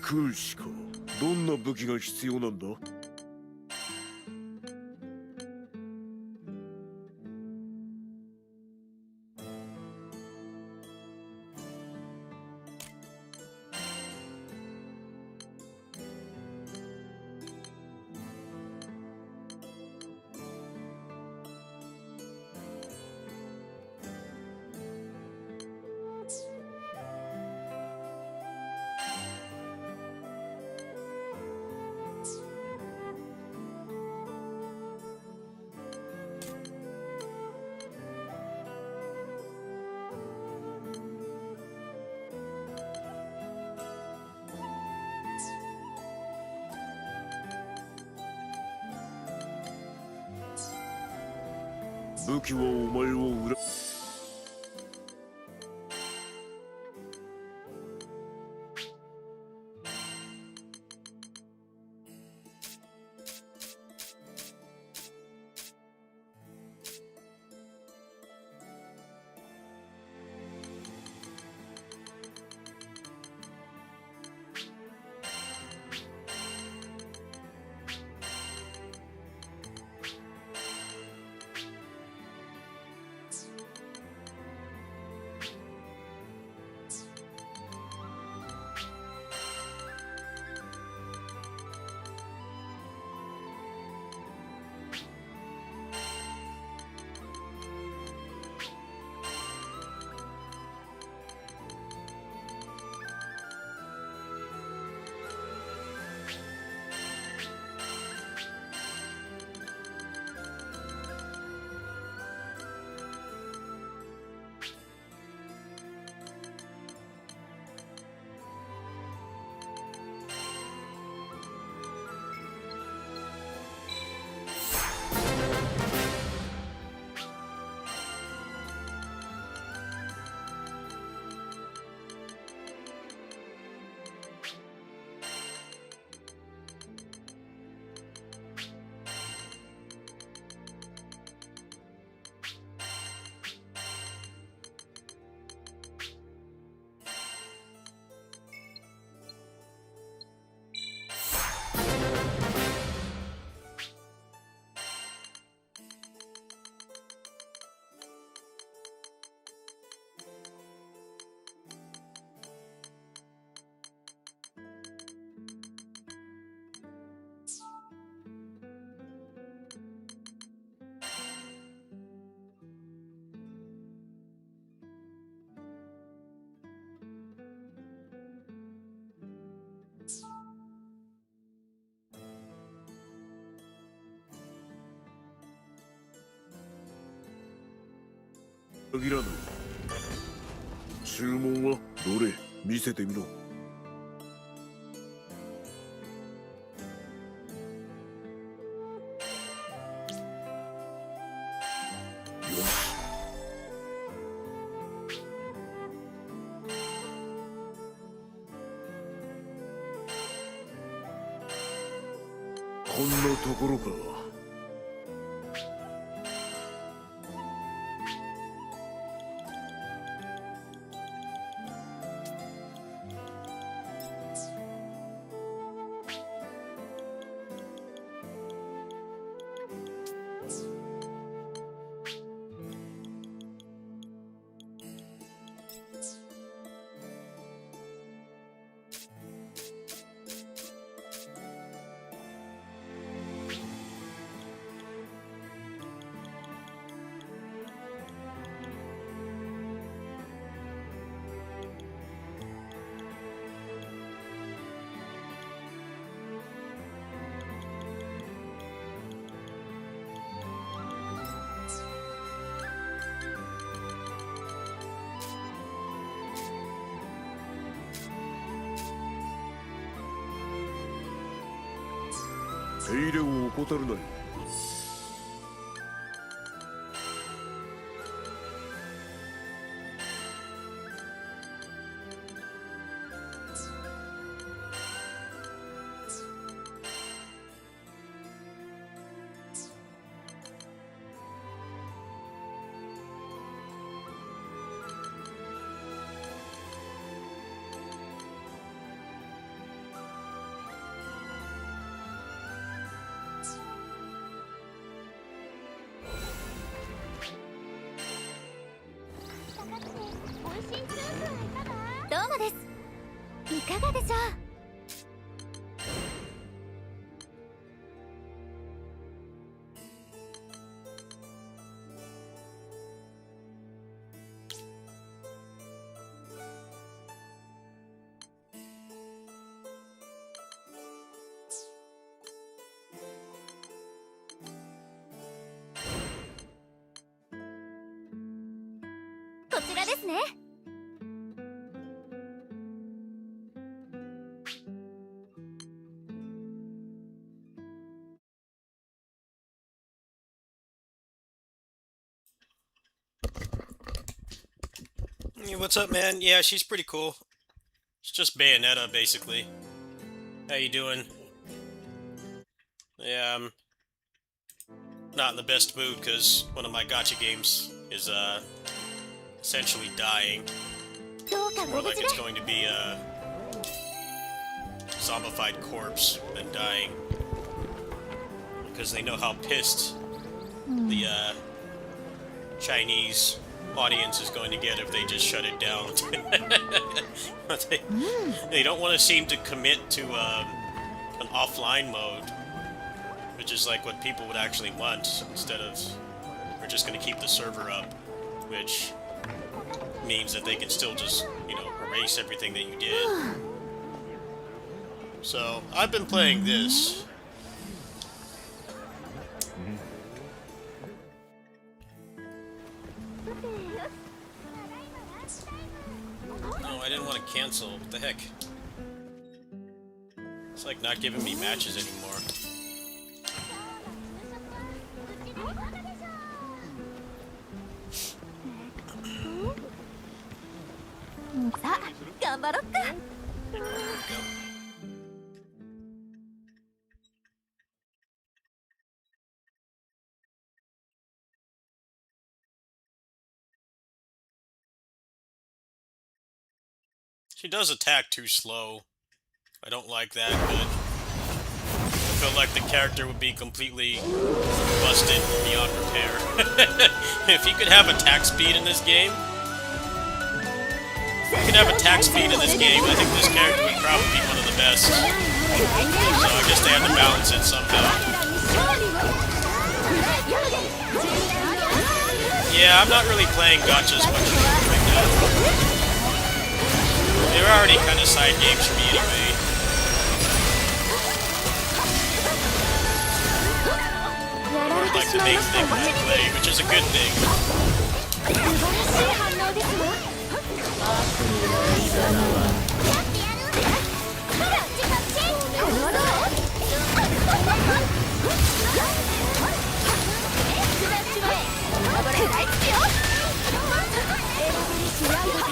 空しか。どんな武器が必要なんだ？武器はお前を裏。限らぬ。注文はどれ？見せてみろ。よし。こんなところか。手入れを怠るなよ。のです。いかがでしょう。こちらですね。Hey, what's up, man? Yeah, she's pretty cool. It's just Bayonetta, basically. How you doing? Yeah, I'm not in the best mood because one of my gacha games is, essentially dying. どうか More ご無 like 事 it's で。 going to be a zombified corpse than dying. Because they know how pissed the, Chinese audience is going to get if they just shut it down. They don't want to seem to commit to an offline mode, which is like what people would actually want, instead of we're just going to keep the server up, which means that they can still just, you know, erase everything that you did. So, I've been playing this. No, I didn't want to cancel. What the heck? It's like not giving me matches anymore. さあ、頑張ろっか。 There we go. She does attack too slow. I don't like that, but I feel like the character would be completely busted beyond repair. If you could have attack speed in this game, if you could have attack speed in this game, I think this character would probably be one of the best. So I guess they have to balance it somehow. Yeah, I'm not really playing gachas much right now. They were already kind of side games for me anyway. More like the main thing that I play, which is a good thing. 素晴らしい反応ですわ。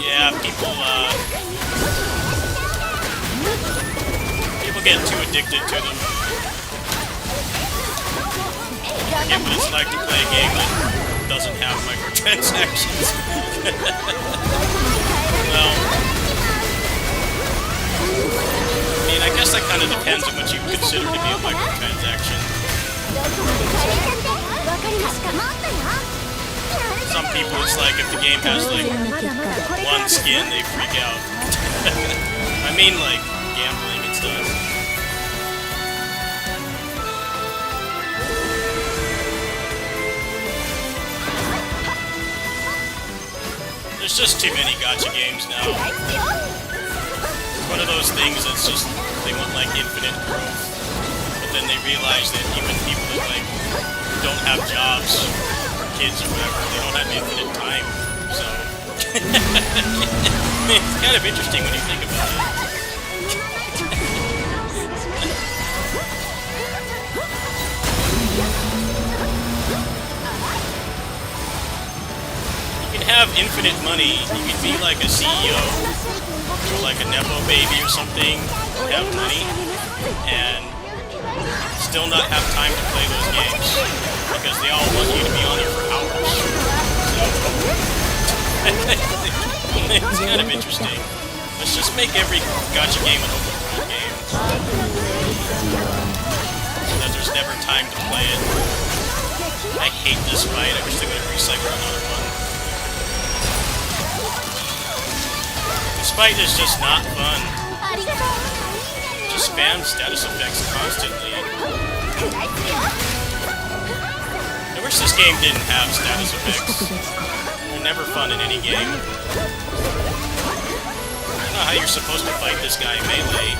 Yeah, people get too addicted to them. Forget what it's like to play a game that doesn't have microtransactions. Well, I mean, I guess that kind of depends on what you consider to be a microtransaction. Some people, it's like if the game has like one skin, they freak out. I mean, like gambling and stuff. There's just too many gacha games now. It's one of those things that's just, they want like infinite growth. But then they realize that even people that like don't have jobs, kids or whatever, they don't have infinite time. So it's kind of interesting when you think about it. You can have infinite money. You can be like a CEO or like a Nepo baby or something, have money, and still not have time to play those games because they all want you to be on it for hours. So it's kind of interesting. Let's just make every gacha game an open world game so that there's never time to play it. I hate this fight. I wish they would have recycled another one. This fight is just not fun. ありがとう Just spam status effects constantly. 食らいつくよ I wish this game didn't have status effects. They're never fun in any game. I don't know how you're supposed to fight this guy melee.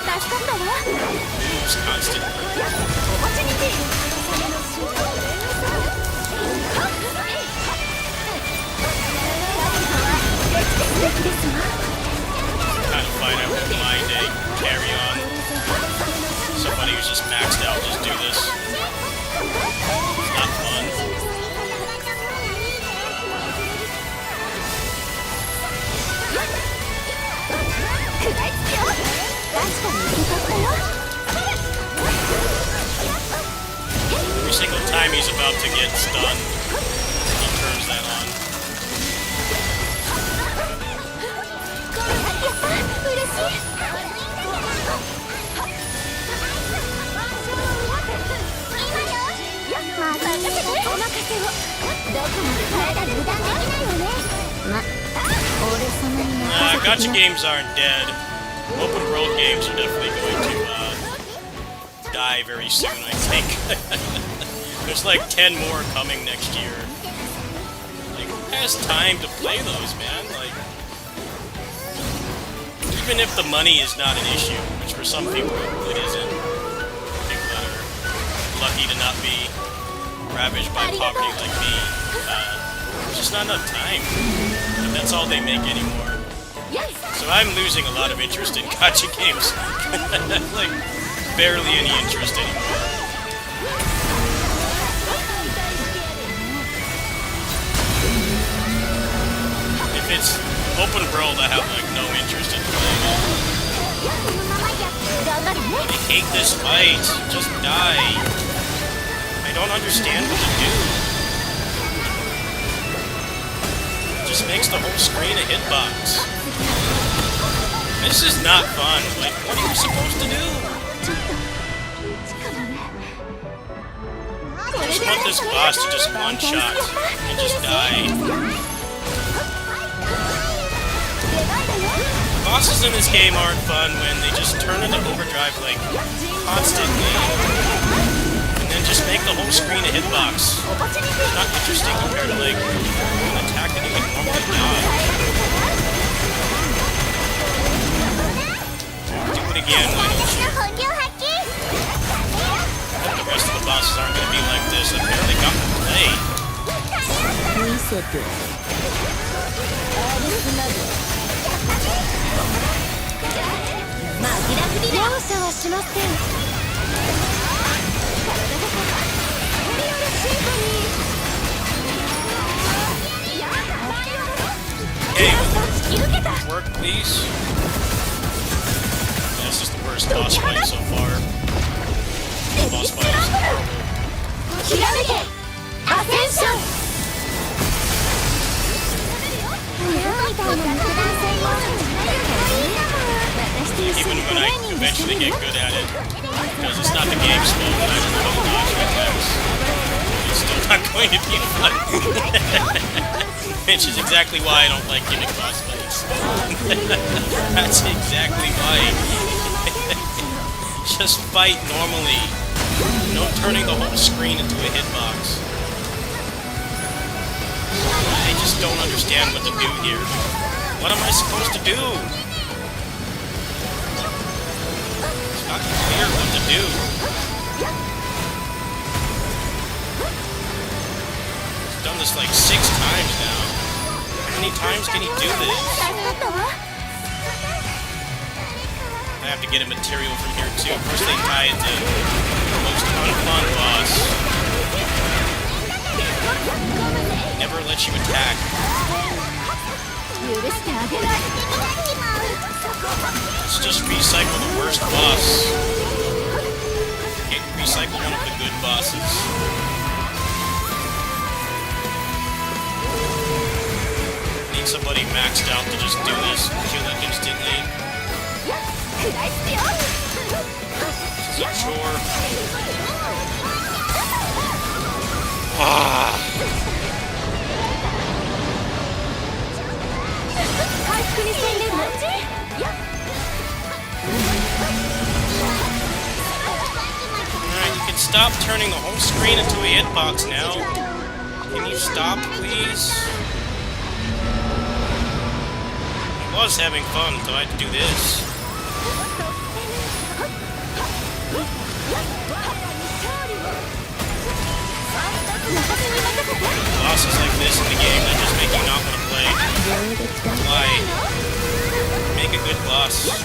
助かったわ Moves constantly. おばちにて Kind of fight I wouldn't mind a carry on. Somebody who's just maxed out, just do this. It's not fun. 食らいつくよ確かに受け取ったよ Every single time he's about to get stunned, he turns that on. やった嬉しい任せてお任せをどこまで耐えたら油断できないわねま俺様に任せて Gotcha games aren't dead. Open world games are definitely going to die very soon, I think. There's like 10 more coming next year. Like, who has time to play those, man? Like, even if the money is not an issue, which for some people it isn't, people that are lucky to not be ravaged by poverty like me, there's just not enough time. And that's all they make anymore. So I'm losing a lot of interest in gacha games. Like, barely any interest anymore. If it's open world, I have like no interest in playing it. I hate this fight. Just die. I don't understand what to do. It just makes the whole screen a hitbox. This is not fun. Like, what are you supposed to do? I just want this boss to just one-shot and just die. Bosses in this game aren't fun when they just turn into overdrive, like, constantly. And then just make the whole screen a hitbox. It's not interesting compared to, like, an attack that you can normally dodge. Do it again, why don't you? But the rest of the bosses aren't going to be like this. I barely got to play. Hey, work please. Yeah, this is the worst boss fight so far. Boss fight is even when I eventually get good at it, because it's not the game's fault that I don't know how to dodge reflex, it's still not going to be fun. Which is exactly why I don't like gimmick boss fights. That's exactly why. Just fight normally. No turning the whole screen into a hitbox. I just don't understand what to do here. What am I supposed to do? It's not clear what to do. He's done this like 6 times now. How many times can he do this? I have to get a material from here too. First they tie it to the most unfun boss. Never lets you attack. Let's just recycle the worst boss. Can't recycle one of the good bosses. Need somebody maxed out to just do this, kill it instantly. This is a chore. Ah. stop turning the whole screen into a hitbox now? Can you stop, please? I was having fun until I had to do this. Bosses like this in the game that just make you not want to play. Why? Make a good boss.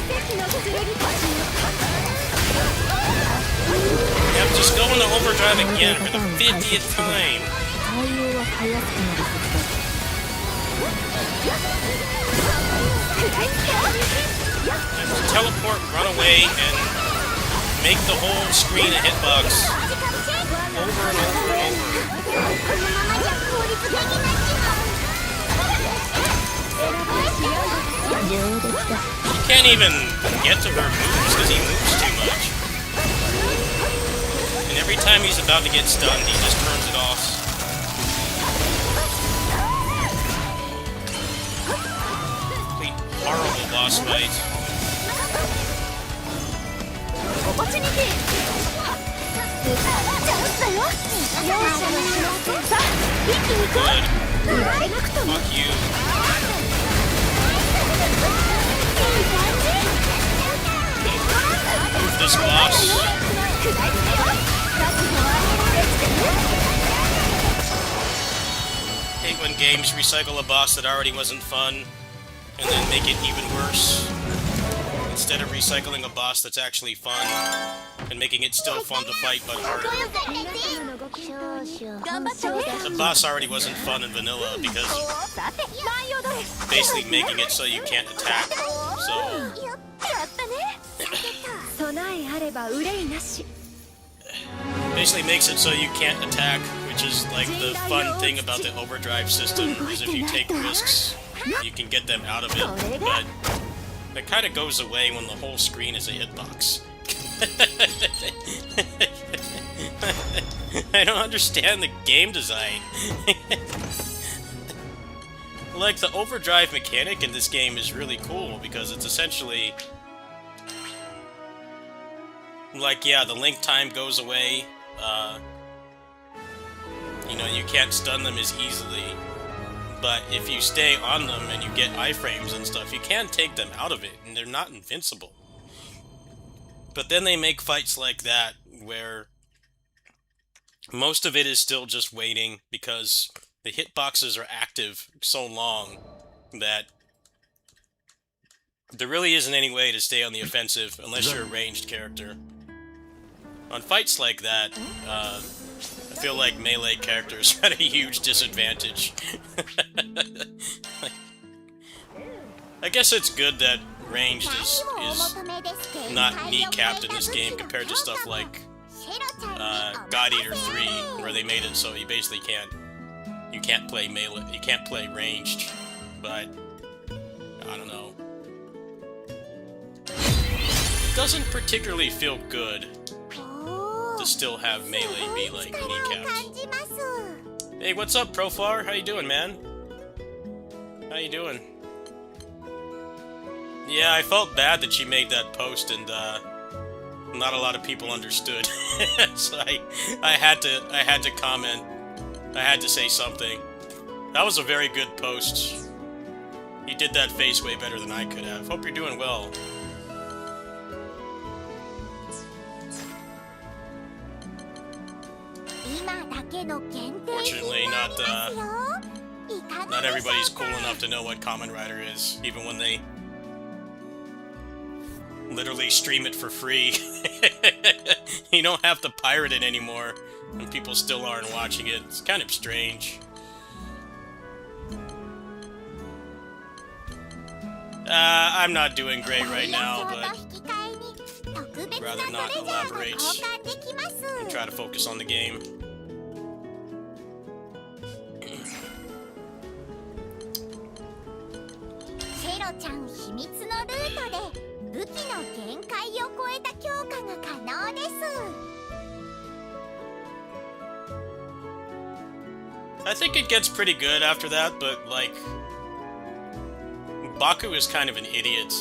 Yep, just go into overdrive again for the 50th time. Teleport, run away, and make the whole screen a hitbox. Over and over and over. You can't even get to her moves because he moves too much. And every time he's about to get stunned, he just turns it off. Complete horrible boss fight. Good. Fuck you. Move this boss. Hate when games recycle a boss that already wasn't fun and then make it even worse. Instead of recycling a boss that's actually fun and making it still fun to fight but harder. The boss already wasn't fun in vanilla because basically making it so you can't attack. So basically makes it so you can't attack, which is like the fun thing about the overdrive system, is if you take risks, you can get them out of it, but it kind of goes away when the whole screen is a hitbox. I don't understand the game design. Like, the overdrive mechanic in this game is really cool, because it's essentially like, yeah, the link time goes away, you know, you can't stun them as easily, but if you stay on them and you get iframes and stuff, you can take them out of it, and they're not invincible. But then they make fights like that, where most of it is still just waiting, because the hitboxes are active so long that there really isn't any way to stay on the offensive unless you're a ranged character. On fights like that, I feel like melee characters are at a huge disadvantage. I guess it's good that ranged is not kneecapped in this game compared to stuff like God Eater 3, where they made it so you basically can't play melee, you can't play ranged, but I don't know. It doesn't particularly feel good to still have melee be like kneecapped. Hey, what's up, Profar? How you doing, man? How you doing? Yeah, I felt bad that she made that post and not a lot of people understood. So I had to comment. I had to say something. That was a very good post. You did that face way better than I could have. Hope you're doing well. Fortunately, not everybody's cool enough to know what Kamen Rider is, even when they literally stream it for free. You don't have to pirate it anymore, and people still aren't watching it. It's kind of strange. I'm not doing great right now, but rather not elaborate and try to focus on the game. I think it gets pretty good after that, but, like, Baku is kind of an idiot.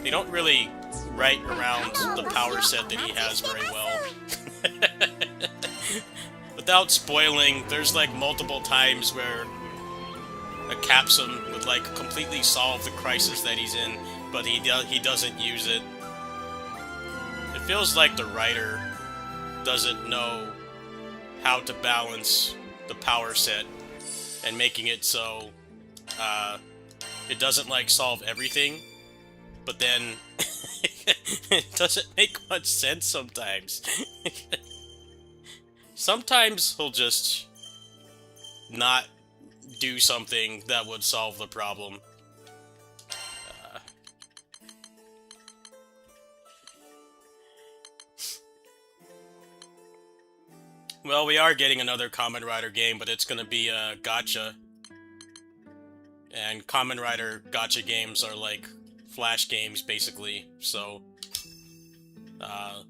They don't really write around the power set that he has very well. without spoiling, there's like multiple times where a capsule would like completely solve the crisis that he's in, but he doesn't use it. It feels like the writer doesn't know how to balance the power set and making it so it doesn't like solve everything, but then it doesn't make much sense sometimes. Sometimes he'll just not do something that would solve the problem. Well, we are getting another Kamen Rider game, but it's gonna be a gacha. And Kamen Rider gacha games are like Flash games, basically, so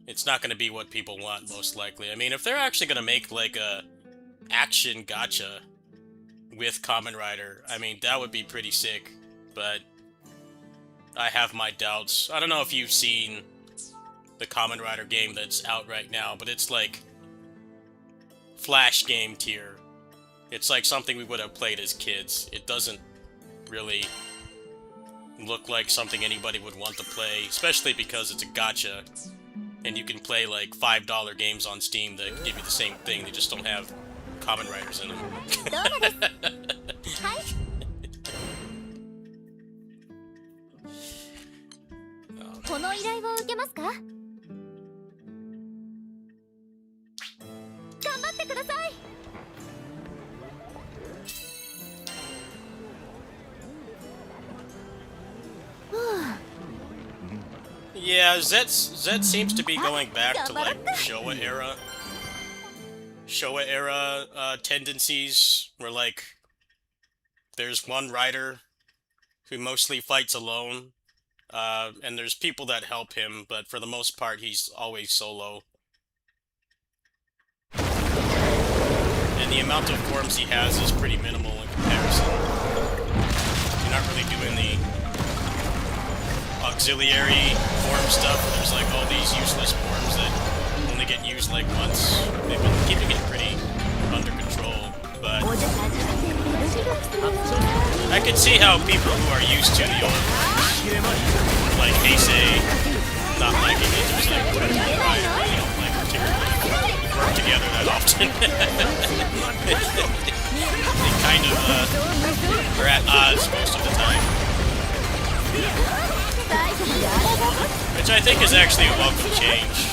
it's not gonna be what people want, most likely. I mean, if they're actually gonna make like a action gacha with Kamen Rider, I mean, that would be pretty sick, but I have my doubts. I don't know if you've seen the Kamen Rider game that's out right now, but it's like Flash game tier. It's like something we would have played as kids. It doesn't really look like something anybody would want to play, especially because it's a gacha, and you can play like $5 games on Steam that give you the same thing, they just don't have Kamen Riders in them. この依頼を受けますか？頑張ってください。Yeah, Zet seems to be going back to like Showa era tendencies, where like there's one rider who mostly fights alone, and there's people that help him, but for the most part he's always solo. And the amount of forms he has is pretty minimal in comparison. You're not really doing the auxiliary form stuff, where there's like all these useless forms that only get used like once. They've been keeping it pretty under control, but I could see how people who are used to the old ones, like Heisei, not liking it. There's like Rider, they don't like particularly work together that often. They kind of are at odds most of the time. Which I think is actually a welcome change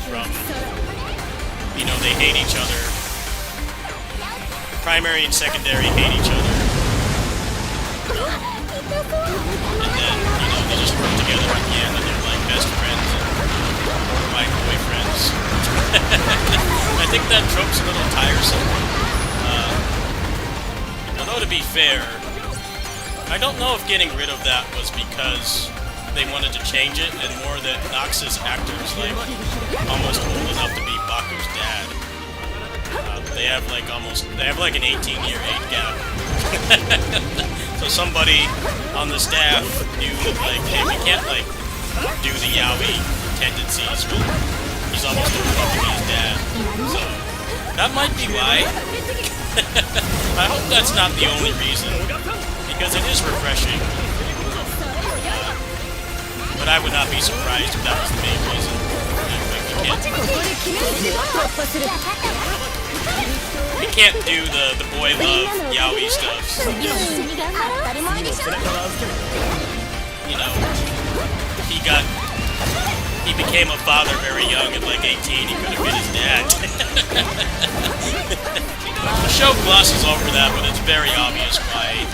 from, you know, they hate each other. Primary and secondary hate each other. And then, you know, they just work together at the end and they're like best friends and like boyfriends. I think that trope's a little tiresome. Although to be fair, I don't know if getting rid of that was because they wanted to change it, and more that Nox's actor is like almost old enough to be Baku's dad. They have like an 18-year age gap. So somebody on the staff knew that like, hey, we can't like do the yaoi tendencies when he's almost old enough to be his dad. So that might be why. I hope that's not the only reason, because it is refreshing. But I would not be surprised if that was the main reason. We can't do the boy love yaoi stuff. You know, he became a father very young at like 18. He could have been his dad. The show glosses over that, but it's very obvious why.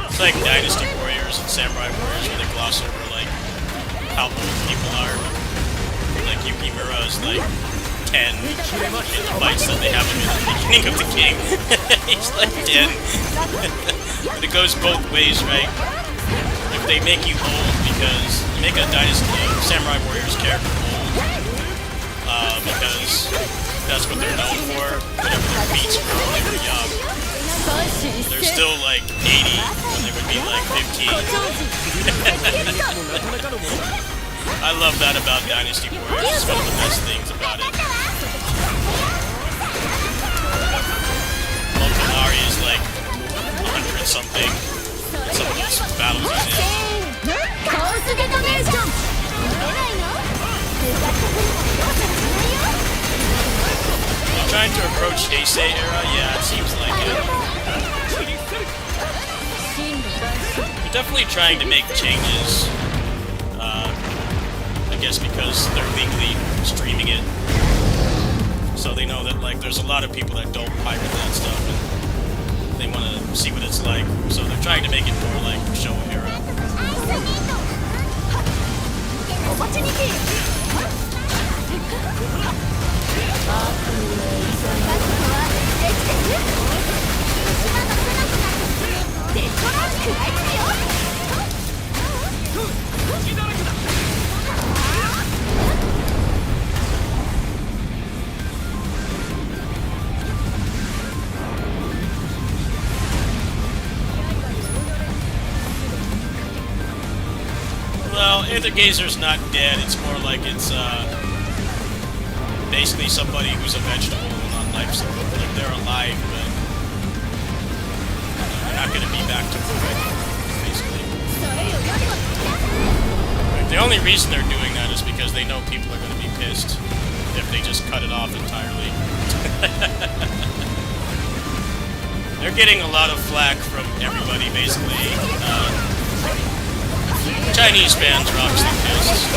It's like Dynasty Warriors and Samurai Warriors where they gloss over like how old people are. Like Yukimura is like 10 in the fights that they have him in the beginning of the game. He's like 10. But it goes both ways, right? If they make you old because you make a Dynasty Samurai Warriors character old, because that's what they're known for, whatever their still like 80 when they would be like 15. I love that about Dynasty Warriors. It's one of the best things about it. Motonari is like 100 something in some of these battles he's in. I'm trying to approach Heisei era? Yeah, it seems like it. They're definitely trying to make changes. I guess because they're legally streaming it. So they know that like there's a lot of people that don't pirate that stuff and they want to see what it's like. So they're trying to make it more like Showa era. Well, Aether Gazer's not dead, it's more like it's basically somebody who's a vegetable on life support. Like they're alive, but they're not going to be back to life, basically. Like, the only reason they're doing that is because they know people are going to be pissed if they just cut it off entirely. They're getting a lot of flack from everybody, basically. Chinese fans are obviously pissed.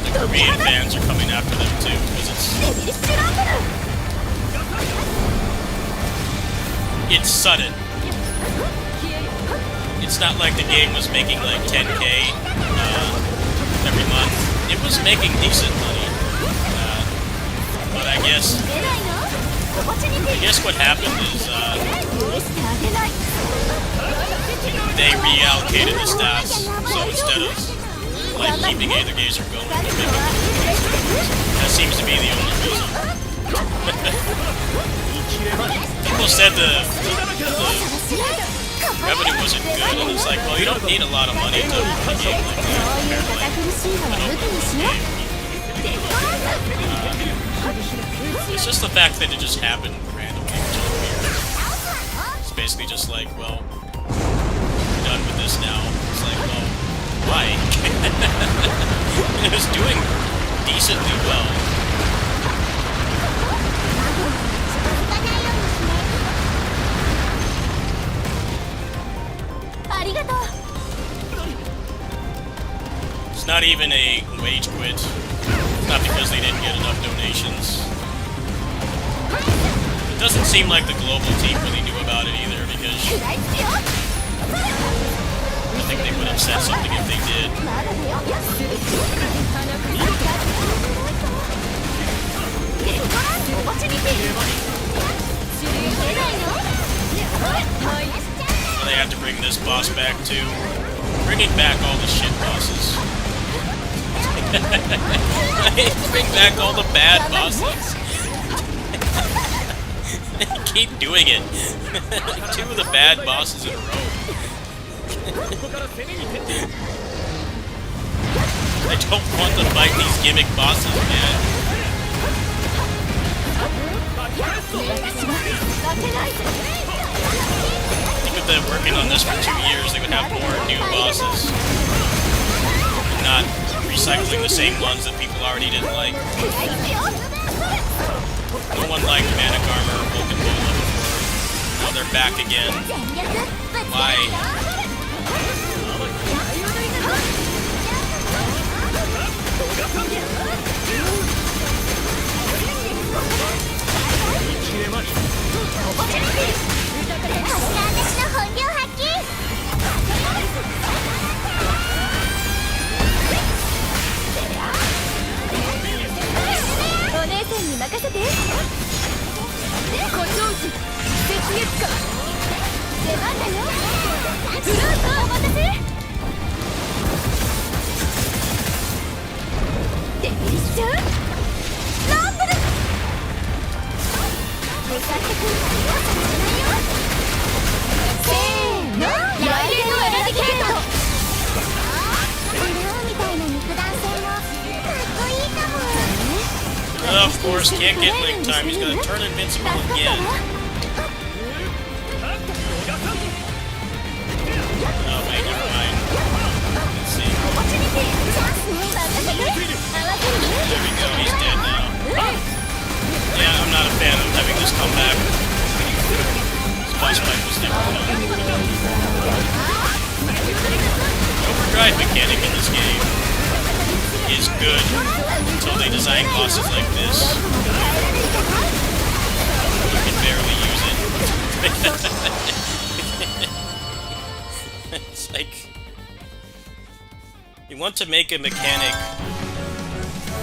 The Korean fans are coming after them too, because it's sudden. It's not like the game was making like 10K every month. It was making decent money, but I guess what happened is they reallocated the stats, so instead of like keeping Aether Gazer going, they're making that seems to be the only reason. People said the revenue wasn't good, and it's like, well, you don't need a lot of money to run a game like that compared to like an open world game. It's just the fact that it just happened randomly, which is weird. It's basically just like, well, we're done with this now. It's like, well, why? It was doing decently well. It's not even a wage quit. It's not because they didn't get enough donations. It doesn't seem like the global team really knew about it either, because I think they would have said something if they did. Well, they have to bring this boss back too. Bringing back all the shit bosses. Bring back all the bad bosses. Keep doing it. 2 of the bad bosses in a row. I don't want to fight these gimmick bosses, man. I think if they're working on this for 2 years, they would have more new bosses. And not recycling the same ones that people already didn't like. No one liked Manic Armor or Vulcan Bola before. Now they're back again. Why? ちゃう。ランブル向かってくるから容赦しないよ。せーの、ライデンのエラディケート。ブルーみたいな肉弾戦もかっこいいかも。Of course, can't get link time. He's gonna turn invincible again. Oh, wait, never mind. Let's see. There we go, he's dead now. Yeah, I'm not a fan of having this come back. This boss fight was never fun. Overdrive mechanic in this game is good until they design bosses like this. You can barely use it. It's like you want to make a mechanic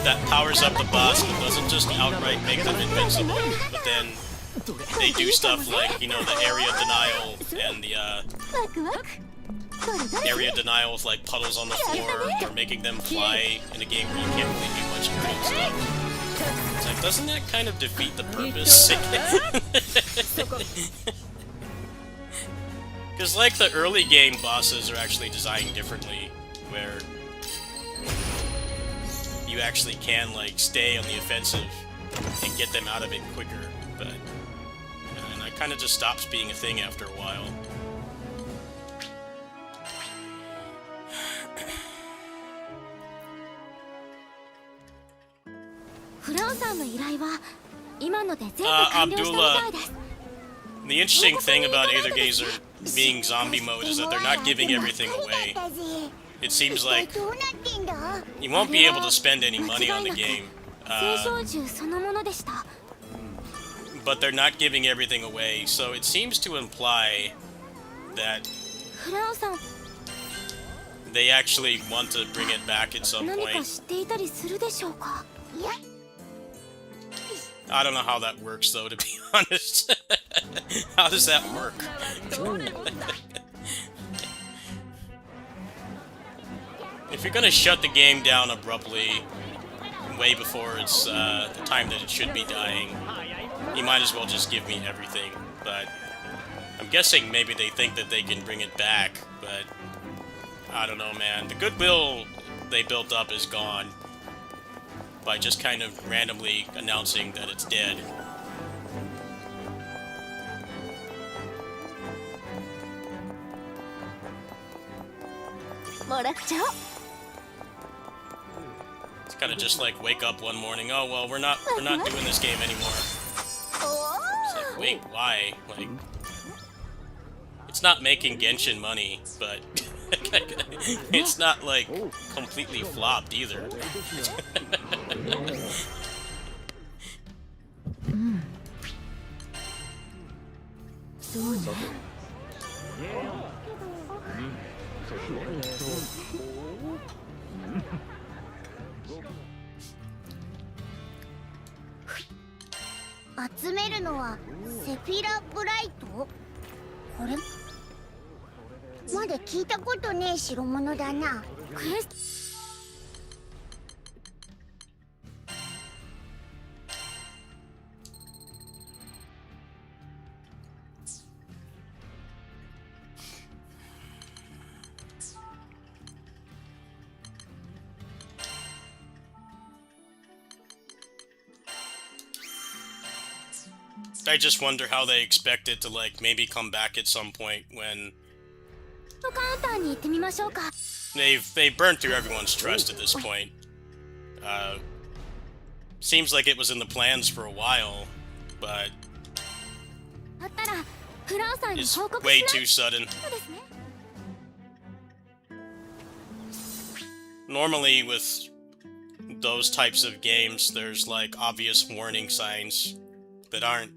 that powers up the boss but doesn't just outright make them invincible, but then they do stuff like, you know, the area denial and the area denial with like puddles on the floor, or making them fly in a game where you can't really do much aerial stuff. It's like, doesn't that kind of defeat the purpose? Because like the early game bosses are actually designed differently, where you actually can like stay on the offensive and get them out of it quicker, but and that kind of just stops being a thing after a while. フランさんの依頼は今ので全部完了したみたいです。 The interesting thing about Aether Gazer being zombie mode is that they're not giving everything away. It seems like you won't be able to spend any money on the game, but they're not giving everything away, so it seems to imply that they actually want to bring it back at some point. I don't know how that works, though, to be honest. How does that work? If you're gonna shut the game down abruptly, way before it's the time that it should be dying, you might as well just give me everything. But I'm guessing maybe they think that they can bring it back, but I don't know, man. The goodwill they built up is gone by just kind of randomly announcing that it's dead. It's kind of just like wake up one morning, oh well, we're not doing this game anymore. It's like, wait, why? Like, it's not making Genshin money, but it's not like completely flopped either. I just wonder how they expect it to, like, maybe come back at some point when they've burned through everyone's trust at this point. Seems like it was in the plans for a while, but it's way too sudden. Normally with those types of games, there's like obvious warning signs that aren't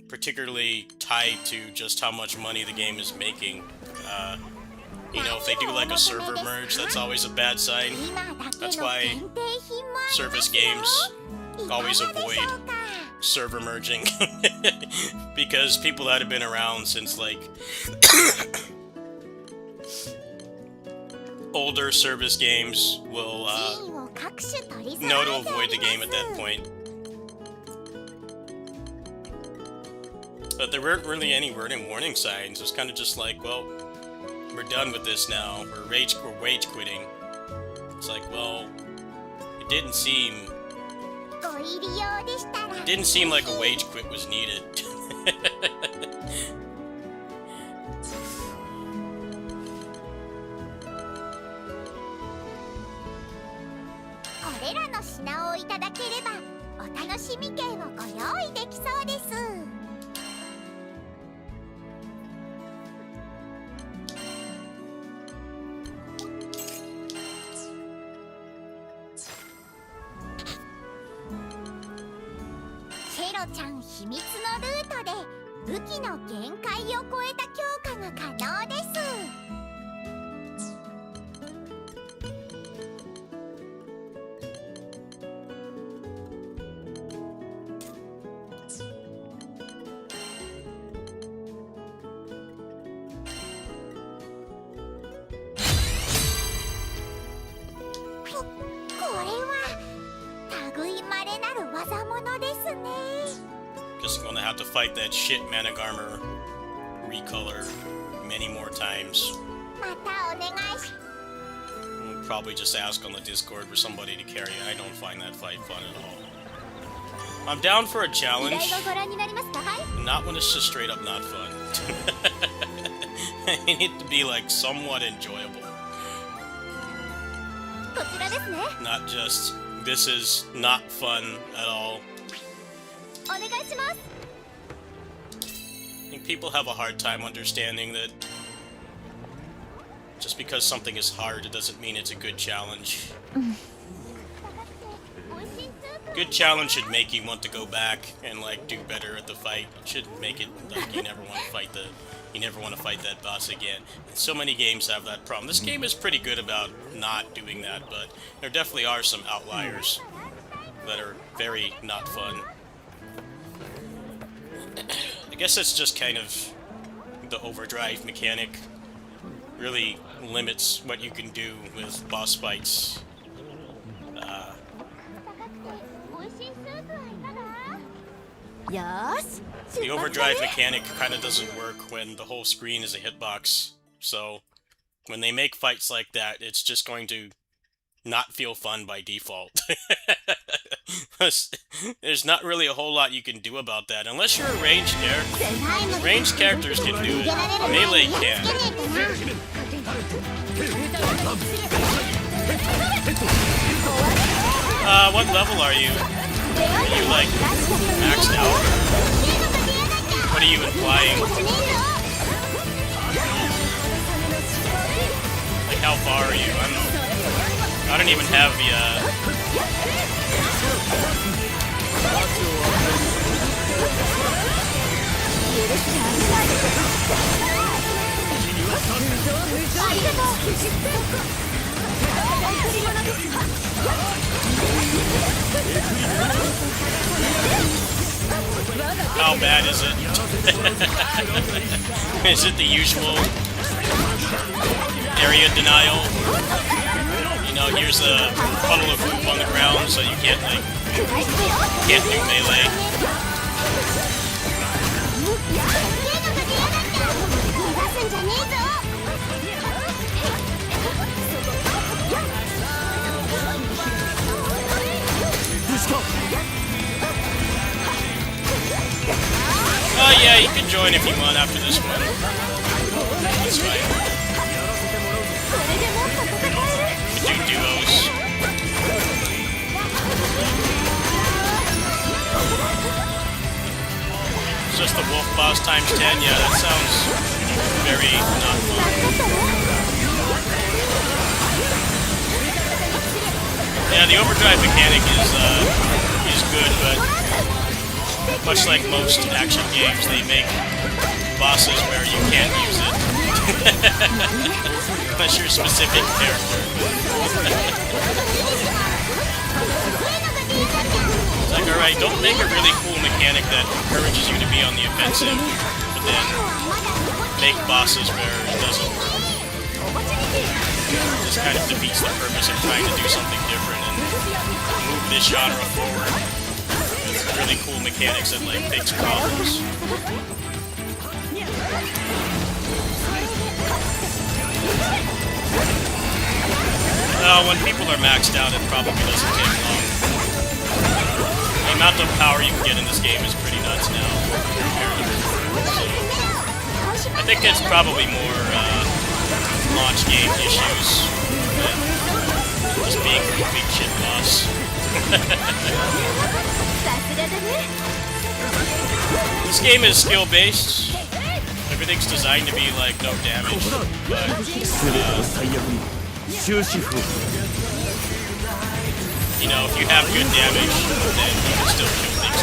particularly tied to just how much money the game is making. You know, if they do like a server merge, that's always a bad sign. That's why service games always avoid server merging. Because people that have been around since like older service games will know to avoid the game at that point. But there weren't really any warning signs. It was kind of just like, well, we're done with this now. We're rage quitting. It's like, well, it didn't seem like a wage quit was needed. これらの品をいただければお楽しみ券をご用意できそうです。シェロちゃん秘密のルートで武器の限界を超えた強化が可能です。Just gonna have to fight that shit Managarmer recolor many more times. We'll probably just ask on the Discord for somebody to carry it. I don't find that fight fun at all. I'm down for a challenge, not when it's just straight up not fun. I need it to be like somewhat enjoyable. Not just, this is not fun at all. I think people have a hard time understanding that just because something is hard, it doesn't mean it's a good challenge. Good challenge should make you want to go back and like do better at the fight. It shouldn't make it like you never want to fight that boss again. And so many games have that problem. This game is pretty good about not doing that, but there definitely are some outliers that are very not fun. I guess it's just kind of the overdrive mechanic really limits what you can do with boss fights. The overdrive mechanic kind of doesn't work when the whole screen is a hitbox, so when they make fights like that, it's just going to not feel fun by default. There's not really a whole lot you can do about that, unless you're a ranged character. Ranged characters can do it. Melee can. What level are you? Are you, like, maxed out? What are you implying? Like, how far are you? I don't even have the, How bad is it? Is it the usual area denial? You know, here's a puddle of poop on the ground, so you can't, like, can't do melee. Oh yeah, you can join if you want after this one. That's fine. We can do duos. It's just the wolf boss times 10? Yeah, that sounds very not fun. Yeah, the overdrive mechanic is good, but much like most action games, they make bosses where you can't use it. Unless you're a specific character. It's like, alright, don't make a really cool mechanic that encourages you to be on the offensive, but then make bosses where it doesn't work. It just kind of defeats the purpose of trying to do something different. and move this genre forward with really cool mechanics that like fix problems. When people are maxed out, it probably doesn't take long. The amount of power you can get in this game is pretty nuts now. So, I think it's probably more launch game issues than just being a big shit boss. This game is skill-based. Everything's designed to be like no damage, but you know, if you have good damage, then you can still kill things.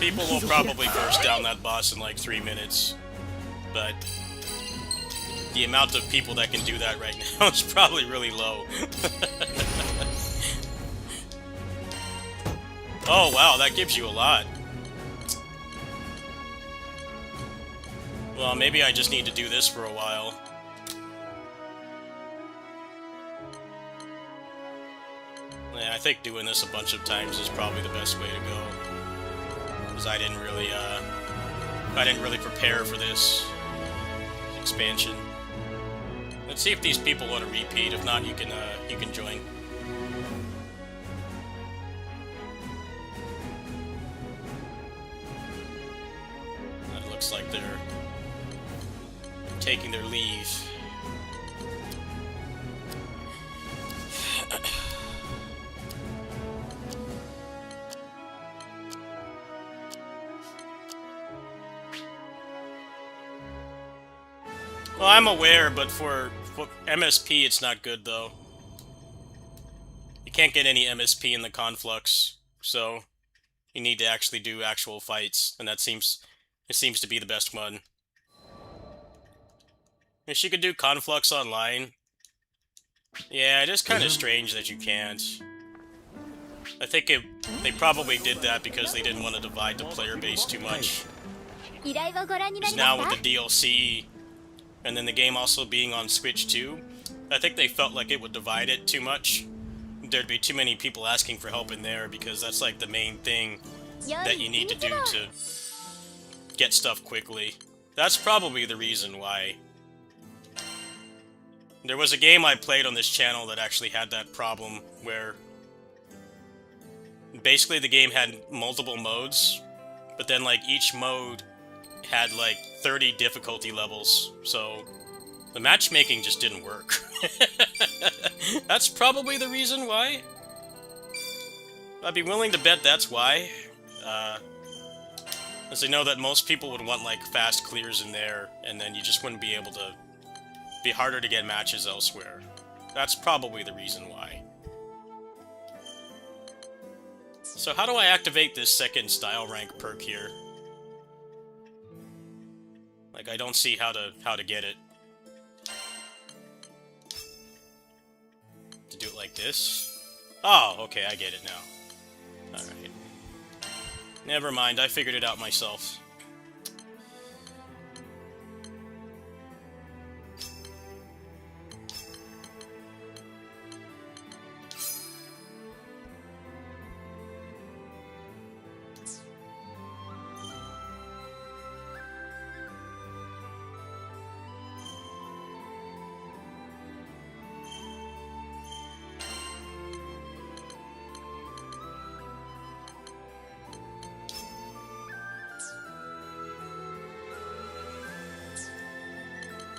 People will probably burst down that boss in like 3 minutes, but the amount of people that can do that right now is probably really low. Oh wow, that gives you a lot. Well, maybe I just need to do this for a while. Yeah, I think doing this a bunch of times is probably the best way to go. Because I didn't really prepare for this expansion. Let's see if these people want to repeat. If not, you can join. It looks like they're taking their leave. Well, I'm aware, but for MSP, it's not good, though. You can't get any MSP in the Conflux, so you need to actually do actual fights, and it seems to be the best one. Wish you could do Conflux online. Yeah, it is kind of strange that you can't. I think they probably did that because they didn't want to divide the player base too much. Because now with the DLC, and then the game also being on Switch too, I think they felt like it would divide it too much. There'd be too many people asking for help in there, because that's like the main thing that you need to do to get stuff quickly. That's probably the reason why. There was a game I played on this channel that actually had that problem, where basically the game had multiple modes, but then like each mode had like 30 difficulty levels, so the matchmaking just didn't work. That's probably the reason why. I'd be willing to bet that's why. As I know that most people would want like fast clears in there, and then you just wouldn't be able to... be harder to get matches elsewhere. That's probably the reason why. So how do I activate this second style rank perk here? Like, I don't see how to get it. To do it like this? Oh, okay, I get it now. Alright. Never mind, I figured it out myself.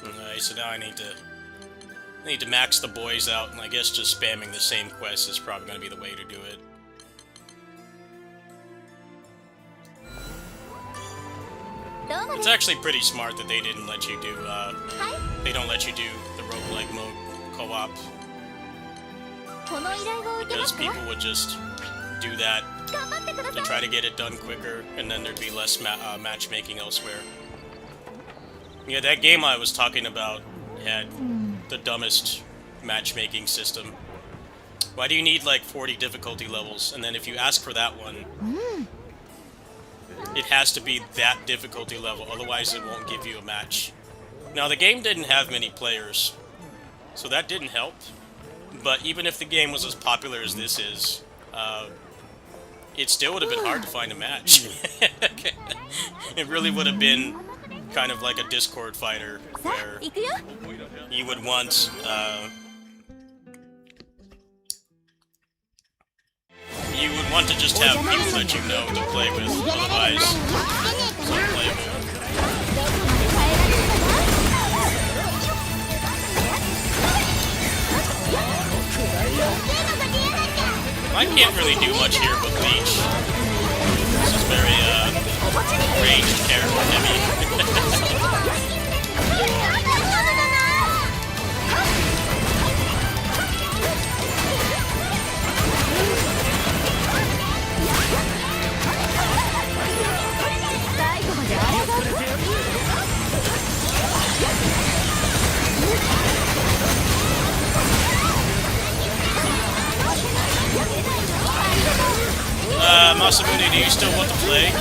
Alright, so now I need to max the boys out, and I guess just spamming the same quest is probably going to be the way to do it. It's actually pretty smart that they didn't let you do, they don't let you do the roguelike mode co-op. because people would just do that to try to get it done quicker, and then there'd be less matchmaking elsewhere. Yeah, that game I was talking about had the dumbest matchmaking system. Why do you need like 40 difficulty levels? And then if you ask for that one, it has to be that difficulty level, otherwise it won't give you a match. Now, the game didn't have many players, so that didn't help. But even if the game was as popular as this is, it still would have been hard to find a match. It really would have been kind of like a Discord fighter, where you would want to just have people that you know to play with, otherwise it's unplayable. I can't really do much here but leech. This is very ranged character heavy. Masamune, do you still want to play?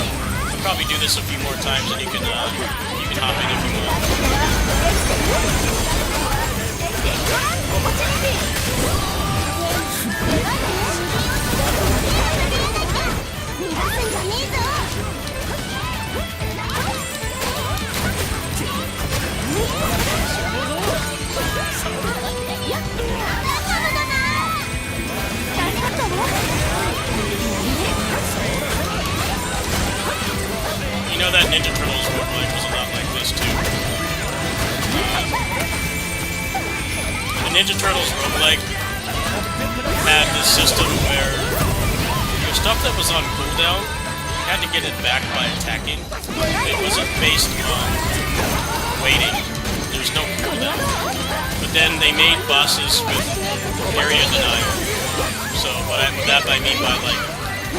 We'll probably do this a few more times, and you can hop in if you You know that Ninja Turtles roguelike was a lot like this too. The Ninja Turtles roguelike had this system where the stuff that was on cooldown, you had to get it back by attacking. It wasn't based on waiting. There's no cooldown. But then they made bosses with area denial. So what I mean by like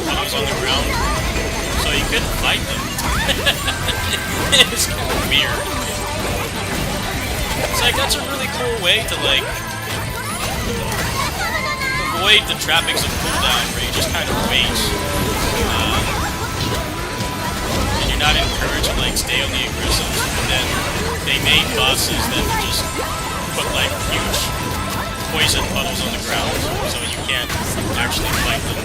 puddles on the ground, so you couldn't fight them. It's kind of weird. It's like, that's a really cool way to like avoid the trappings of cooldown, where you just kind of wait, and you're not encouraged to like stay on the aggressive. And then they made bosses that would just put like huge poison puddles on the ground, so you can't actually fight them.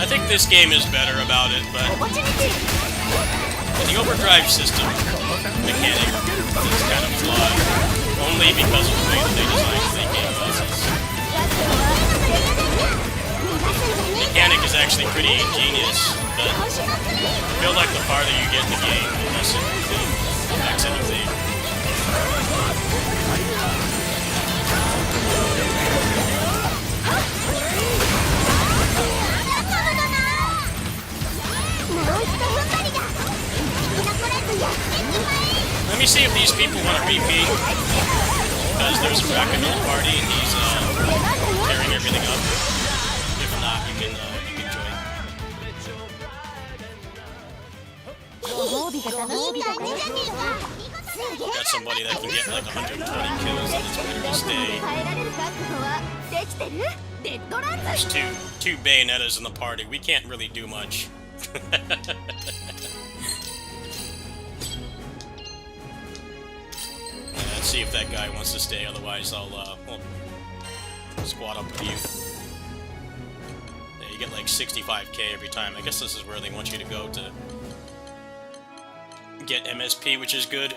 I think this game is better about it, but the overdrive system mechanic is kind of flawed, only because of the way that they designed the game bosses. The mechanic is actually pretty ingenious, but I feel like the farther you get in the game, the less it really affects anything. Let me see if these people want to repeat, because there's a bracket in the party and he's tearing everything up. If not, you can join. Got somebody that can get like 120 kills, and it's better to stay. There's two Bayonettas in the party. We can't really do much. Let's see if that guy wants to stay, otherwise I'll squad up with you. Yeah, you get like 65k every time. I guess this is where they want you to go to get MSP, which is good.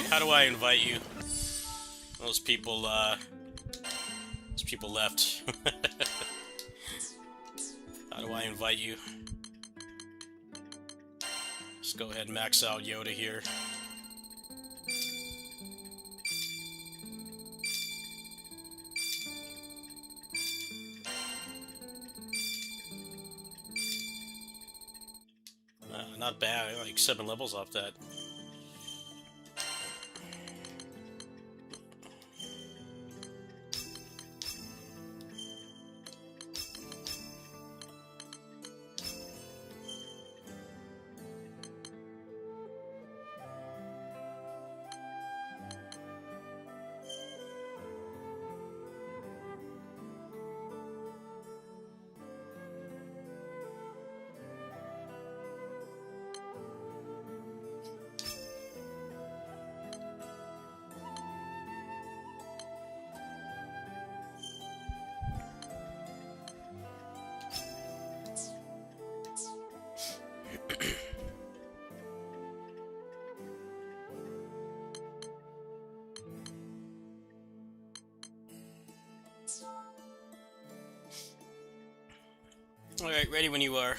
How do I invite you? Those people left. How do I invite you? Let's go ahead and max out Yoda here. Not bad, like 7 levels off that. Alright, ready when you are.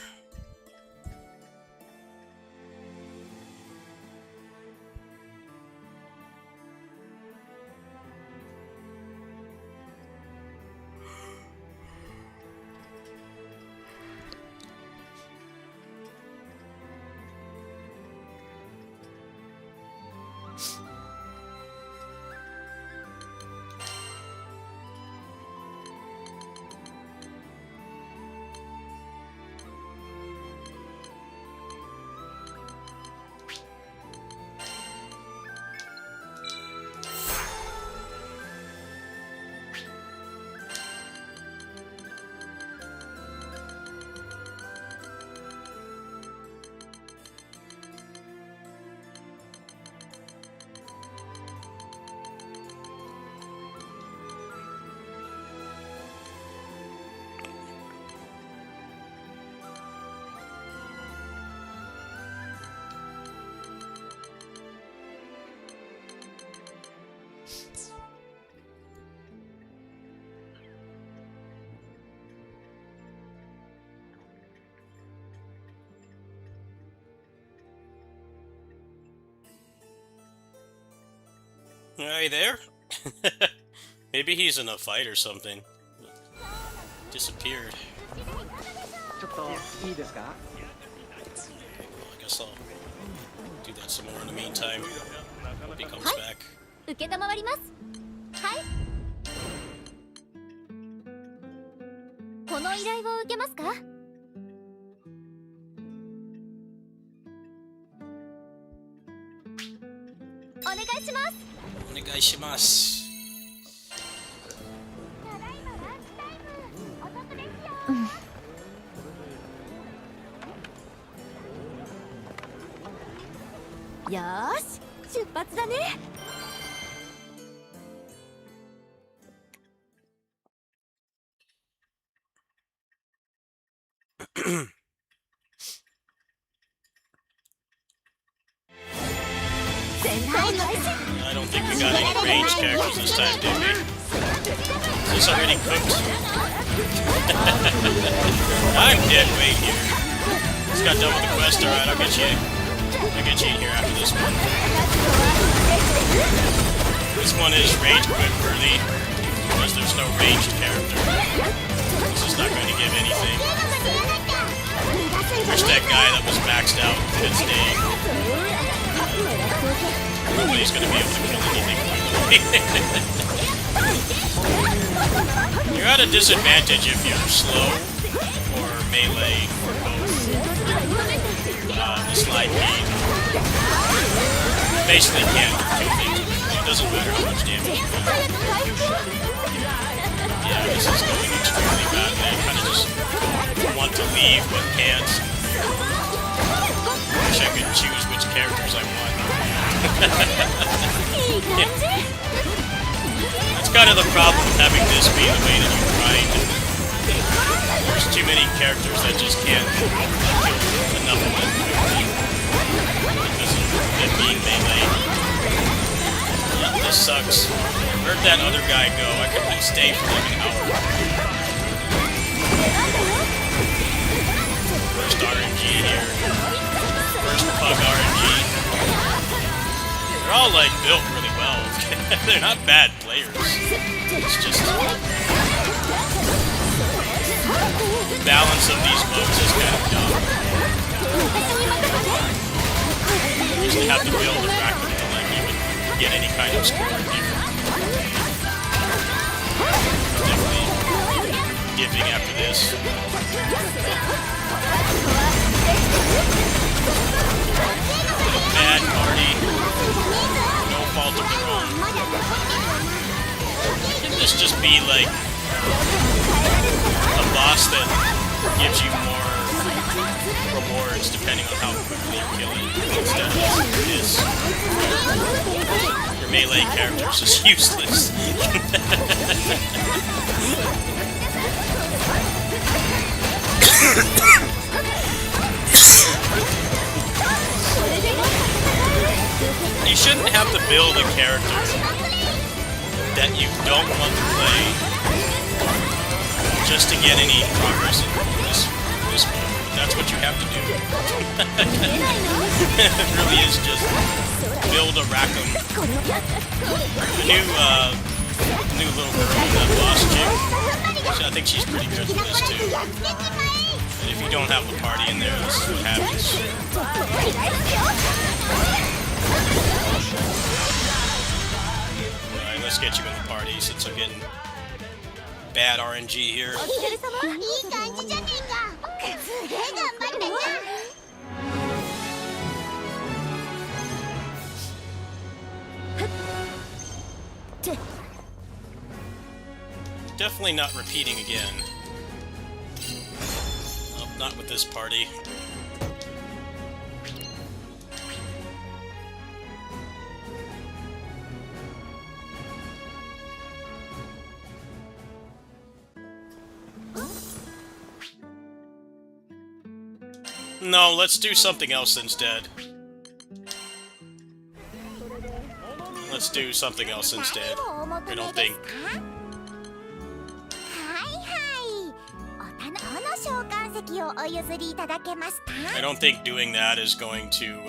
Are you there? Maybe he's in a fight or something. Disappeared. Well, I guess I'll do that some more in the meantime. Hope he comes back. 承ります。はい。この依頼を受けますか？お願いします。お願いします。よーし、出発だね。I don't think we got any ranged characters this time, did we? Is this already cooked? I'm dead weight here. Just got done with the quest. Alright, I'll get you in here after this one. This one is rage quit worthy because there's no ranged character. This is not going to give anything. Wish that guy that was maxed out did stay. Nobody's gonna be able to kill anything quickly. You're at a disadvantage if you're slow, or melee, or both. The slide beam. You basically can't do things. It doesn't matter how much damage you do. Yeah, this is going extremely bad. I kind of just want to leave, but can't. Wish I could choose which characters I want. That's kind of the problem with having this be the way that you grind. There's too many characters that just can't kill enough of them because of them being melee. just sucks. Where'd that other guy go? I couldn't stay for like an hour. First RNG here. First pug RNG. They're all like built really well. They're not bad players. It's just the balance of these bugs is kind of dumb. You just have to build a bracket to like even get any kind of score here. Definitely giving after this. Bad party. No fault of their own. Can this just be like a boss that gives you more rewards depending on how quickly you kill it instead of this? Your melee character is just useless. You shouldn't have to build a character that you don't want to play just to get any progress in this mode. But that's what you have to do. It really is just build a Rackham. The new little girl, that boss chick, I think she's pretty good for this too. And if you don't have a party in there, this is what happens. Alright, let's get you in the party since I'm getting bad RNG here. Definitely not repeating again. Oh, not with this party. No, let's do something else instead. Let's do something else instead. I don't think... I don't think doing that is going to,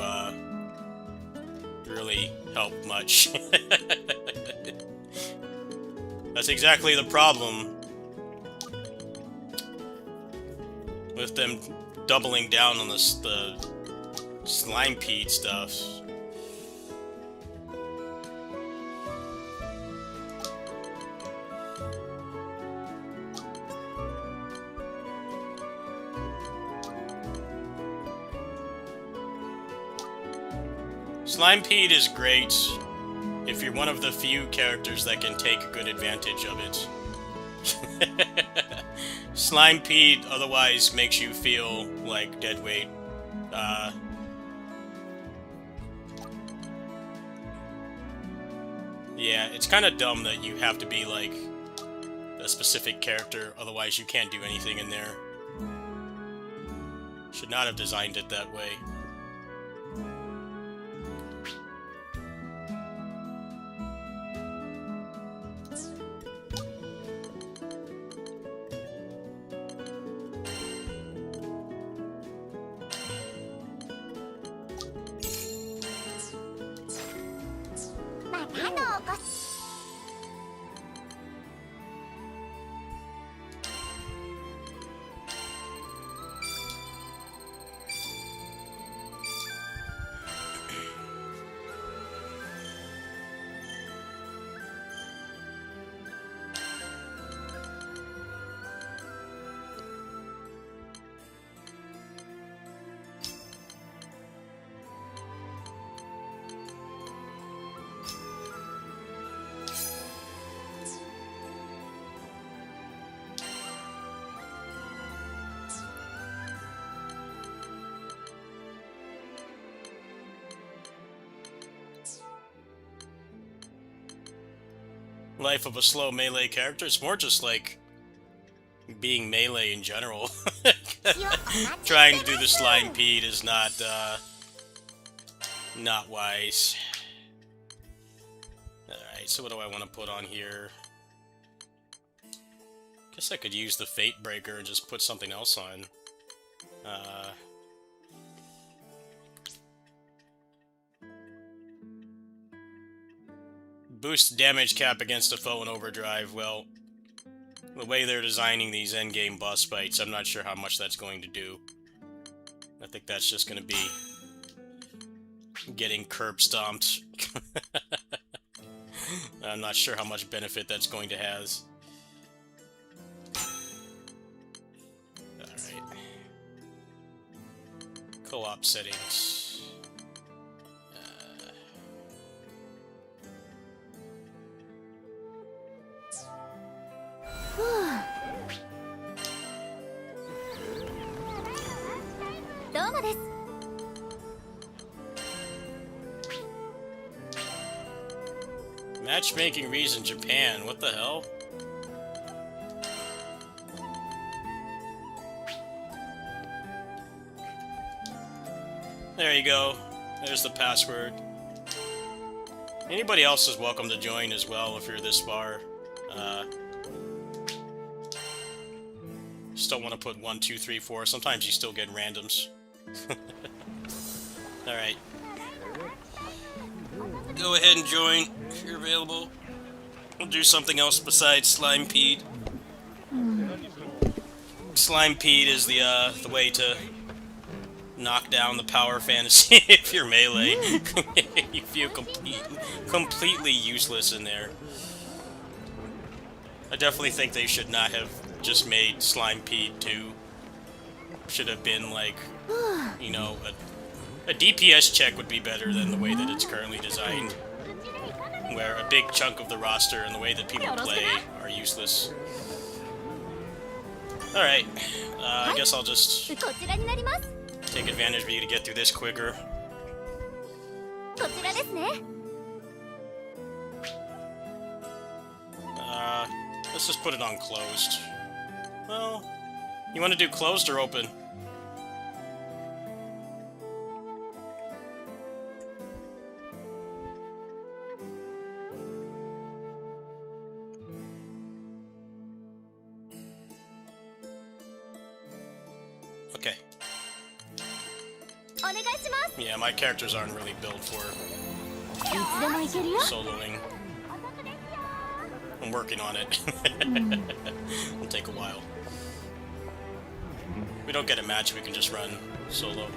really help much. That's exactly the problem with them doubling down on the slime peat stuff. Slime peat is great if you're one of the few characters that can take good advantage of it. Slime peat otherwise makes you feel like dead weight. Yeah, it's kind of dumb that you have to be like a specific character, otherwise you can't do anything in there. Should not have designed it that way. Life of a slow melee character. It's more just like being melee in general. Trying to do the slime peat is not wise. Alright. so what do I want to put on here? Guess I could use the Fate Breaker and just put something else on. Boost damage cap against a foe in overdrive. Well, the way they're designing these endgame boss fights, I'm not sure how much that's going to do. I think that's just going to be getting curb stomped. I'm not sure how much benefit that's going to have. Alright. Co-op settings. Matchmaking reason Japan, what the hell? There you go. There's the password. Anybody else is welcome to join as well if you're this far. Just don't want to put 1, 2, 3, 4. Sometimes you still get randoms. Alright. Go ahead and join if you're available. We'll do something else besides Slime Pede. Slime Pede is the way to knock down the power fantasy if you're melee. You feel completely useless in there. I definitely think they should not have just made Slime Pede 2. Should have been like, you know, a DPS check would be better than the way that it's currently designed, where a big chunk of the roster and the way that people play are useless. Alright, I guess I'll just take advantage of you to get through this quicker. Let's just put it on closed. Well, you want to do closed or open? Okay. Yeah, my characters aren't really built for soloing. I'm working on it. It'll take a while. If we don't get a match, we can just run solo.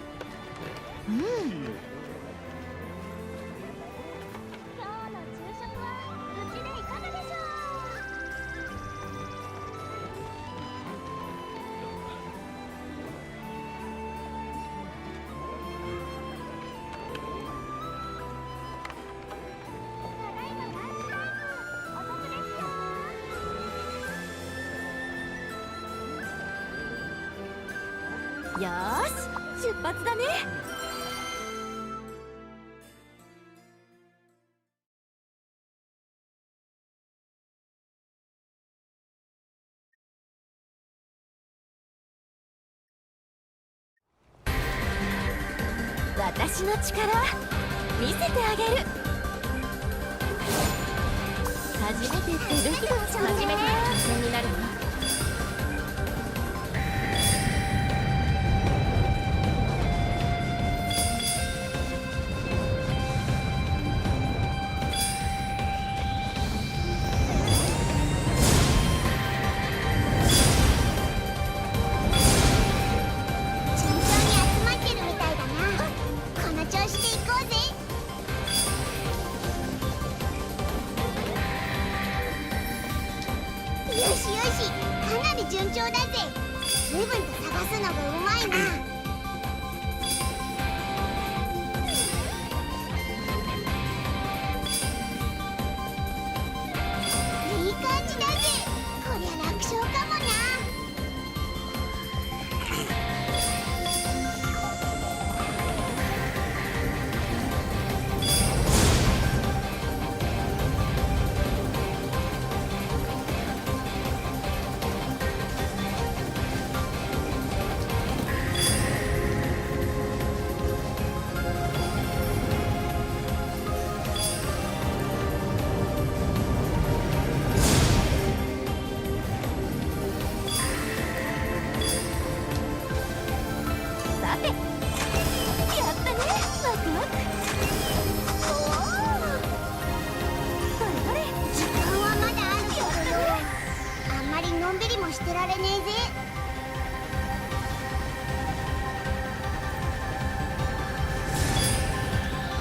してられねえぜ。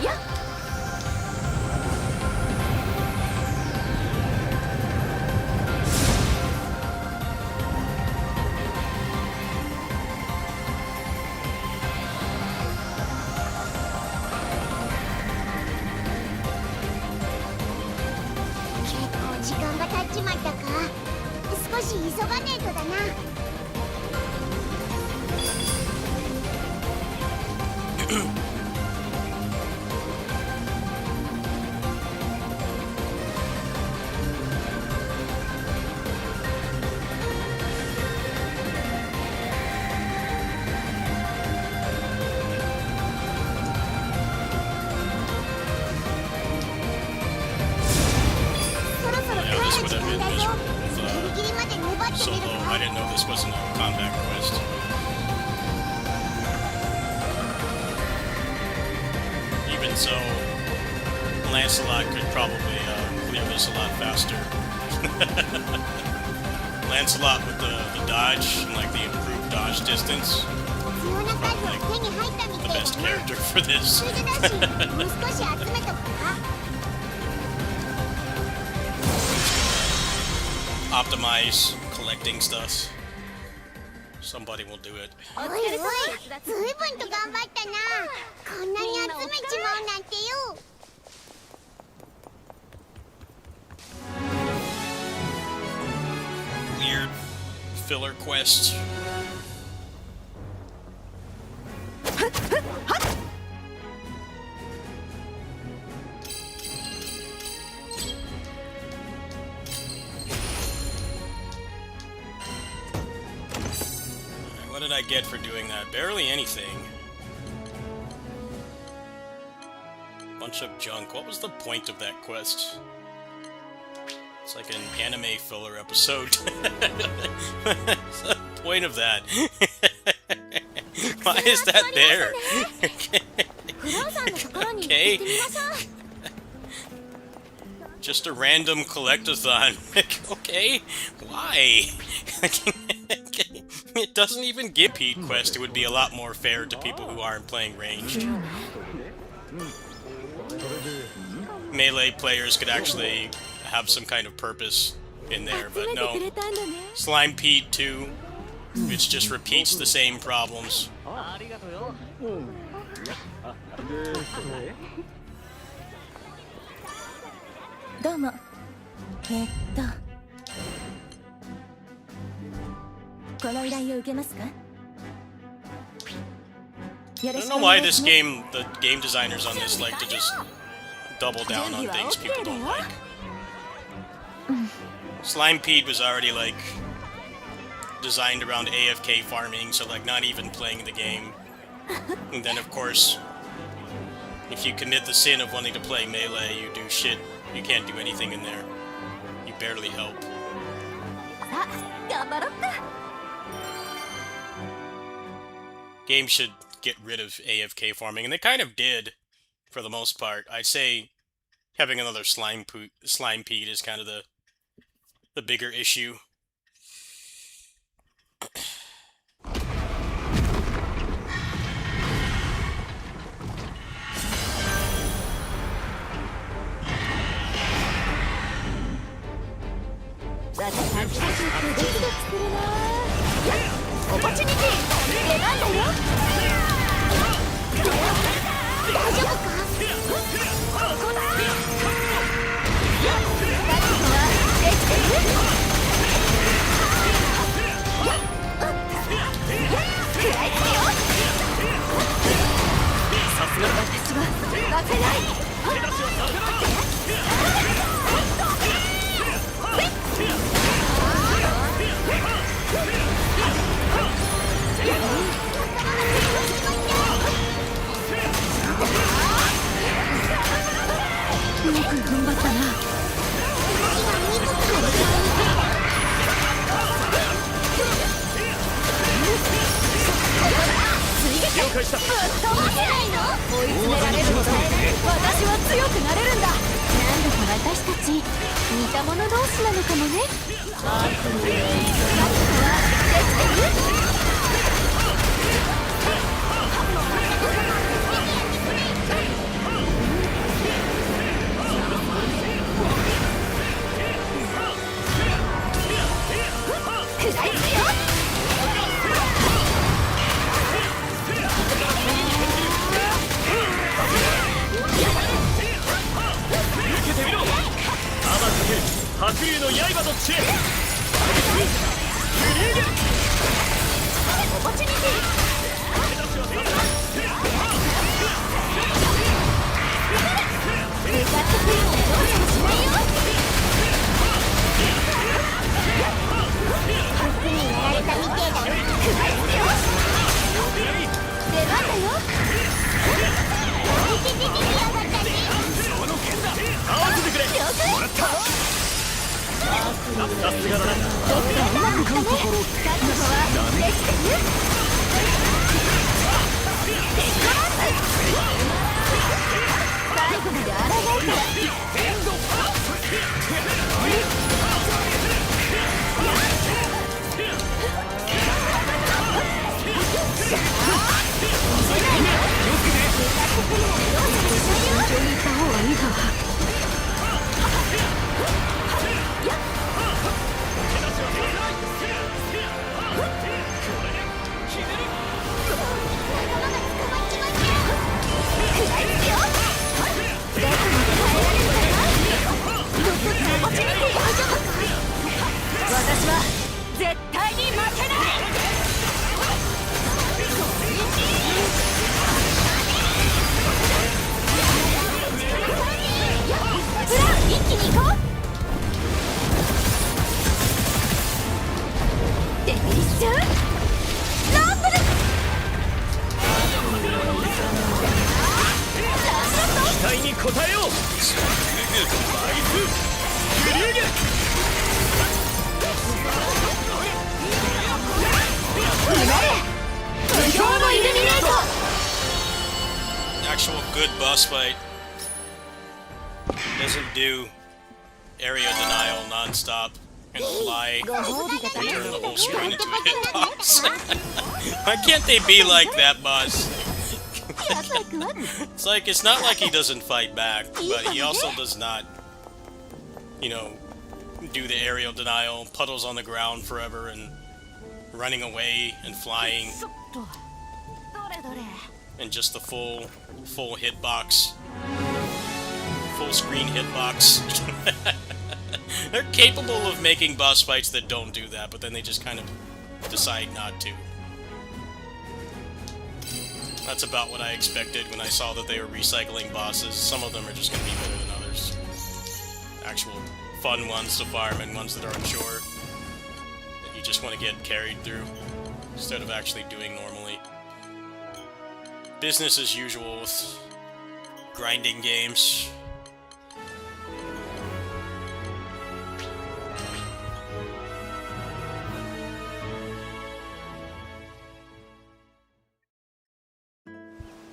やっ結構時間が経っちまったか。少し急がねえとだな。そろそろ帰る時間だぞ。ギリギリまで粘ってみる Solo. か。 I didn't know this wasn't a combat quest. Even so, Lancelot could probably clear this a lot faster. Lancelot with the dodge and like the improved dodge distance. 必要な数を手に入ったみ The たい best だな。 character for this. ついでだし、もう少し集めとくか。 Optimize collecting stuff. Somebody will do it. おいおい、ずいぶんと頑張ったな。こんなに集めちまうなんてよ。 Weird filler quests. What did I get for doing that? Barely anything. Bunch of junk. What was the point of that quest? It's like an anime filler episode. What's the point of that? Why is that there? Okay. Just a random collectathon. Okay, why? It doesn't even give Pete Quest. It would be a lot more fair to people who aren't playing ranged. Melee players could actually have some kind of purpose in there, but no. Slime Pete 2, which just repeats the same problems. どうも。この依頼を受けますか？ I don't know why this game, the game designers on this like to just double down on things people don't like. Slime Pete was already like designed around AFK farming, so like not even playing the game. And then of course, if you commit the sin of wanting to play Melee, you do shit. You can't do anything in there. You barely help. Games should get rid of AFK farming, and they kind of did, for the most part. I'd say having another Slime Pete is kind of the bigger issue. 白龍の刃と知恵オポチュニティ向かってくるのはどうしもしないよ。服にやられたみてえだよ。出番だよ。ピピピピピ上がったね。合わせてくれ。もらった。さすがだな。うまくいったね。勝つのはできてる。最後まで抗うから。私は絶対に負けない。ブラウン一気に行こう。デビリッシュランブル期待に応えよう。バイスグリューゲル無表のイルミネート。 Actual good boss fight. Doesn't do area denial non-stop and fly and turn the whole screen into a hitbox. Why can't they be like that, boss? It's like, it's not like he doesn't fight back, but he also does not, you know, do the aerial denial, puddles on the ground forever, and running away and flying, and just the full hitbox, full screen hitbox. They're capable of making boss fights that don't do that, but then they just kind of decide not to. That's about what I expected when I saw that they were recycling bosses. Some of them are just going to be better than others. Actual fun ones to farm and ones that are unsure, that you just want to get carried through instead of actually doing normally. Business as usual with grinding games.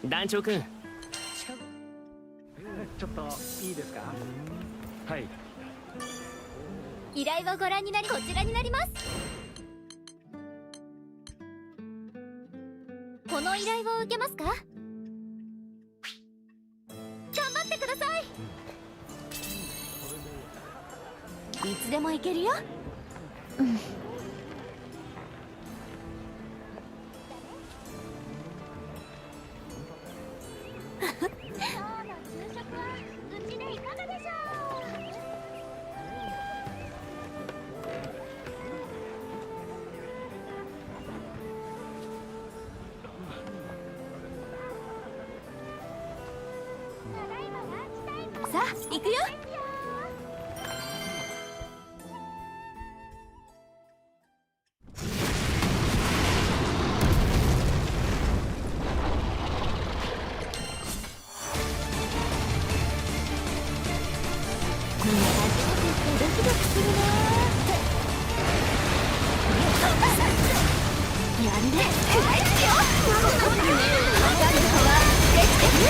団長くん、ちょっといいですか。はい。依頼をご覧になり、こちらになります。この依頼を受けますか。頑張ってください。いつでも行けるよ。うん。さあ、行くよ。ドキドキするな。やるね。食らいつくよ。分かるのはできてる。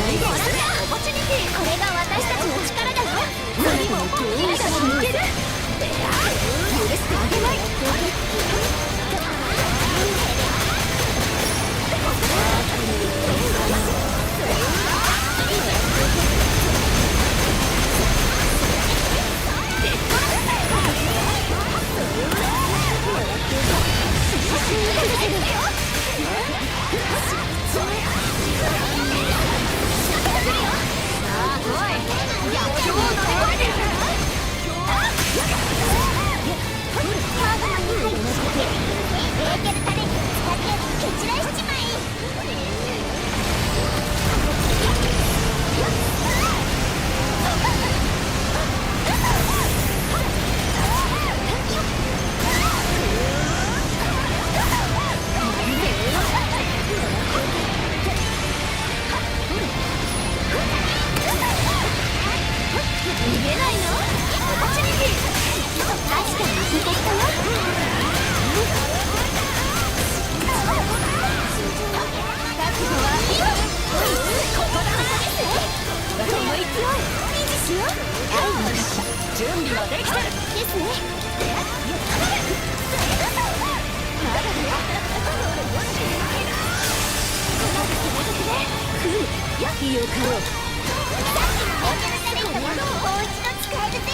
これが私たちの力だよ。何もいいだろいける。許してあげない。準備はできてるですね。よかろう。もう一度使えるぜ。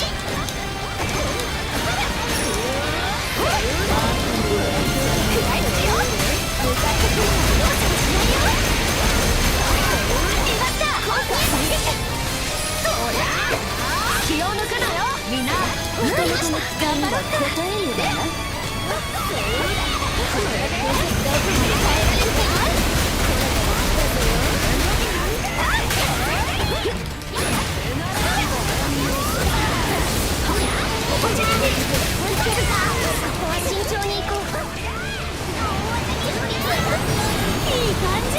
気を抜くなよみんな。頑張って答えるだな。ここは慎重に行こう。いい感じ。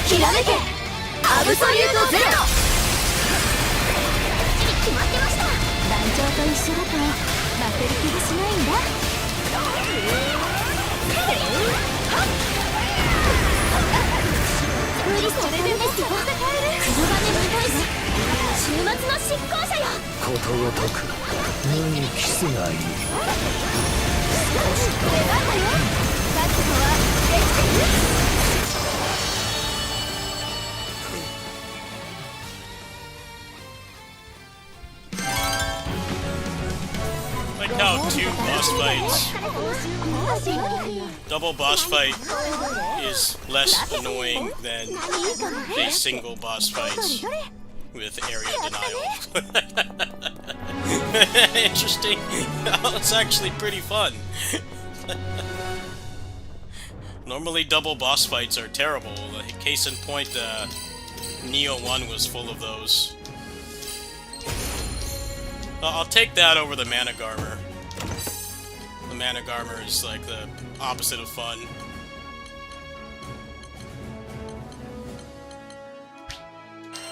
きらめけアブソリュートゼロ。決まってました。団長と一緒だと負ける気がしないんだ。無理それでも黒金無対し週末の執行者よ。ことごとく無にキスがいい。出番だよ。覚悟はできてる。Like how two boss fights, double boss fight is less annoying than a single boss fight with area denial. Interesting. It's actually pretty fun. Normally double boss fights are terrible. Like, case in point, Neo 1 was full of those. I'll take that over the Mana Garmer. The Mana Garmer is like the opposite of fun.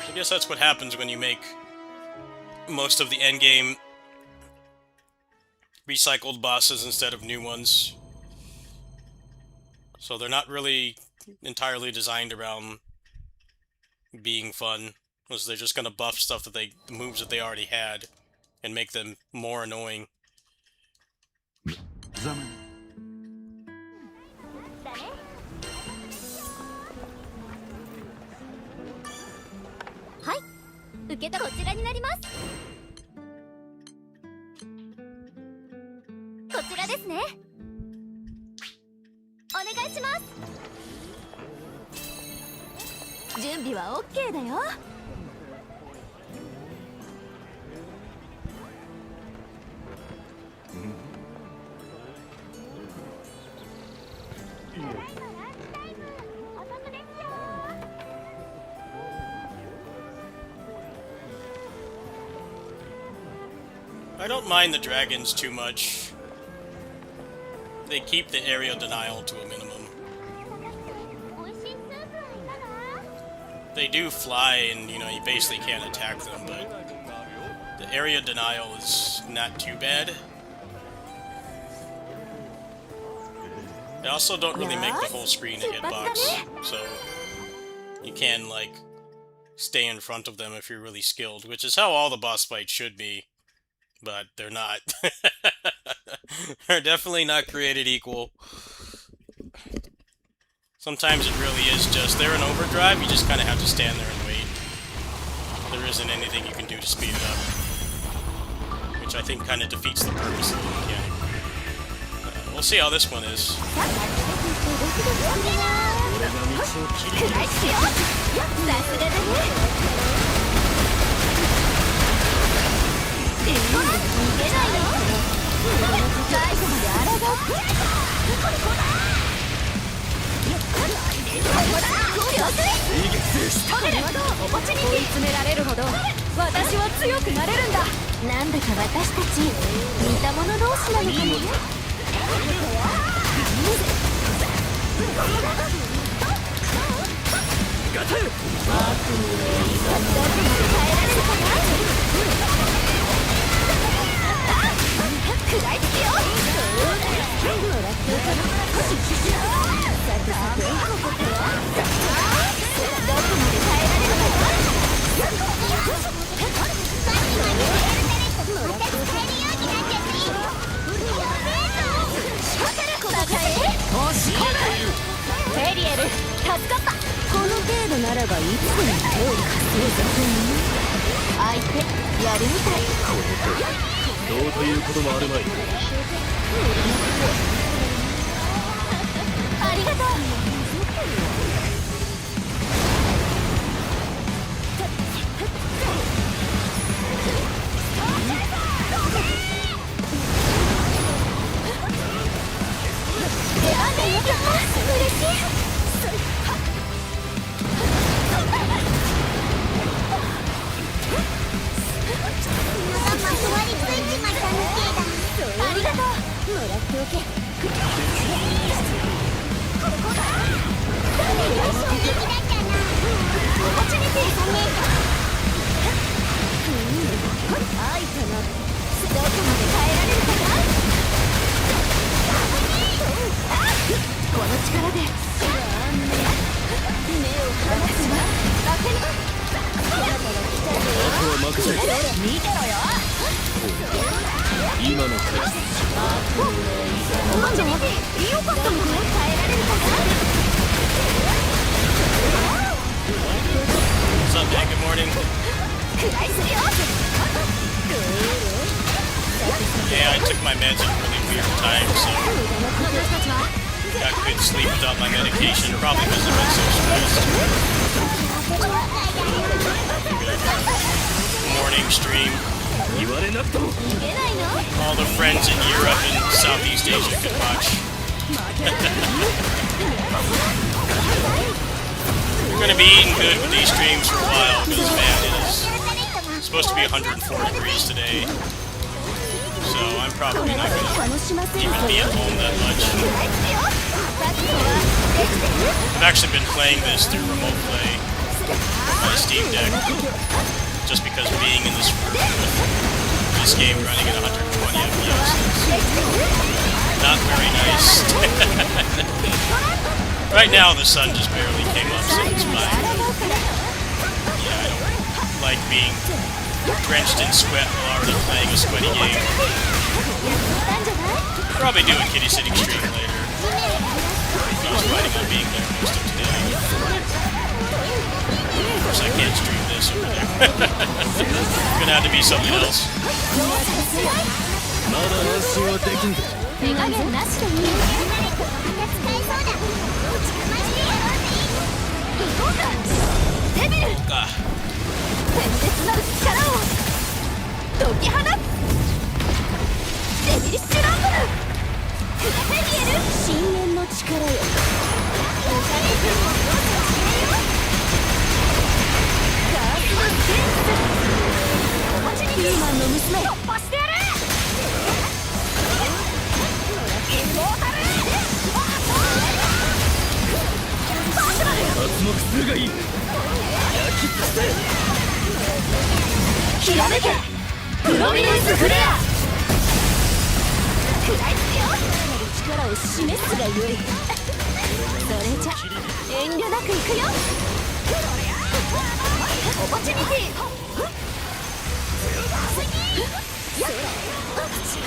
I guess that's what happens when you make most of the endgame recycled bosses instead of new ones. So they're not really entirely designed around being fun, because they're just gonna buff stuff that the moves that they already had and make them more annoying. ざまはい、受けたこちらになります。こちらですね。お願いします。準備は OK だよ。I don't mind the dragons too much. They keep the area denial to a minimum. They do fly and, you know, you basically can't attack them, but the area denial is not too bad. They also don't really make the whole screen a hitbox, so you can, like, stay in front of them if you're really skilled, which is how all the boss fights should be. But they're not. They're definitely not created equal. Sometimes it really is just, they're in overdrive, you just kind of have to stand there and wait. There isn't anything you can do to speed it up. Which I think kind of defeats the purpose of the mechanic. We'll see how this one is. What's up, man? Good morning. Yeah, I took my meds at a really weird time, so got good sleep without my medication, probably because I've been so stressed. Morning stream. 言われなくとも All the friends in Europe and Southeast Asia can watch. We're gonna be eating good with these streams for a while because, man, it is supposed to be 104 degrees today. So I'm probably not gonna even be at home that much. I've actually been playing this through remote play on my Steam Deck, just because being in this room with this game running at 120 FPS is not very nice. Right now the sun just barely came up, so it's fine. Yeah, I don't like being drenched in sweat while already playing a sweaty game. Probably do a Kitty City stream later. I was planning on being there most of today. Of course I can't stream this over there. Gonna have to be something else. まだ安心はできんぞ。手加減なしでいい。使えそうだ。行こうか。デビル。鮮烈なる力を解き放つ。デビリッシュランブル。ください見える。深淵の力よ。ガースのセンス。お待ちに。ピーマンの娘。突破してやる。脱目するがいい。焼き尽くせ。ひらめけプロミネンスフレア。食らいつくよ。力を示すがよい。それじゃ遠慮なくいくよ。オポチュニティ。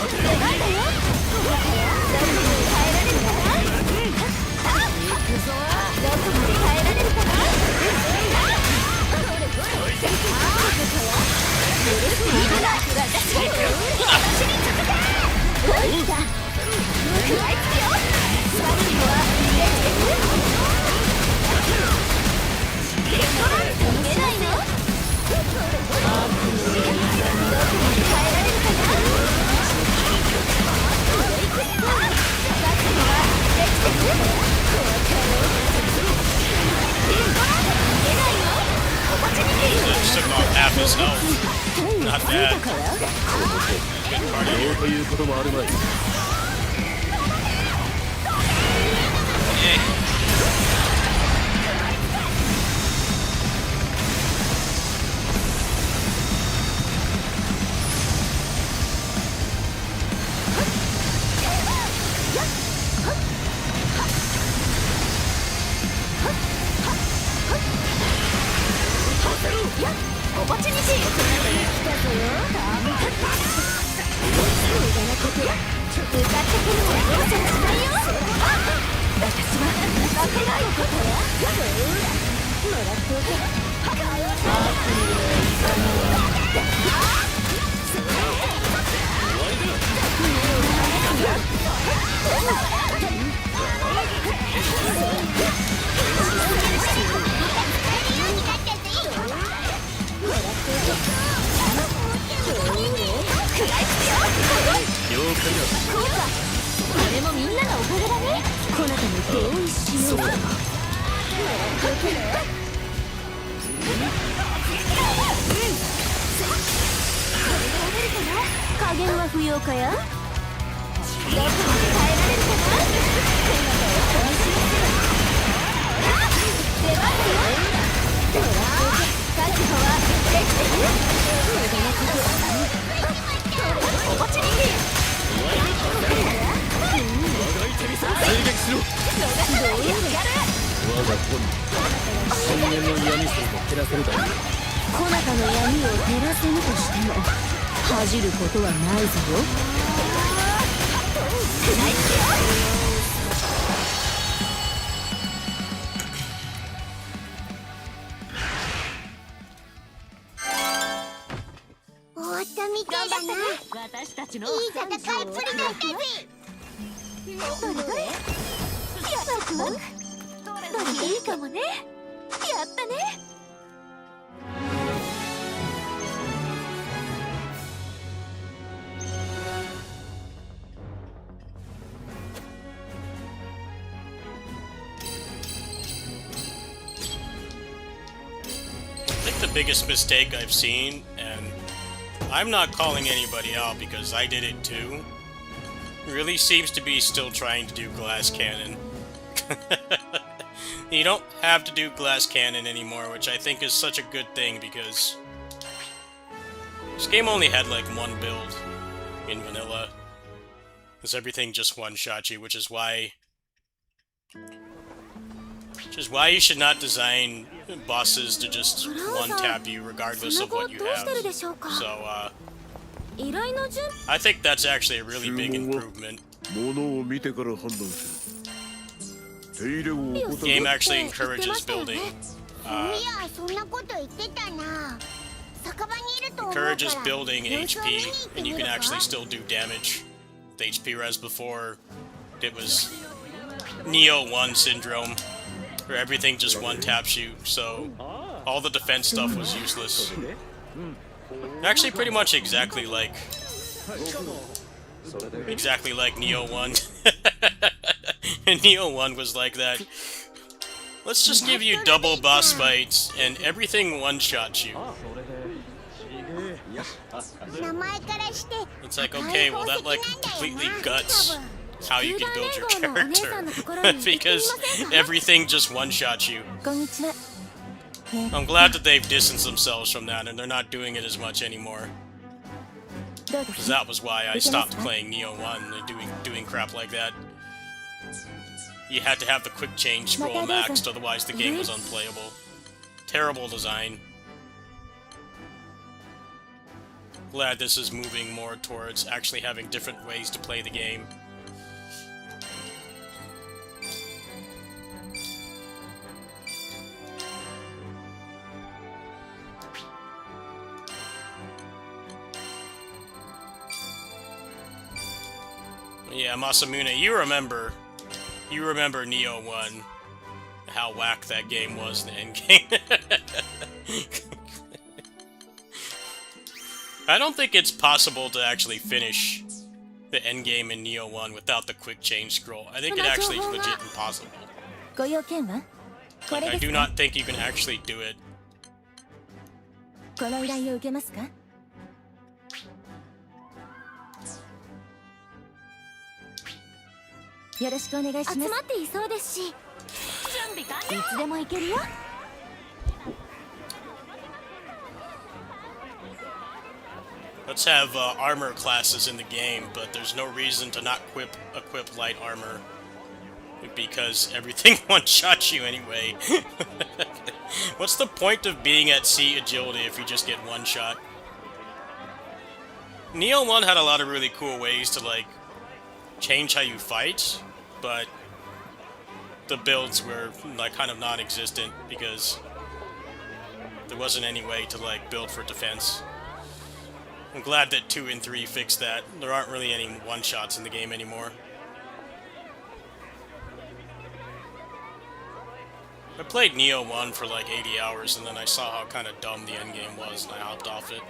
出番だよ。どこまで耐えられるかな。行くぞ。どこまで耐えられるかな。Just took off half his health. Not bad. Good cardio. ということもあるまい。オポチュニティ。来たぞよ。無駄なこと歌ってくるのは容赦しないよ。私は負けないことや。もらっておけ。これもみんなのおかげだね。こなたも同意しよう。そうだな。加減は不要かや。どこまで耐えられるかな。出番だよ。確保はできてる。無駄なこと。オポチュニティ。追撃しろ。どうやってやる。我が子に深淵の闇さえも照らせるだろう。こなたの闇を照らせぬとしても恥じることはないぞよ。食らいつくよ。終わったみたいだな。私たちのいい戦いっぷりだったぜ。どれどれ。やったわ。どれでいいかもね。やったね。biggest mistake I've seen, and I'm not calling anybody out because I did it too, really seems to be still trying to do glass cannon. You don't have to do glass cannon anymore, which I think is such a good thing because this game only had like one build in vanilla. Because everything just one-shot you, which is why you should not design bosses to just one-tap you regardless of what you have. So, I think that's actually a really big improvement. 物を見てから判断する。手入れを怠る。 Game actually encourages building. いやそんなこと言ってたな。酒場にいると思うから。 Encourages building HP, and you can actually still do damage. The HP res before, it was Neo 1 syndrome, where everything just one-taps you, so all the defense stuff was useless. Actually, pretty much exactly like Neo 1. And Neo 1 was like that. Let's just give you double boss fights, and everything one-shots you. It's like, okay, well that like completely guts how you can build your character. Because everything just one-shots you. I'm glad that they've distanced themselves from that and they're not doing it as much anymore. Because that was why I stopped playing Neo 1 and doing crap like that. You had to have the quick change scroll maxed, otherwise the game was unplayable. Terrible design. Glad this is moving more towards actually having different ways to play the game. Yeah, Masamune, you remember Neo 1, how whack that game was in the endgame. I don't think it's possible to actually finish the endgame in Neo 1 without the quick change scroll. I think it actually is legit impossible. Like, I do not think you can actually do it. この依頼を受けますか? よろしくお願いします。集まっていそうですし、準備完了。いつでも行けるよ。 Let's have armor classes in the game, but there's no reason to not equip light armor. Because everything one-shots you anyway. What's the point of being at sea agility if you just get one-shot? Neo 1 had a lot of really cool ways to, like, change how you fight, but the builds were, like, kind of non-existent because there wasn't any way to, like, build for defense. I'm glad that 2 and 3 fixed that. There aren't really any one-shots in the game anymore. I played Neo 1 for like 80 hours, and then I saw how kind of dumb the endgame was, and I hopped off it.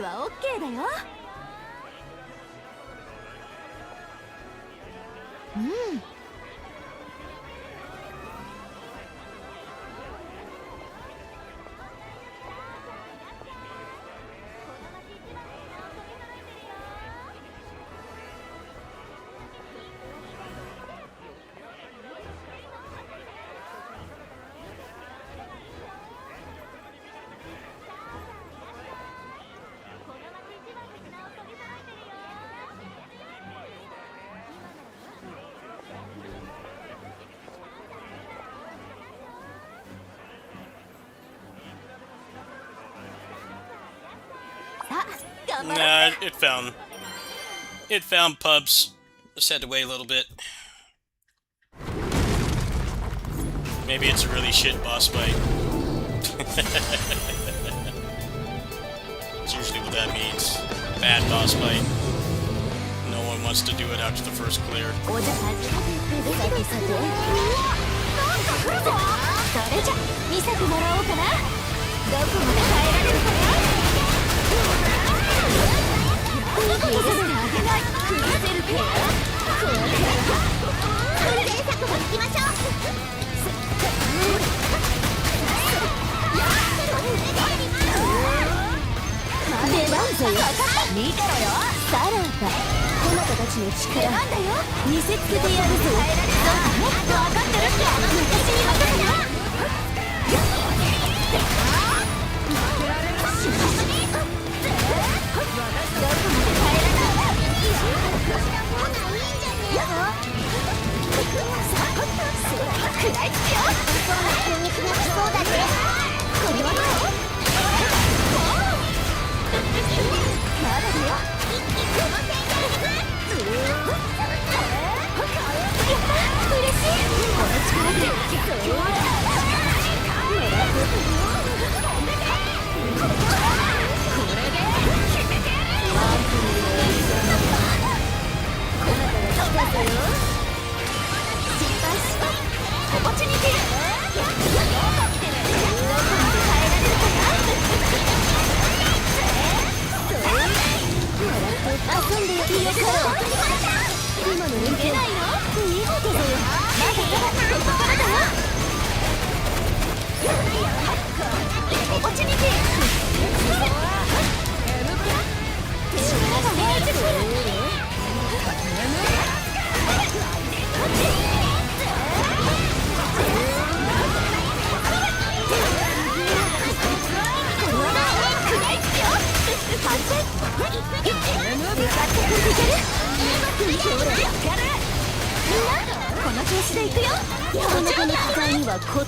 OK だよ。Nah, it found pubs. Just had to wait a little bit. Maybe it's a really shit boss fight. That's usually what that means. Bad boss fight. No one wants to do it after the first clear. それじゃ見せてもらおうかな。どこまで耐えられるかな。このことですらあげない。崩せるかよ。前作も行きましょう。出番ぞよ。見てろよ。さらばこの子たちの力なんだよ。見せつけてやるぞ。そうだね。分かってるって。私に任せな。こ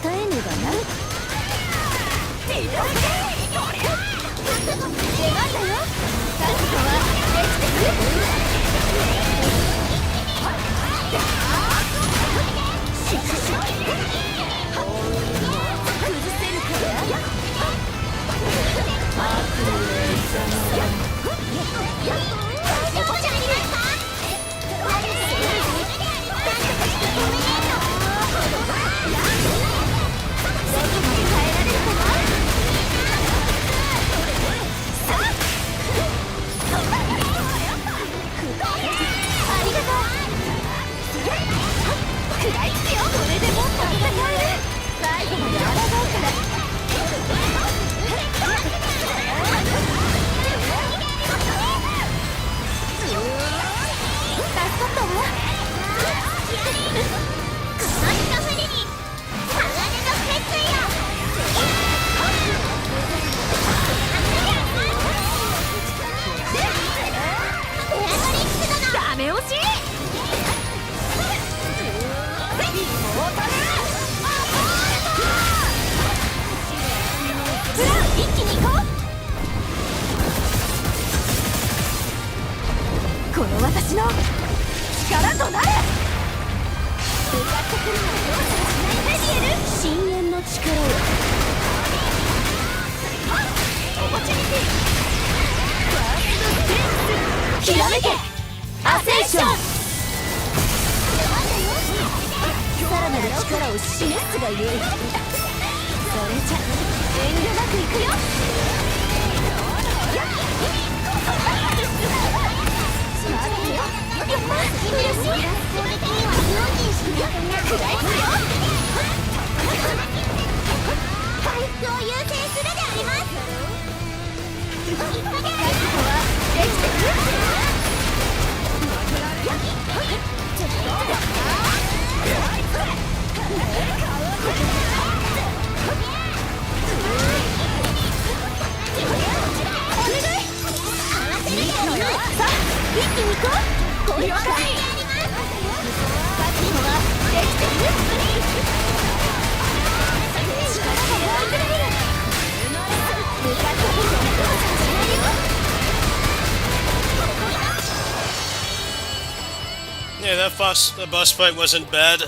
Yeah, that boss fight wasn't bad.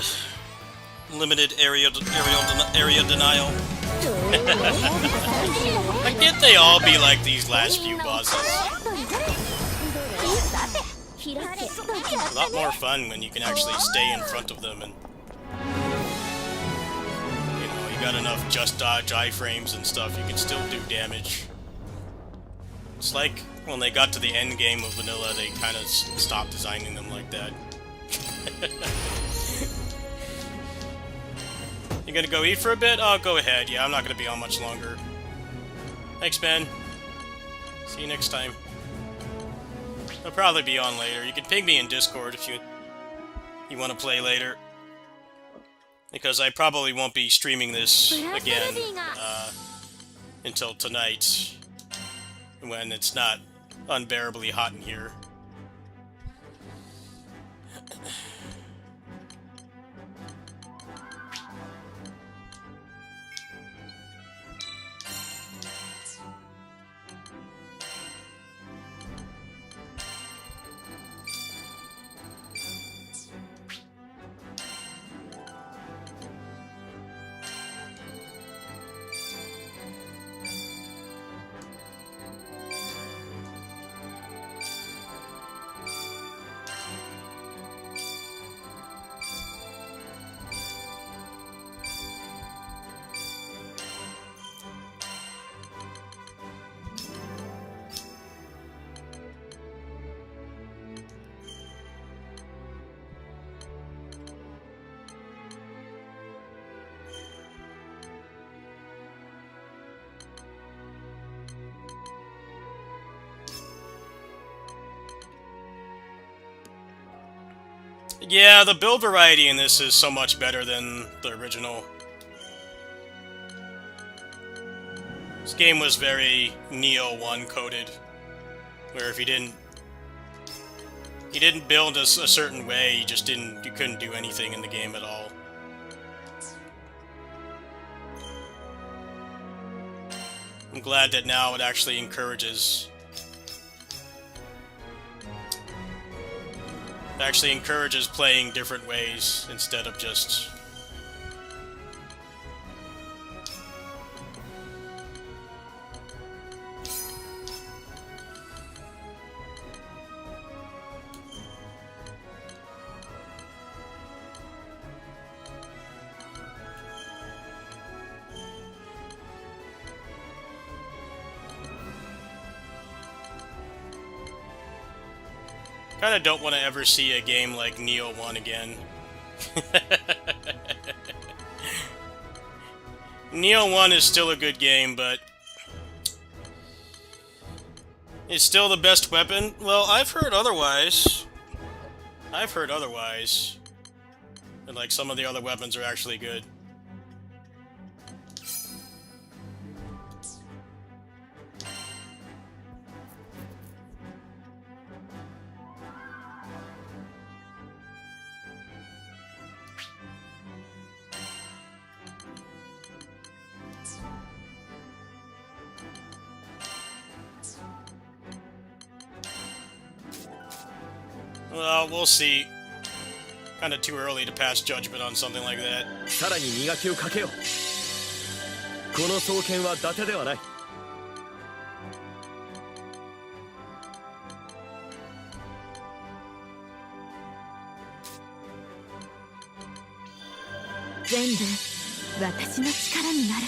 Limited area denial. Why can't they all be like these last few bosses? A lot more fun when you can actually stay in front of them and, you know, you got enough just dodge iframes and stuff, you can still do damage. It's like when they got to the end game of vanilla, they kind of stopped designing them like that. You gonna go eat for a bit? Oh, go ahead. Yeah, I'm not gonna be on much longer. Thanks, man. See you next time. I'll probably be on later. You can ping me in Discord if you want to play later. Because I probably won't be streaming this again until tonight, when it's not unbearably hot in here. Yeah, the build variety in this is so much better than the original. This game was very Neo 1 coded, where if you didn't build a certain way, you couldn't do anything in the game at all. I'm glad that now it actually encourages playing different ways instead of just kinda don't want to ever see a game like Neo 1 again. Neo 1 is still a good game, but it's still the best weapon? Well, I've heard otherwise. And like some of the other weapons are actually good. Well, we'll see. Kinda too early to pass judgment on something like that. さらに磨きをかけよう。この双剣は伊達ではない。全部私の力になる。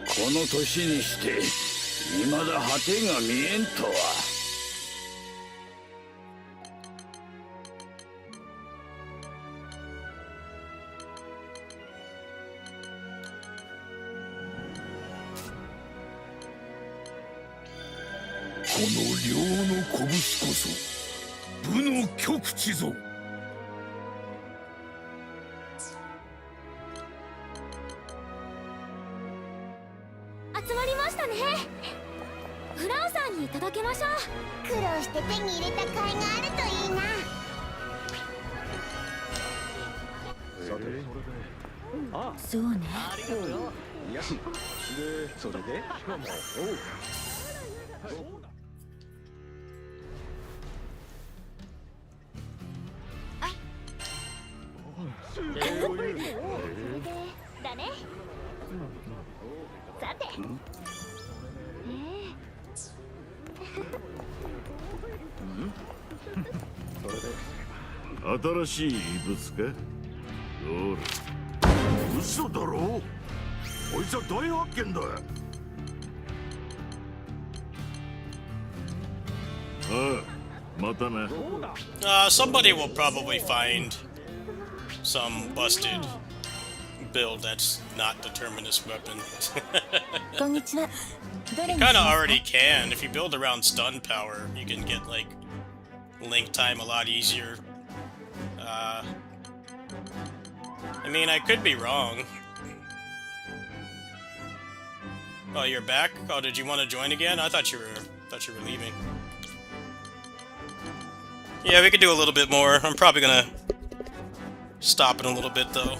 この年にして未だ果てが見えんとは。この両の拳こそ武の極致ぞ。集まりましたね。フラウさんに届けましょう。苦労して手に入れた甲斐があるといいな。そうね。ありがとうよ。いやでそれでしかもそれでだね。さて。新しい異物か。どれ。嘘だろ。こいつは大発見だ。ああ、またな。Somebody will probably find some busted build that's not the terminus weapon. こんにちは。どれ You にします kind of か？ already can. If you build around stun power, you can get like link time a lot easier. I mean, I could be wrong. Oh, you're back? Oh, did you want to join again? I thought you were leaving. Yeah, we could do a little bit more. I'm probably gonna stop in a little bit though.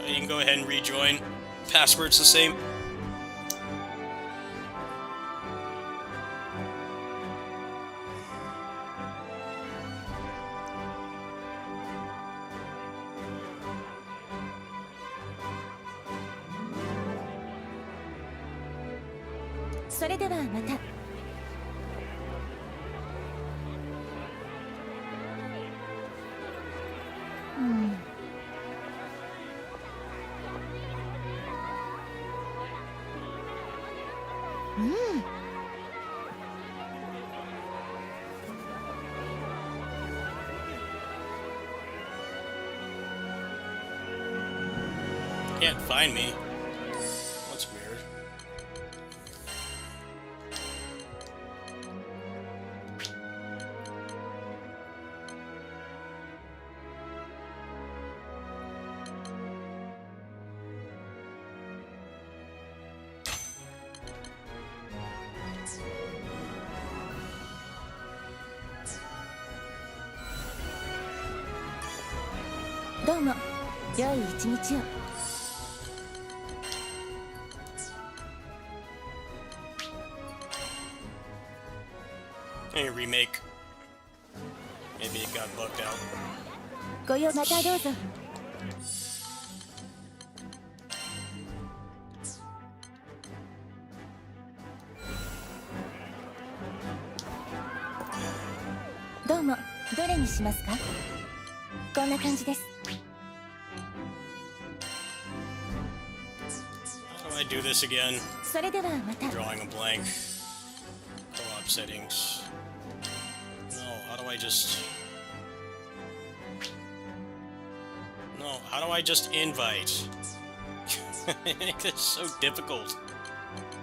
You can go ahead and rejoin. Password's the same. .それではまた。Can't find me. That's weird. .どうも良い一日を。Any remake. Maybe it got bugged out. ご用またどうぞ。どうもどれにしますか？こんな感じです。How do I do this again? それではまた。 Drawing a blank. Co-op settings. No, how do I just... No, how do I just invite? It's so difficult.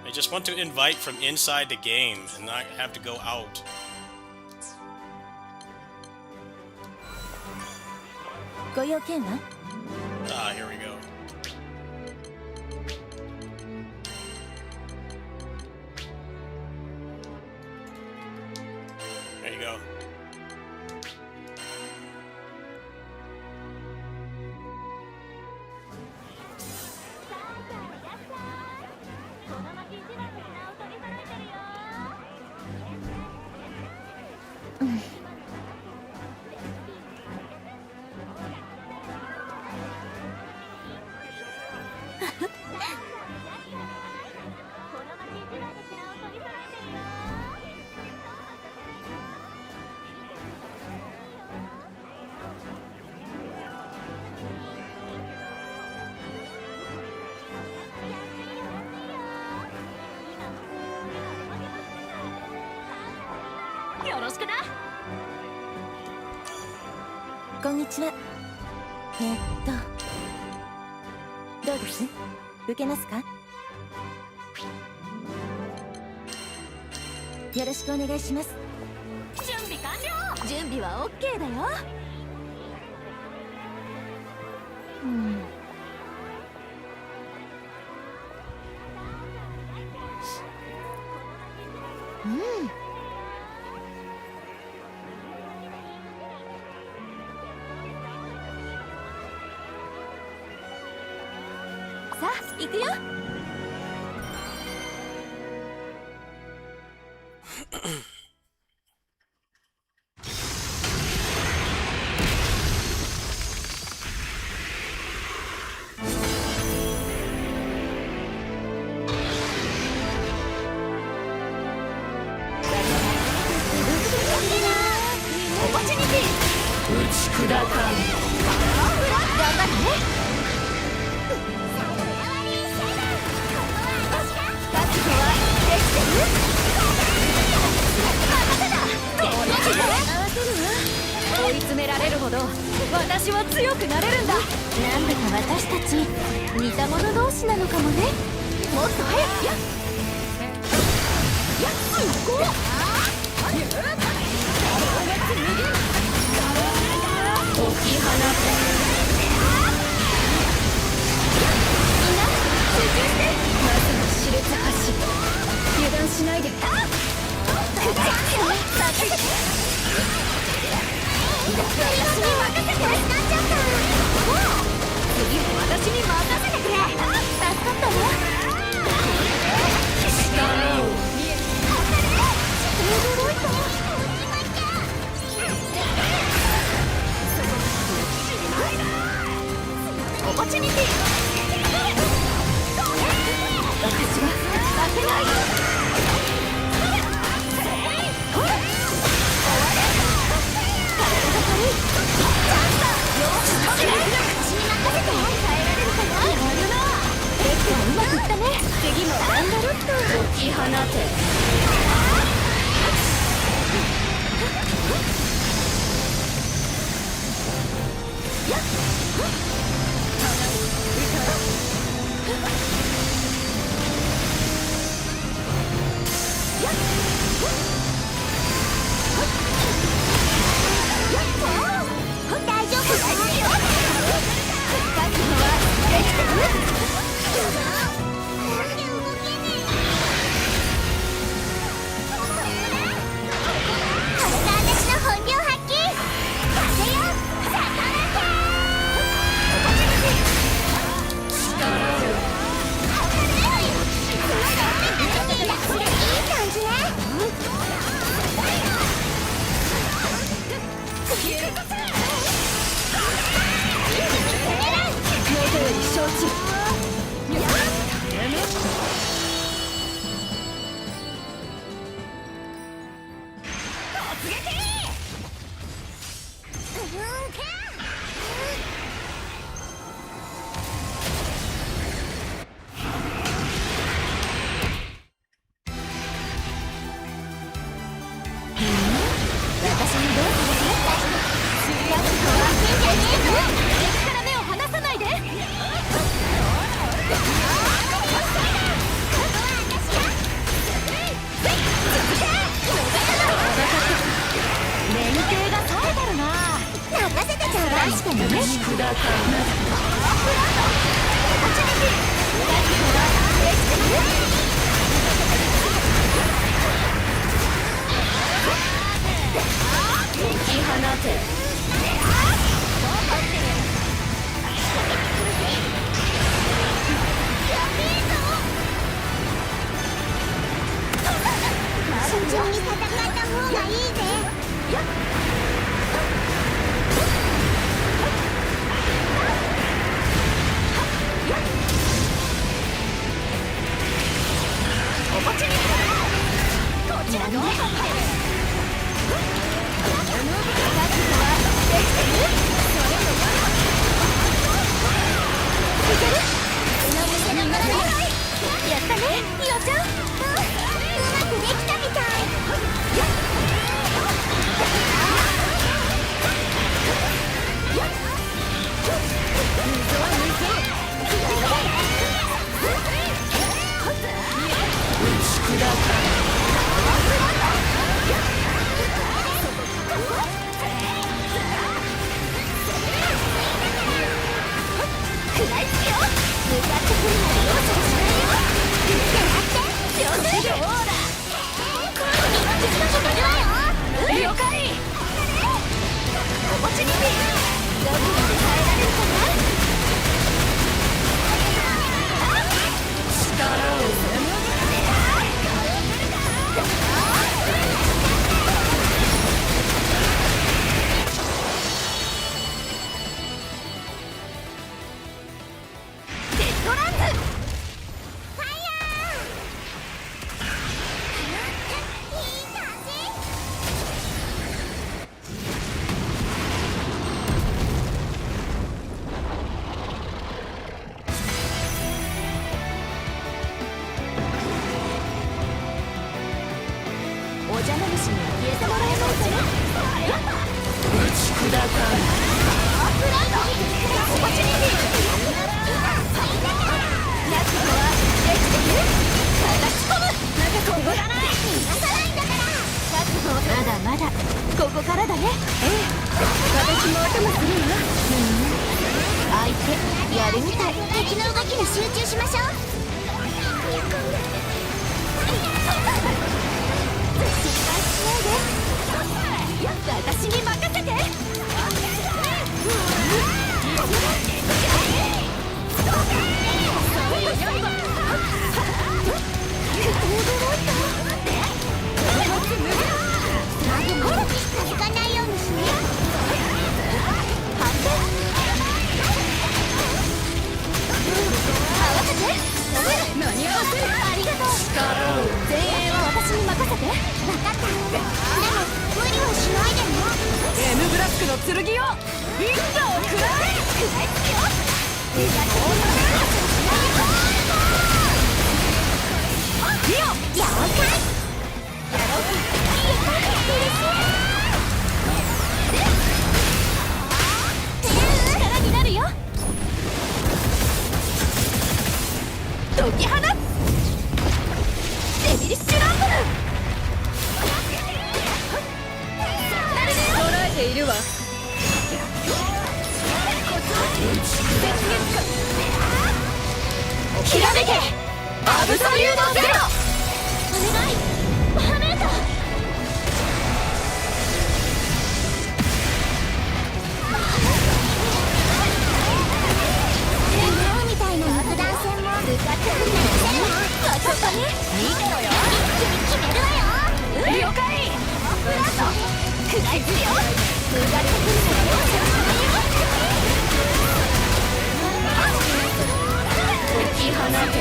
I just want to invite from inside the game and not have to go out. ご用件は？ Ah, here we go. There you go. .こんにちは。どうです？受けますか？よろしくお願いします。準備完了。準備は OK だよ。行くよ。オポチュニティ打ち砕かん。頑張ってね。覚悟はできてる？任せた。追い詰められるほど私は強くなれるんだ。なんだか私たち似た者同士なのかもね。もっと早くすごっ。解き放て。みんな集中して。まずは熾烈発進。油断しないで。私に任せて。助かっちゃった。次も私に任せてくれ。助かったわ。力を驚いた。オポチュニティ。私は負けない。体が軽い。チャンスだ。よし、私に任せて。耐えられるかな。やるな。レッドはうまくいったね。次も頑張ろっと。解き放て。大丈夫だよ。覚悟はできてる？なんで動けねえ。これが私の本領発揮。風よ、逆らけ。オポチュニティ。力をいい感じね。元より承知。慎重に戦った方がいいぜ。オポチュニティ。こちらの覚悟はまだまだここからだね。私もお供するよ。相手やるみたい。敵の動きに集中しましょう。失敗しないで。私に任せて。続かないようにしね。合わせて。何合わせる。ありがとう。前衛は私に任せて。分かった。でも無理はしないでね。M ブラックの剣を一打を食らえ。食らいつくよ。了解。力になるよ。解き放つ。デビリッシュランブル。捉えているわ。ひらめけアブソリュートゼロ。お願いハメータ。みたいな肉弾戦も向かってくるんだよ。わかったね。見てろよ。一気に決めるわよ。了解。ブラスト食らいつくよ。向かってくるのよ。解き放て。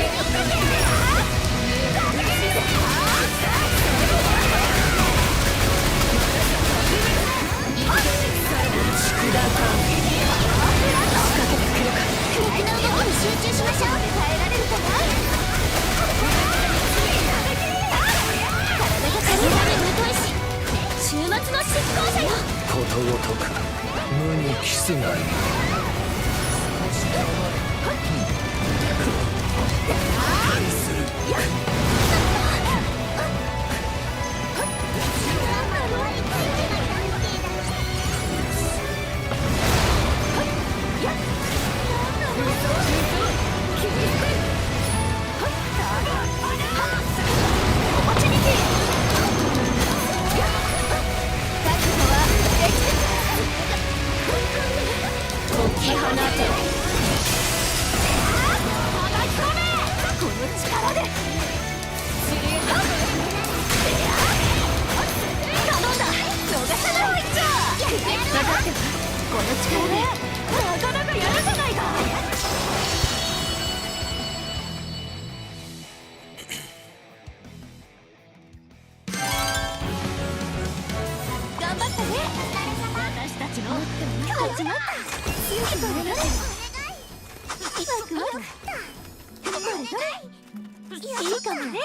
集中しましょう。耐えられるかな。体が限られる疎いし週末の執行者よ。ことごとく無に帰すがいい。いいかもね。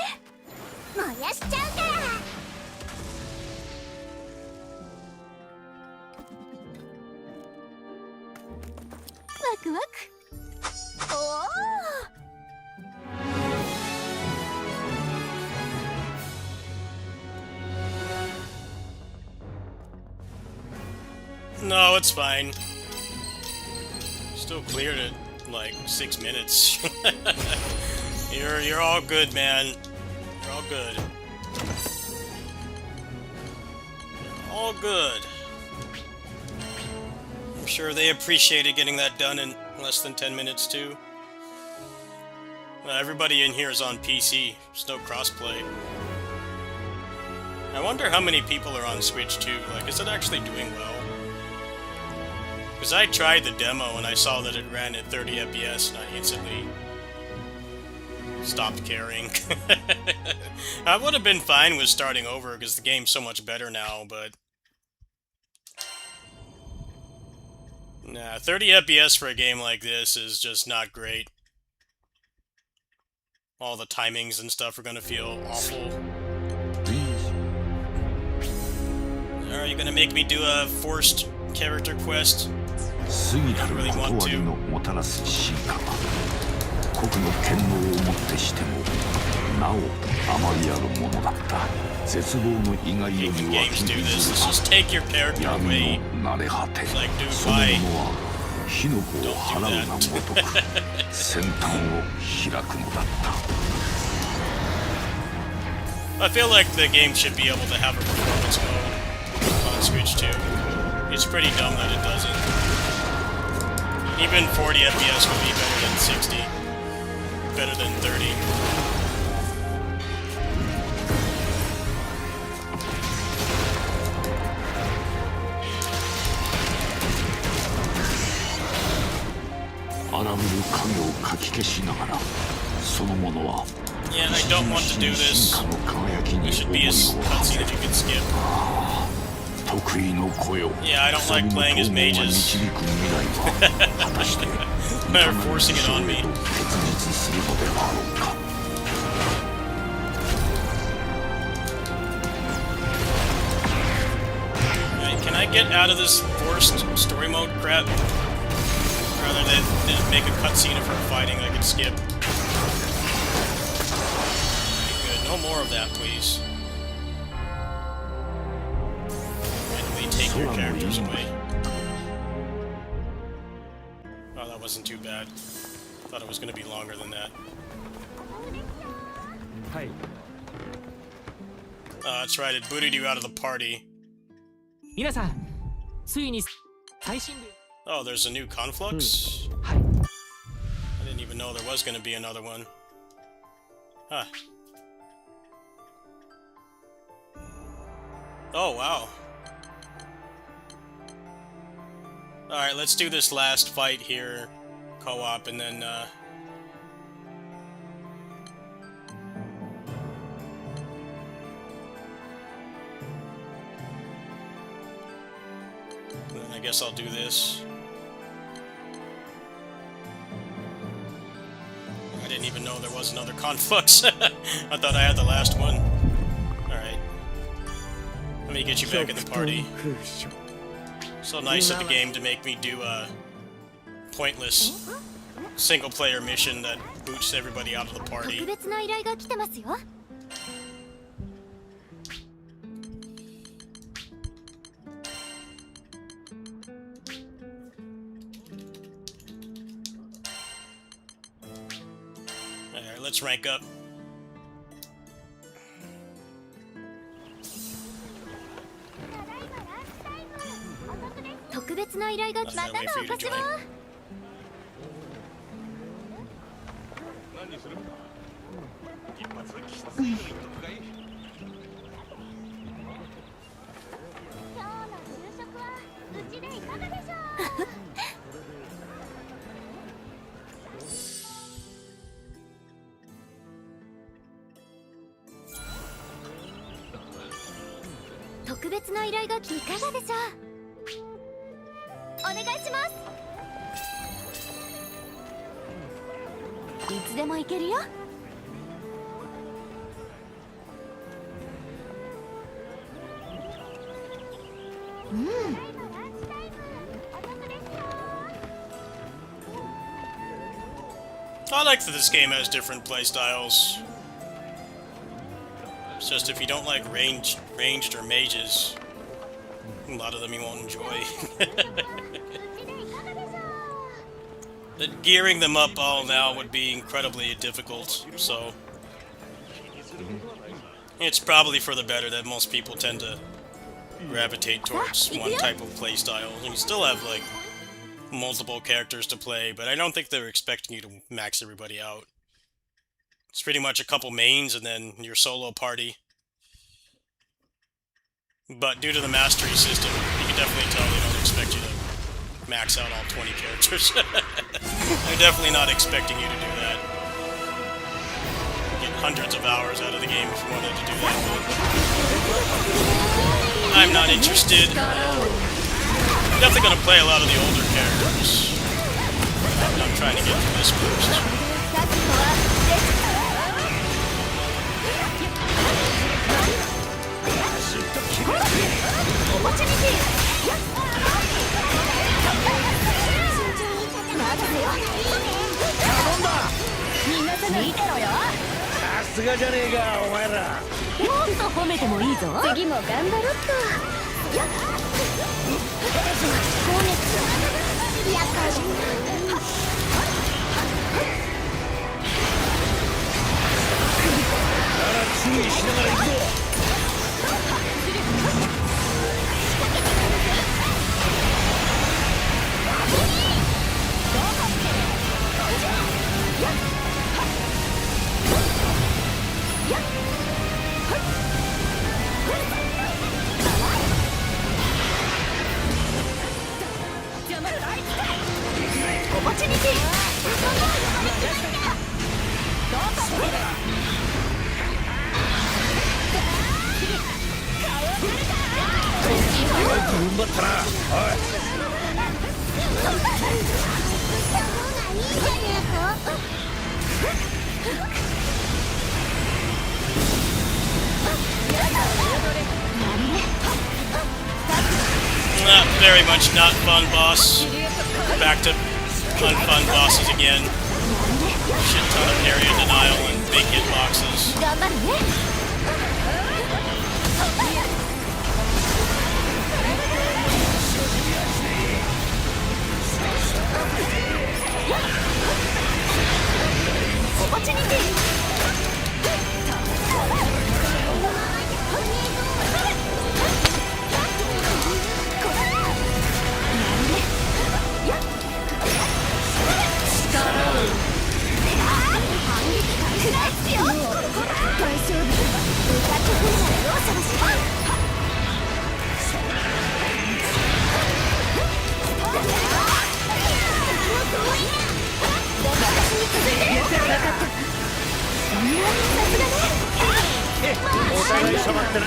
燃やしちゃうから。ワクワク。おお。No, it's fine. Still cleared it like 6 minutes. You're all good, man. You're all good. You're all good. I'm sure they appreciated getting that done in less than 10 minutes too. Everybody in here is on PC. There's no crossplay. I wonder how many people are on Switch too. Like, is it actually doing well? Because I tried the demo and I saw that it ran at 30 FPS and I instantly stopped caring. I would have been fine with starting over because the game's so much better now, but nah, 30 FPS for a game like this is just not great. All the timings and stuff are gonna feel awful. Are you gonna make me do a forced character quest. 過ぎたる断りのもたらす進化は国の権能をもってしてもなおあまりあるものだった。絶望の意外より Making は games 気 do に this. ず Let's just take your character 闇 away. の慣れ果て It's like, dude, そのも why? のは火の粉を払うがごとく先端を開くのだった。 I feel like the game should be able to have a performance mode on Switch too. It's pretty dumb that it doesn't. Even 40 FPS would be better than 60. Better than 30. Yeah, I don't want to do this. There should be a cutscene that you can skip. Yeah, I don't like playing as mages. They're forcing it on me. Right, can I get out of this forced story mode crap? Rather than make a cutscene of her fighting I can skip. Good, no more of that, please. Randomly take your characters away. Oh, that wasn't too bad. Thought it was going to be longer than that. はい。 That's right, it booted you out of the party. 皆さん、ついに最新で。 Oh, there's a new Conflux? はい。 I didn't even know there was going to be another one. Huh. Oh, wow. Alright, let's do this last fight here, co-op, and then, I guess I'll do this. I didn't even know there was another Conflux. I thought I had the last one. Alright. Let me get you back in the party. So nice of the game to make me do a pointless single-player mission that boots everybody out of the party. 特別な依頼が来てますよ。 Alright, let's rank up. I like that this game has different playstyles. It's just if you don't like ranged or mages, a lot of them you won't enjoy. Gearing them up all now would be incredibly difficult, so it's probably for the better that most people tend to gravitate towards one type of playstyle. You still have like multiple characters to play, but I don't think they're expecting you to max everybody out. It's pretty much a couple mains and then your solo party. But due to the mastery system, you can definitely tell they don't expect you to max out all 20 characters. They're definitely not expecting you to do that. Get hundreds of hours out of the game if you wanted to do that. I'm not interested. I'm definitely going to play a lot of the older characters. I'm trying to get through this first. すがじゃねえかお前ら。もっと褒めてもいいぞ。次も頑張ろっと。やっ攻撃厄介じゃない。注意しながら行くぞ。おぼちにし踏ん張ったな。おい。いいじゃねえか。Very much not fun, boss. Back to unfun bosses again. Shit ton of area denial and big hitboxes. 頑張るね。おぼちにしお互い様ってな。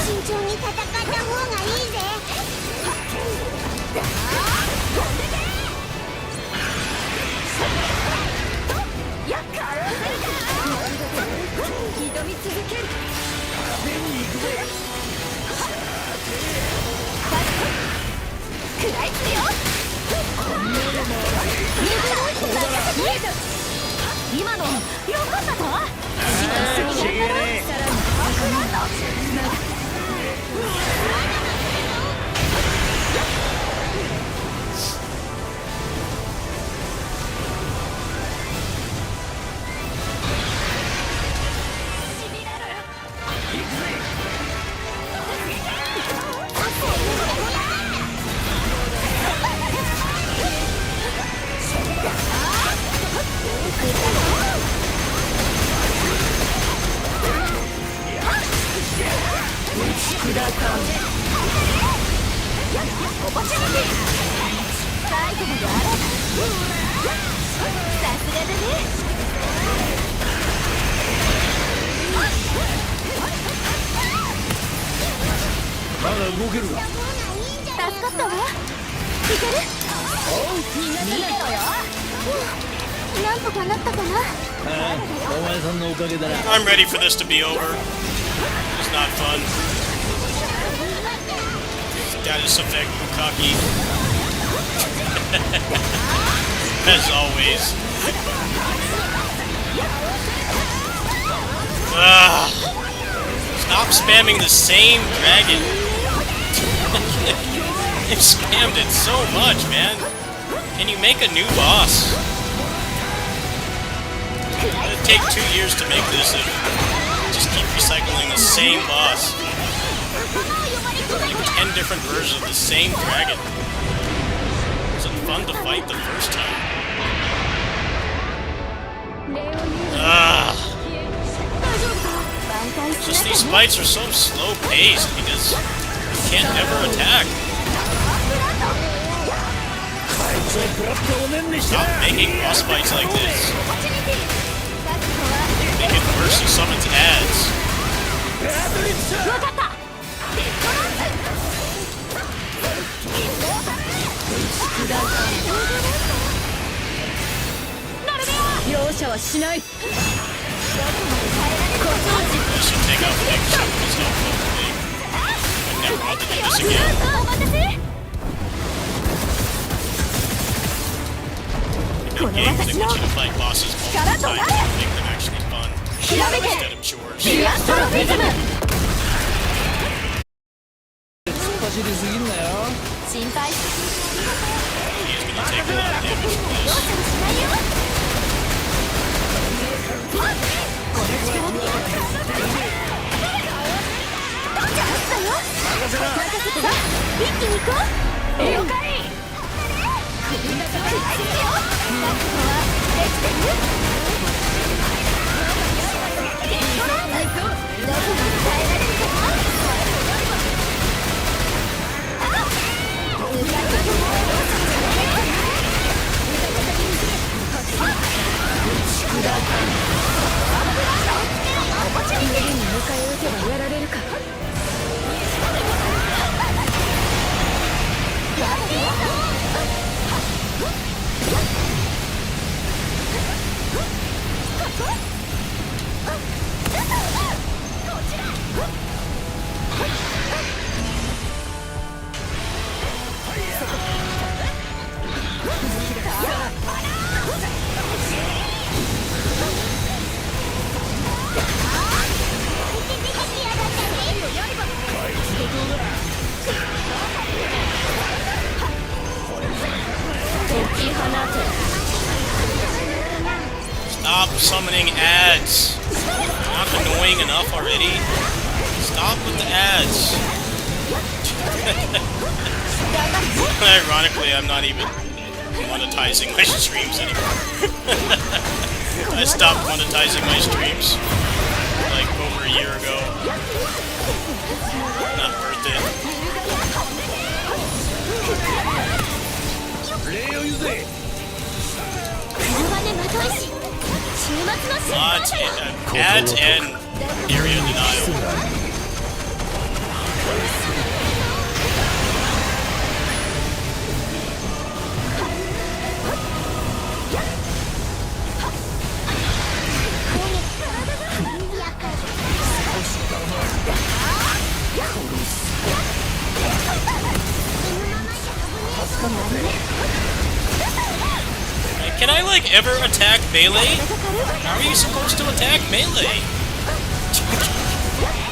慎重に戦った方がいいぜ。挑み続ける。食らいつくよ。今のよかったぞ。ちげえね。オポチュニティ最後まであれ。さすがだね。まだ動けるか。助かったわ。いける？みんな見てろよ。なんとかなったかな。お前さんのおかげだな。I'm ready for this to be over. It's not fun. Status effect Bukaki. As always. Stop spamming the same dragon. You've spammed it so much, man. Can you make a new boss? It'd take 2 years to make this if just keep recycling the same boss. Like 10 different versions of the same dragon. Was it fun to fight the first time? Just these fights are so slow paced because you can't ever attack. Stop making boss fights like this. Make it worse if summons ads. This should take out the big chunk of his health, hopefully. I never want to do this again. お待たせ In games, they want you to fight bosses multiple times to make them actually fun instead of chores. リアストロフィズム走りすぎんなよ。心配してくれてあり He が is とう going to take a lot of damage from 容 this. 赦もしないよこの力ってチャンスだよ任せてな一気に行こう了解首が高いですよ覚悟はできてるどこまで耐えられるかな次に迎え撃てばやられるかStop summoning ads. Not annoying enough already? Stop with the ads. Ironically, I'm not even monetizing my streams anymore. I stopped monetizing my streams like over a year ago. Not worth it. 礼を言うぜ。 Ads and area denial. Can I, like, ever attack melee? How are you supposed to attack melee?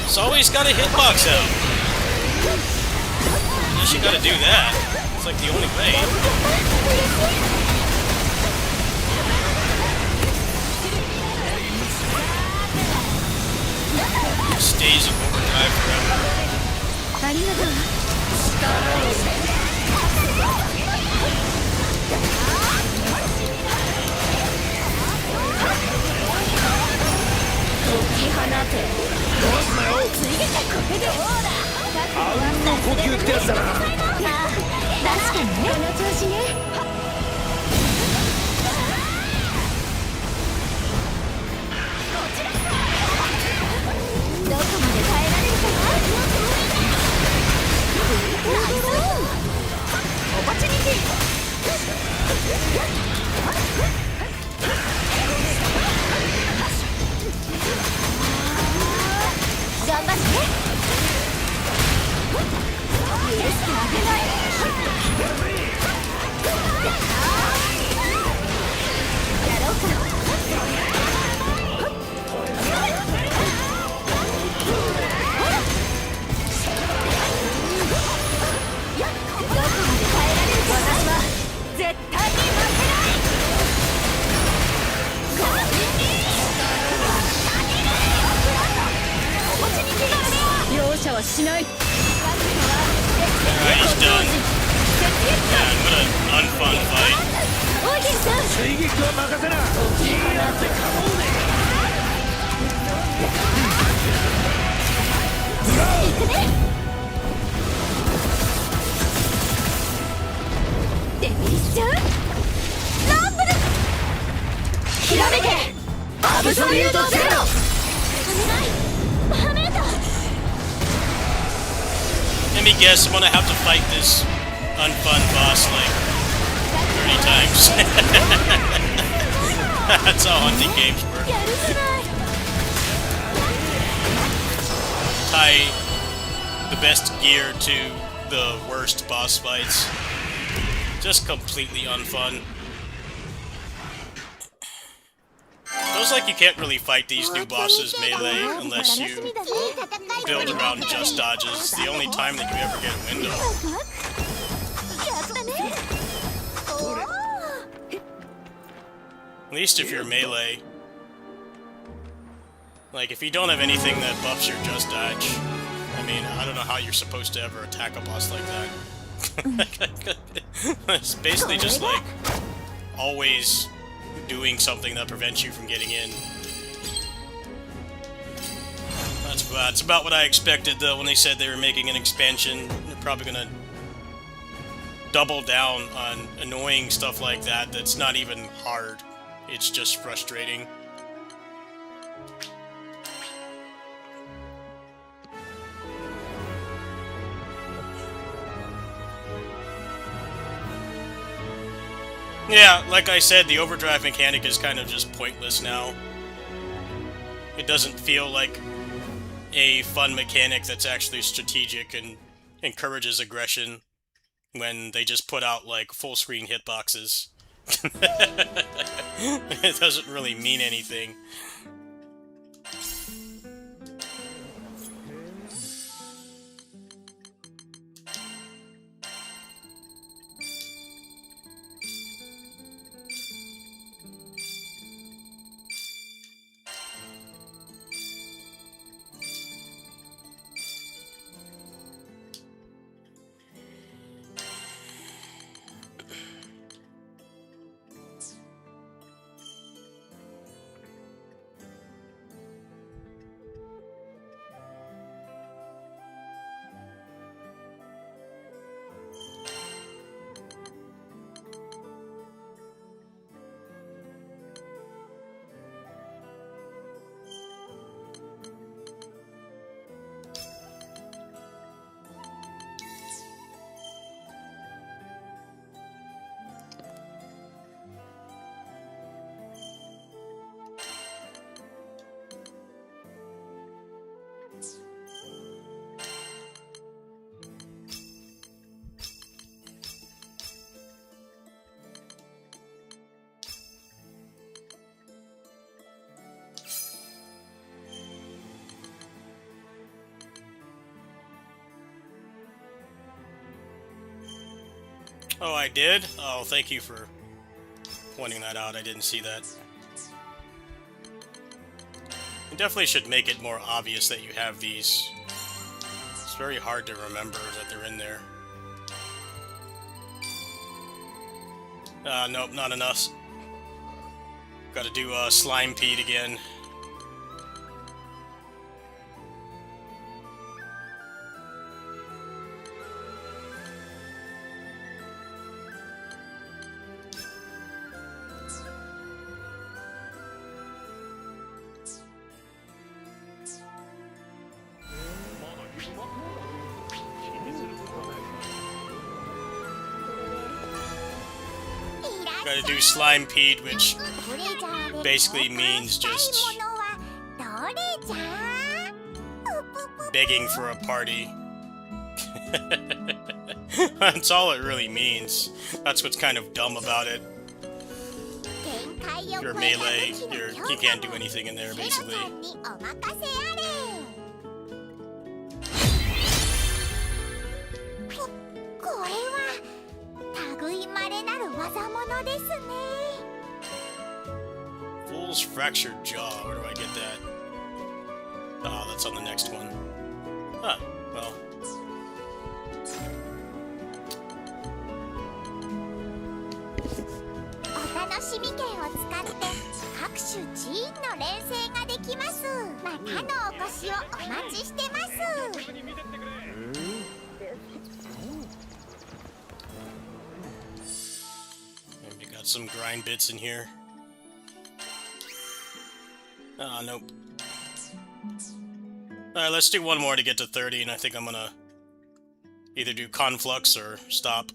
It's always got a hitbox out. Unless you gotta do that. It's like the only way. It stays in overdrive forever. ありがとう 呼吸ってやつだな。確かにねこの調子ねどこまで耐えられるかなナイスオポチュニティ頑張って許してあげないやろうかどこまで耐えられるか私は絶対に負けない容赦はしない Alright, he's done. Yeah, what an unfun fight. オーケーさん 追撃は任せな。行くねデビリしちゃうランブルひらめけアブソリュートゼロお願いバーメーター Let me guess, I'm gonna have to fight this unfun boss like 30 times. That's how hunting games work. やるじゃない tie the best gear to the worst boss fights. Just completely unfun. Feels like you can't really fight these new bosses melee unless you build around just dodges. It's the only time that you ever get a window. At least if you're melee. Like, if you don't have anything that buffs your just dodge, I mean, I don't know how you're supposed to ever attack a boss like that. It's basically just like always doing something that prevents you from getting in. That's about what I expected, though, when they said they were making an expansion. They're probably gonna double down on annoying stuff like that that's not even hard. It's just frustrating. Yeah, like I said, the overdrive mechanic is kind of just pointless now. It doesn't feel like a fun mechanic that's actually strategic and encourages aggression when they just put out, like, full-screen hitboxes. It doesn't really mean anything. Oh, I did? Oh, thank you for pointing that out. I didn't see that. You definitely should make it more obvious that you have these. It's very hard to remember that they're in there. Nope, not enough. Gotta do Slime Pete again. Gotta do Slime Pete, which basically means just begging for a party. That's all it really means. That's what's kind of dumb about it. You're melee, you can't do anything in there, basically. Fool's fractured jaw. Where do I get that? Oh, that's on the next one. Huh, well. Maybe got some grind bits in here. Ah, nope. Alright, let's do one more to get to 30, and I think I'm gonna either do Conflux or stop.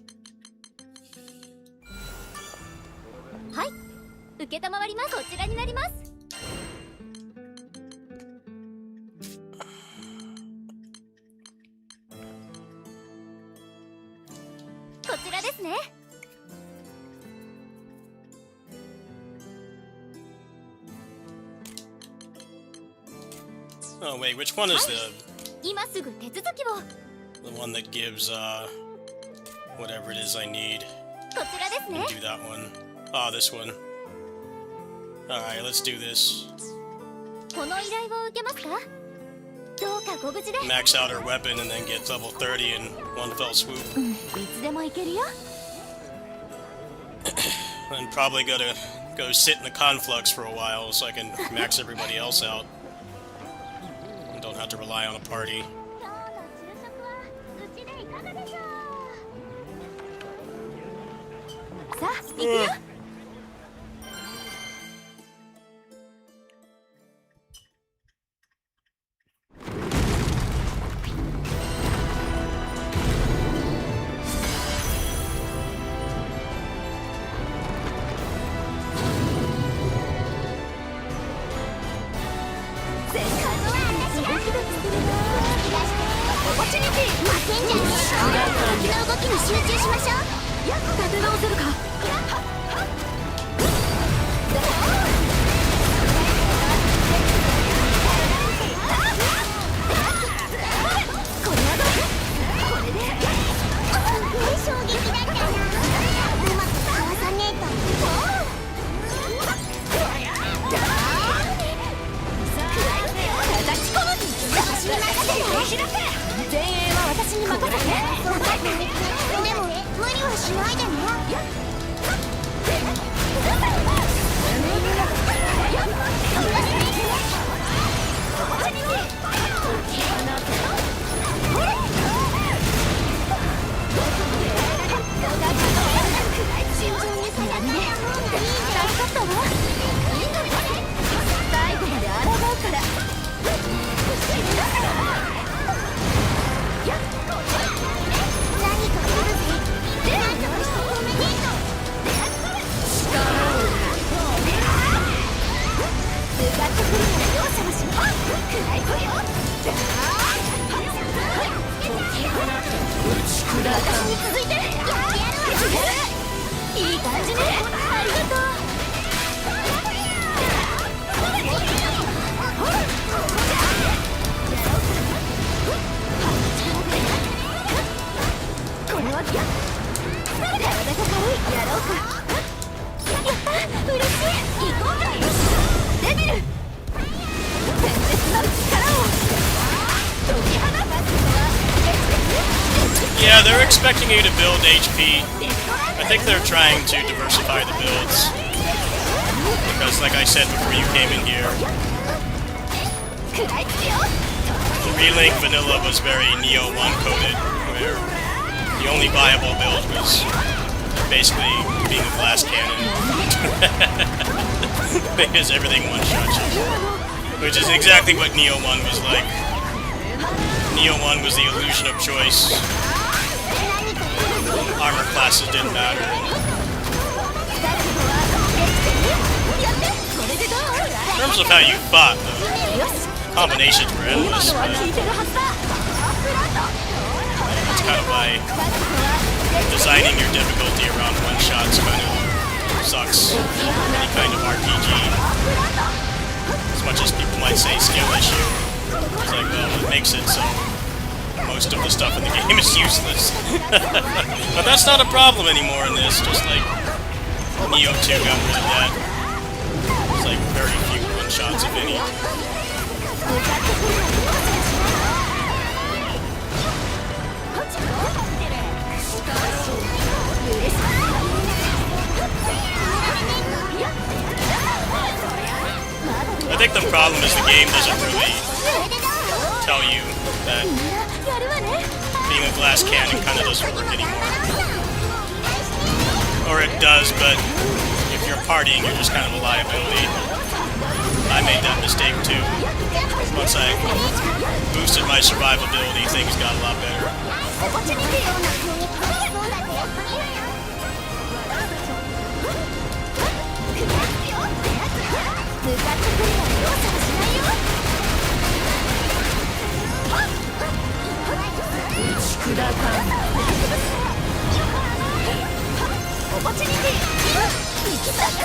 ちらですね。Oh wait, which one is 今すぐ手続きを。 the one that gives whatever it is I need? こちらですね。 Do that one. Ah, this one. Alright, let's do this. この依頼を受けますか。どうかご無事で。Max out her weapon and then get level 30 in one fell swoop. いつでも行けるよ。And probably gotta go sit in the conflux for a while so I can max everybody else out. And don't have to rely on a party. 今日の昼食はうちでいかがでしょう。さあ、行くよ。Yeah, they're expecting you to build HP. I think they're trying to diversify the builds. Because, like I said before you came in here, the Relink vanilla was very Neo 1 coded, where the only viable build was basically being a glass cannon. Because everything one-shot you. Which is exactly what Neo 1 was like. Neo 1 was the illusion of choice. Armor classes didn't matter. In terms of how you fought, the combinations were endless, but that's kind of why designing your difficulty around one-shots kind of sucks in any kind of RPG. As much as people might say skill issue, it's like, well, it makes it so most of the stuff in the game is useless. But that's not a problem anymore in this, just like Neo 2 got rid of that. It's like very few one-shots, if any. I think the problem is the game doesn't really tell you that being a glass cannon kind of doesn't work anymore. Or it does, but if you're partying, you're just kind of a liability. I made that mistake too. Once I boosted my survivability, things got a lot better.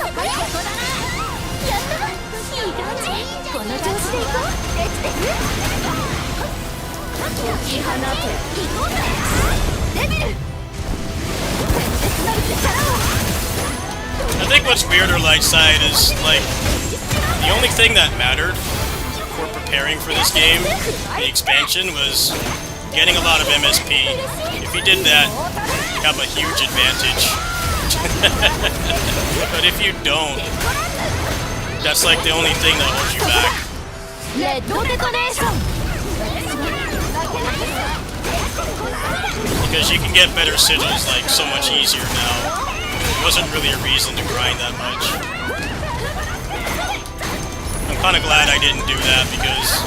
I think what's weirder light side is, like, the only thing that mattered for preparing for this game, the expansion, was getting a lot of MSP. If you did that, you have a huge advantage. But if you don't, that's like the only thing that holds you back. Because you can get better sigils like so much easier now. There wasn't really a reason to grind that much. I'm kind of glad I didn't do that because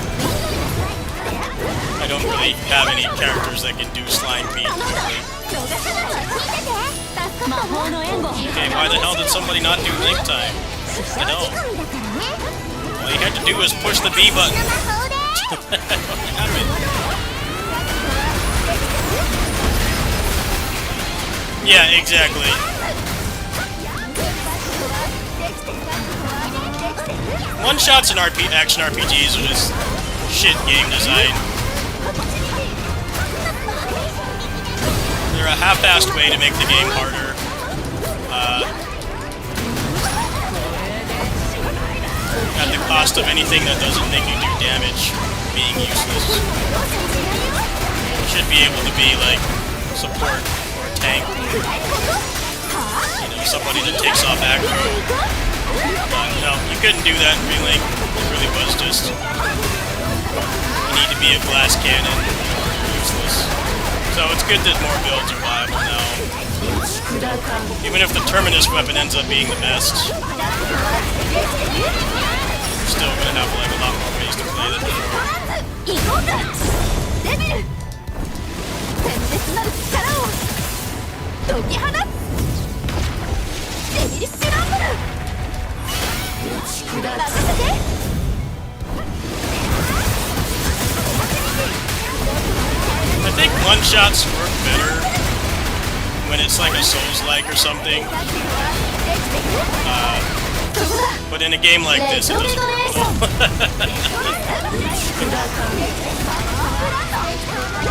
I don't really have any characters that can do slime beat. Okay, why the hell did somebody not do link time? I know. All you had to do was push the B button. What happened? Yeah, exactly. One-shots and action RPGs are just shit game design. They're a half-assed way to make the game harder. At the cost of anything that doesn't make you do damage being useless. You should be able to be like support or a tank. You know, somebody that takes off aggro. No, you couldn't do that in Relink. It really was just you need to be a glass cannon or useless. So it's good that more builds are viable now. Even if the Terminus weapon ends up being the best, you're still gonna have like a lot more ways to play than I think one-shots work better when it's like a Souls-like or something. But in a game like this, it doesn't work at all.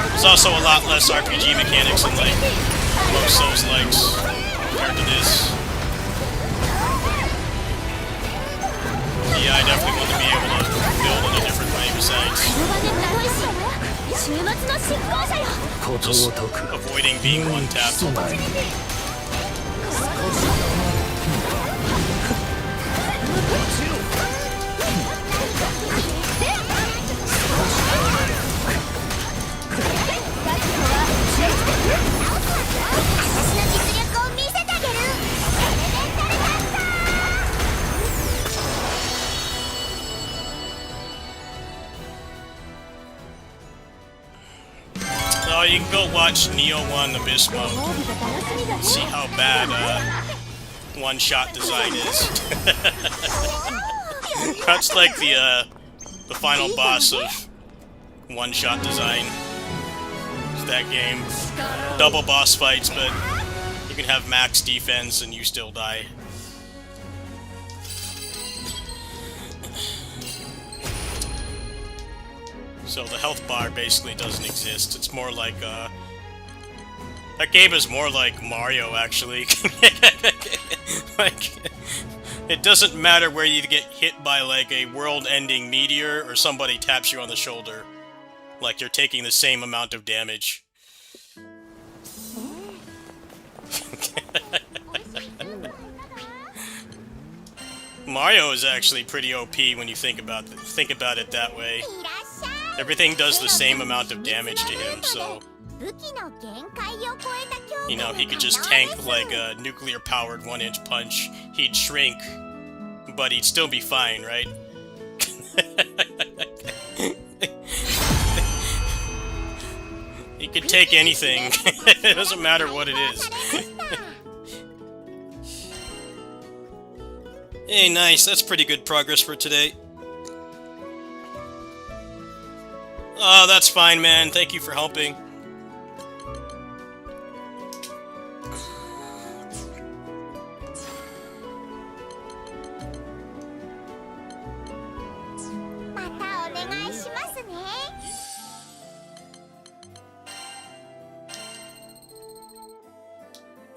There's also a lot less RPG mechanics in like most Souls-likes compared to this. Yeah, I definitely want to be able to build in a different way besides just avoiding being one-tapped. So you can go watch Neo 1 Abyss Mode. See how bad one-shot design is. That's like the final boss of one-shot design. It's that game. Double boss fights, but you can have max defense and you still die. So the health bar basically doesn't exist. It's more like, that game is more like Mario, actually. Like, it doesn't matter where you get hit by, like, a world-ending meteor or somebody taps you on the shoulder. Like, you're taking the same amount of damage. Mario is actually pretty OP when you think about it that way. Everything does the same amount of damage to him, so... You know, he could just tank like a nuclear-powered 1-inch punch. He'd shrink, but he'd still be fine, right? He could take anything. It doesn't matter what it is. Hey, nice. That's pretty good progress for today. Oh, that's fine, man. Thank you for helping.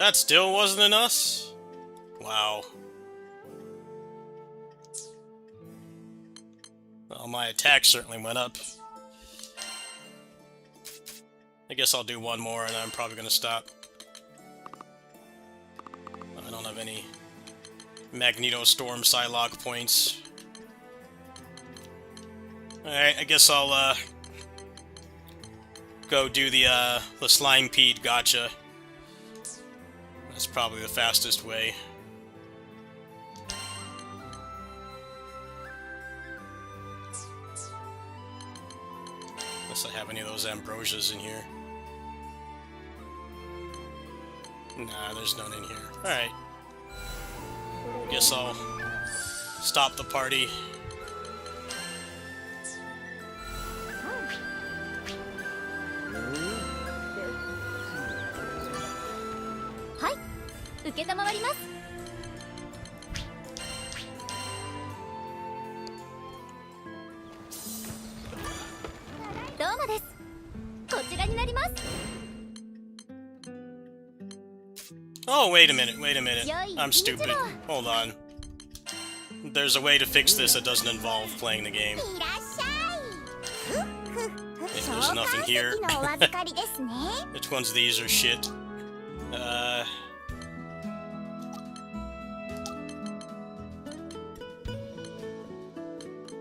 That still wasn't enough? Wow. Well, my attack certainly went up. I guess I'll do one more and I'm probably gonna stop. I don't have any Magneto Storm Psylocke points. Alright, I guess I'll go do the Slime Pede gotcha. That's probably the fastest way. Unless I have any of those Ambrosias in here. Nah, there's none in here. Alright. Guess I'll stop the party. Hi. 承ります。どうもです。こちらになります。 Oh, wait a minute, I'm stupid. Hold on. There's a way to fix this that doesn't involve playing the game. There's nothing here. Which ones of these are shit?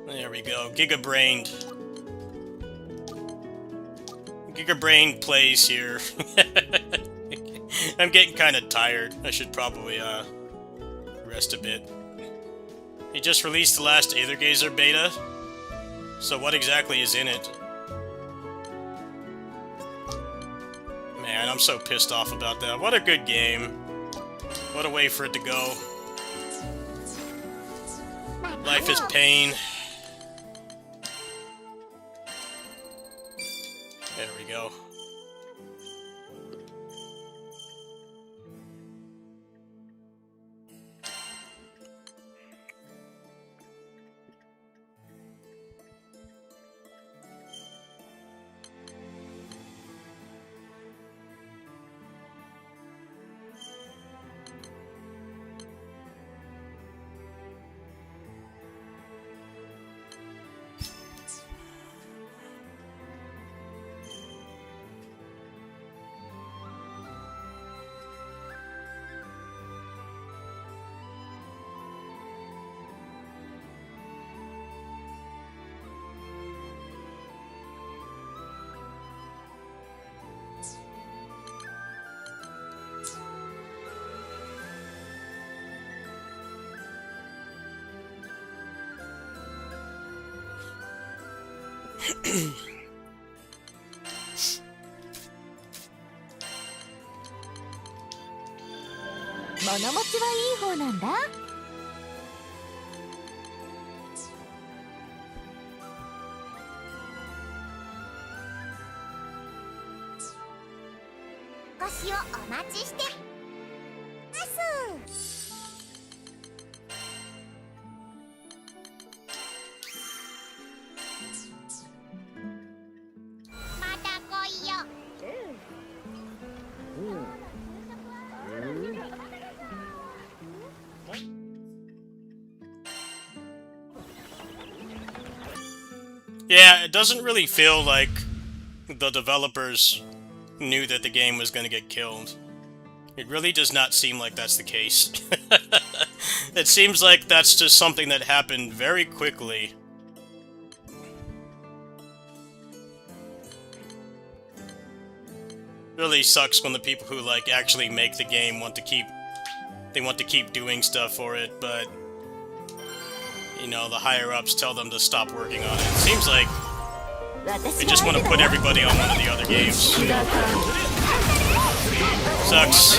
There we go. Giga-brained. Giga-brained plays here. I'm getting kind of tired. I should probably, rest a bit. He just released the last Aether Gazer beta. So what exactly is in it? Man, I'm so pissed off about that. What a good game. What a way for it to go. Life is pain. There we go.物持ちはいい方なんだ。少しをお待ちしてます。また来いよ。Yeah, it doesn't really feel like the developers knew that the game was going to get killed. It really does not seem like that's the case. It seems like that's just something that happened very quickly. Really sucks when the people who like actually make the game want to keep doing stuff for it, but you know, the higher-ups tell them to stop working on it. It seems like they just want to put everybody on one of the other games. Sucks.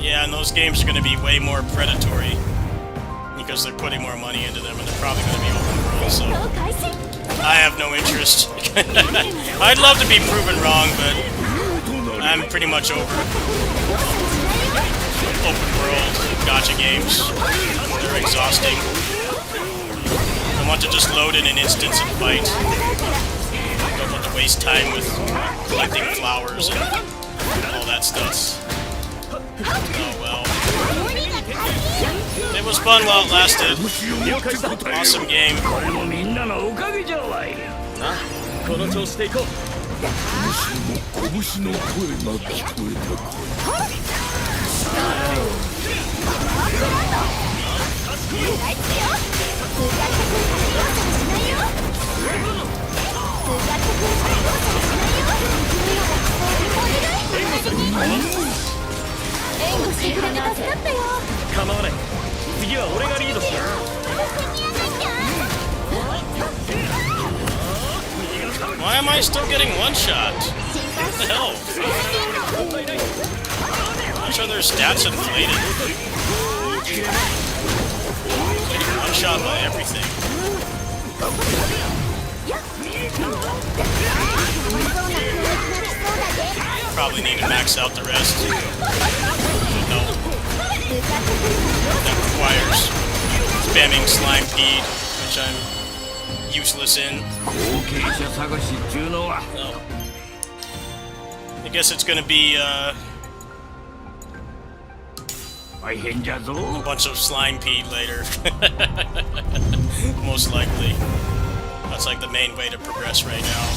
Yeah, and those games are going to be way more predatory because they're putting more money into them and they're probably going to be open world, so I have no interest. I'd love to be proven wrong, but I'm pretty much over open world gacha games. They're exhausting. I want to just load in an instance and fight. I don't want to waste time with collecting flowers and all that stuff. Oh well. It was fun while it lasted. Awesome game. これもみんなのおかげじゃわい。な、この調子でいこう。拳の声が聞こえたか。援護してくれて助かったよ。構わない。次は俺がリードする。 Why am I still getting one shot? What the hell? I'm sure their stats inflated. Getting one shot by everything. Probably need to max out the rest. No. That requires spamming Slime Peed, which I'm useless in. Oh. I guess it's gonna be a bunch of Slime Peed later. Most likely. That's like the main way to progress right now.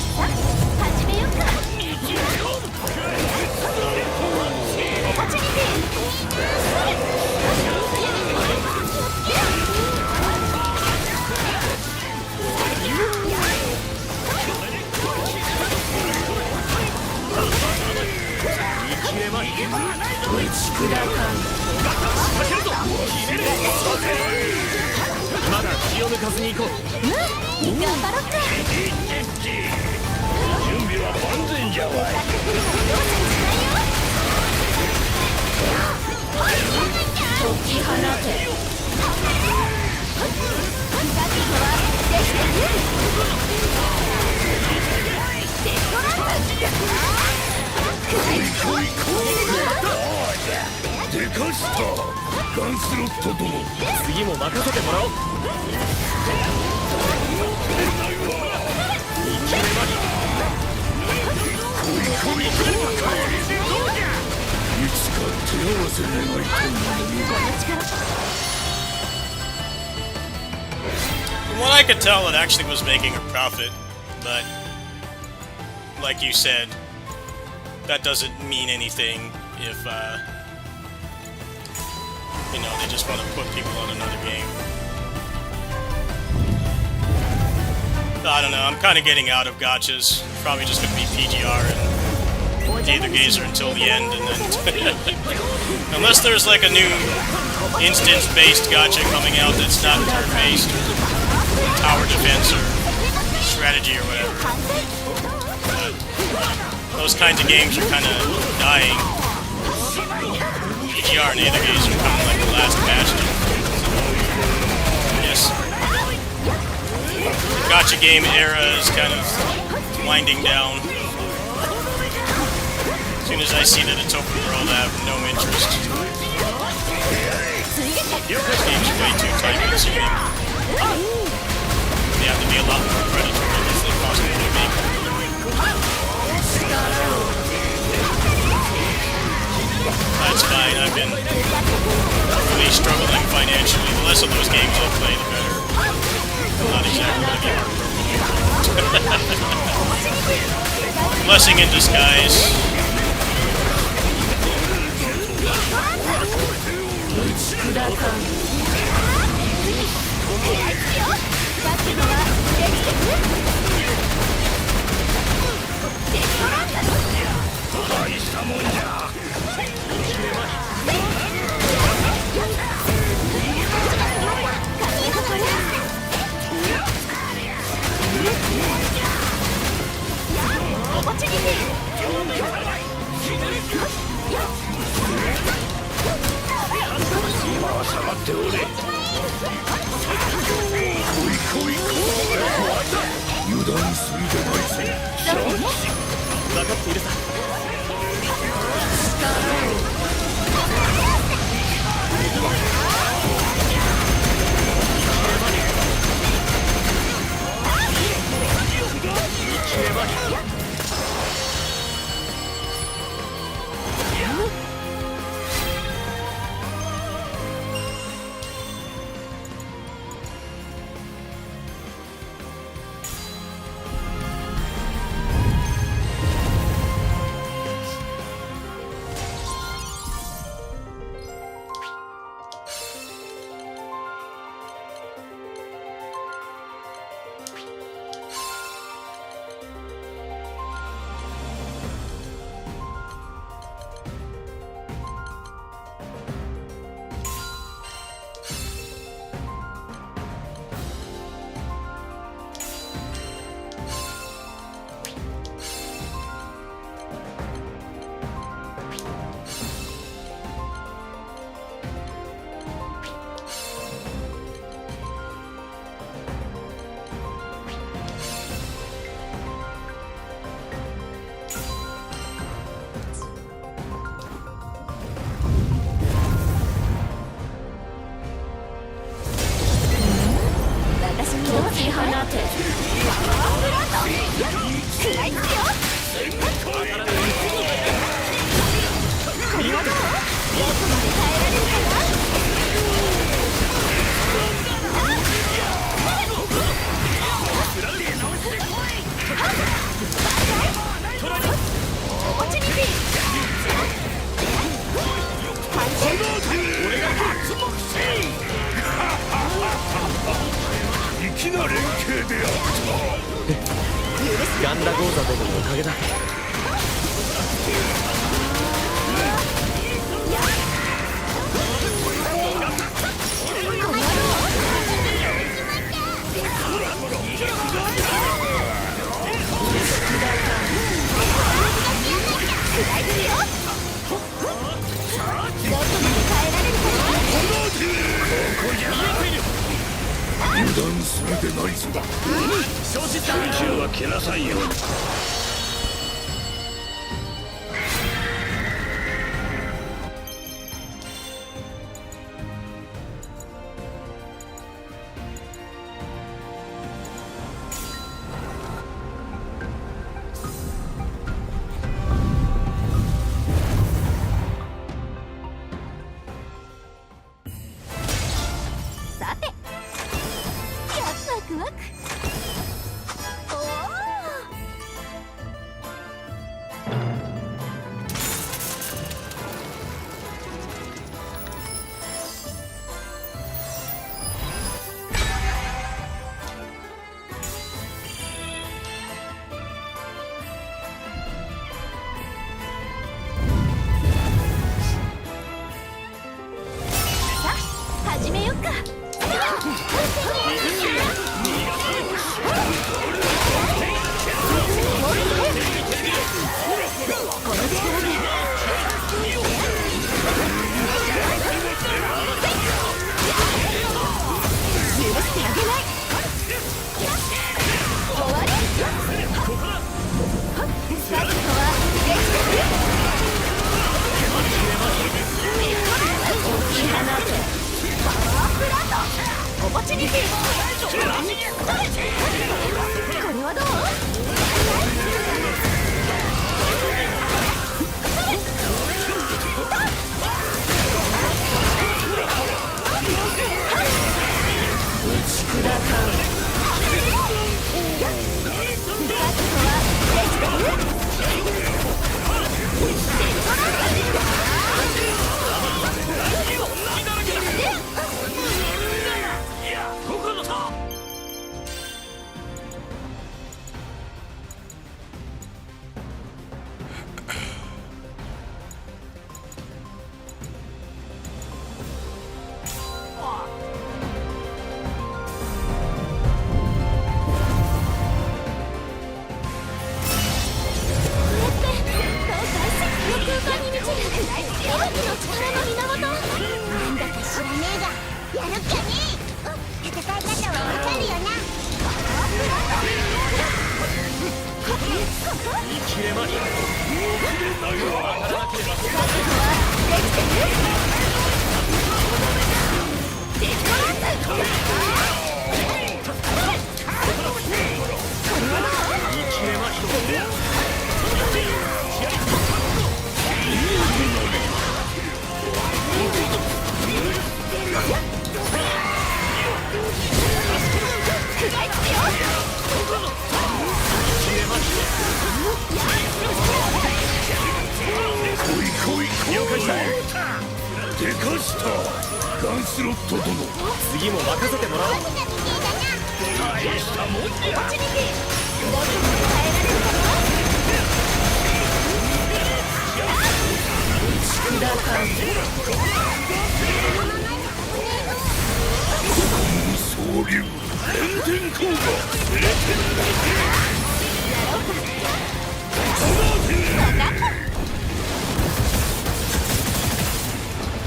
From what I could tell, it actually was making a profit, but like you said, that doesn't mean anything if, you know, they just want to put people on another game. I don't know, I'm kind of getting out of gachas. Probably just going to be PGR and Aether Gazer until the end, and then... Unless there's like a new instance-based gacha coming out that's not turn-based, tower defense or strategy or whatever. But those kinds of games are kind of dying. PGR and Aether Gazer are kind of like the last bastion. Yes. The gacha game era is kind of winding down. As soon as I see that it's open world, I have no interest. This game's way too time-consuming. They have to be a lot more predatory as they possibly make. That's fine, I've been really struggling financially. The less of those games I play, the better. Not exactly going to be heartbroken. Blessing in disguise. ガンダゴーザ殿のおかげだ。油断するでないぞ。承知した。宇宙はけなさいよ。さて、ワクワク。おお。さあ、始めよっか。オポチュニティ。これはどう？でかしたランスロット殿。次も任せてもらおう。大したもんじゃ。総流連天効果。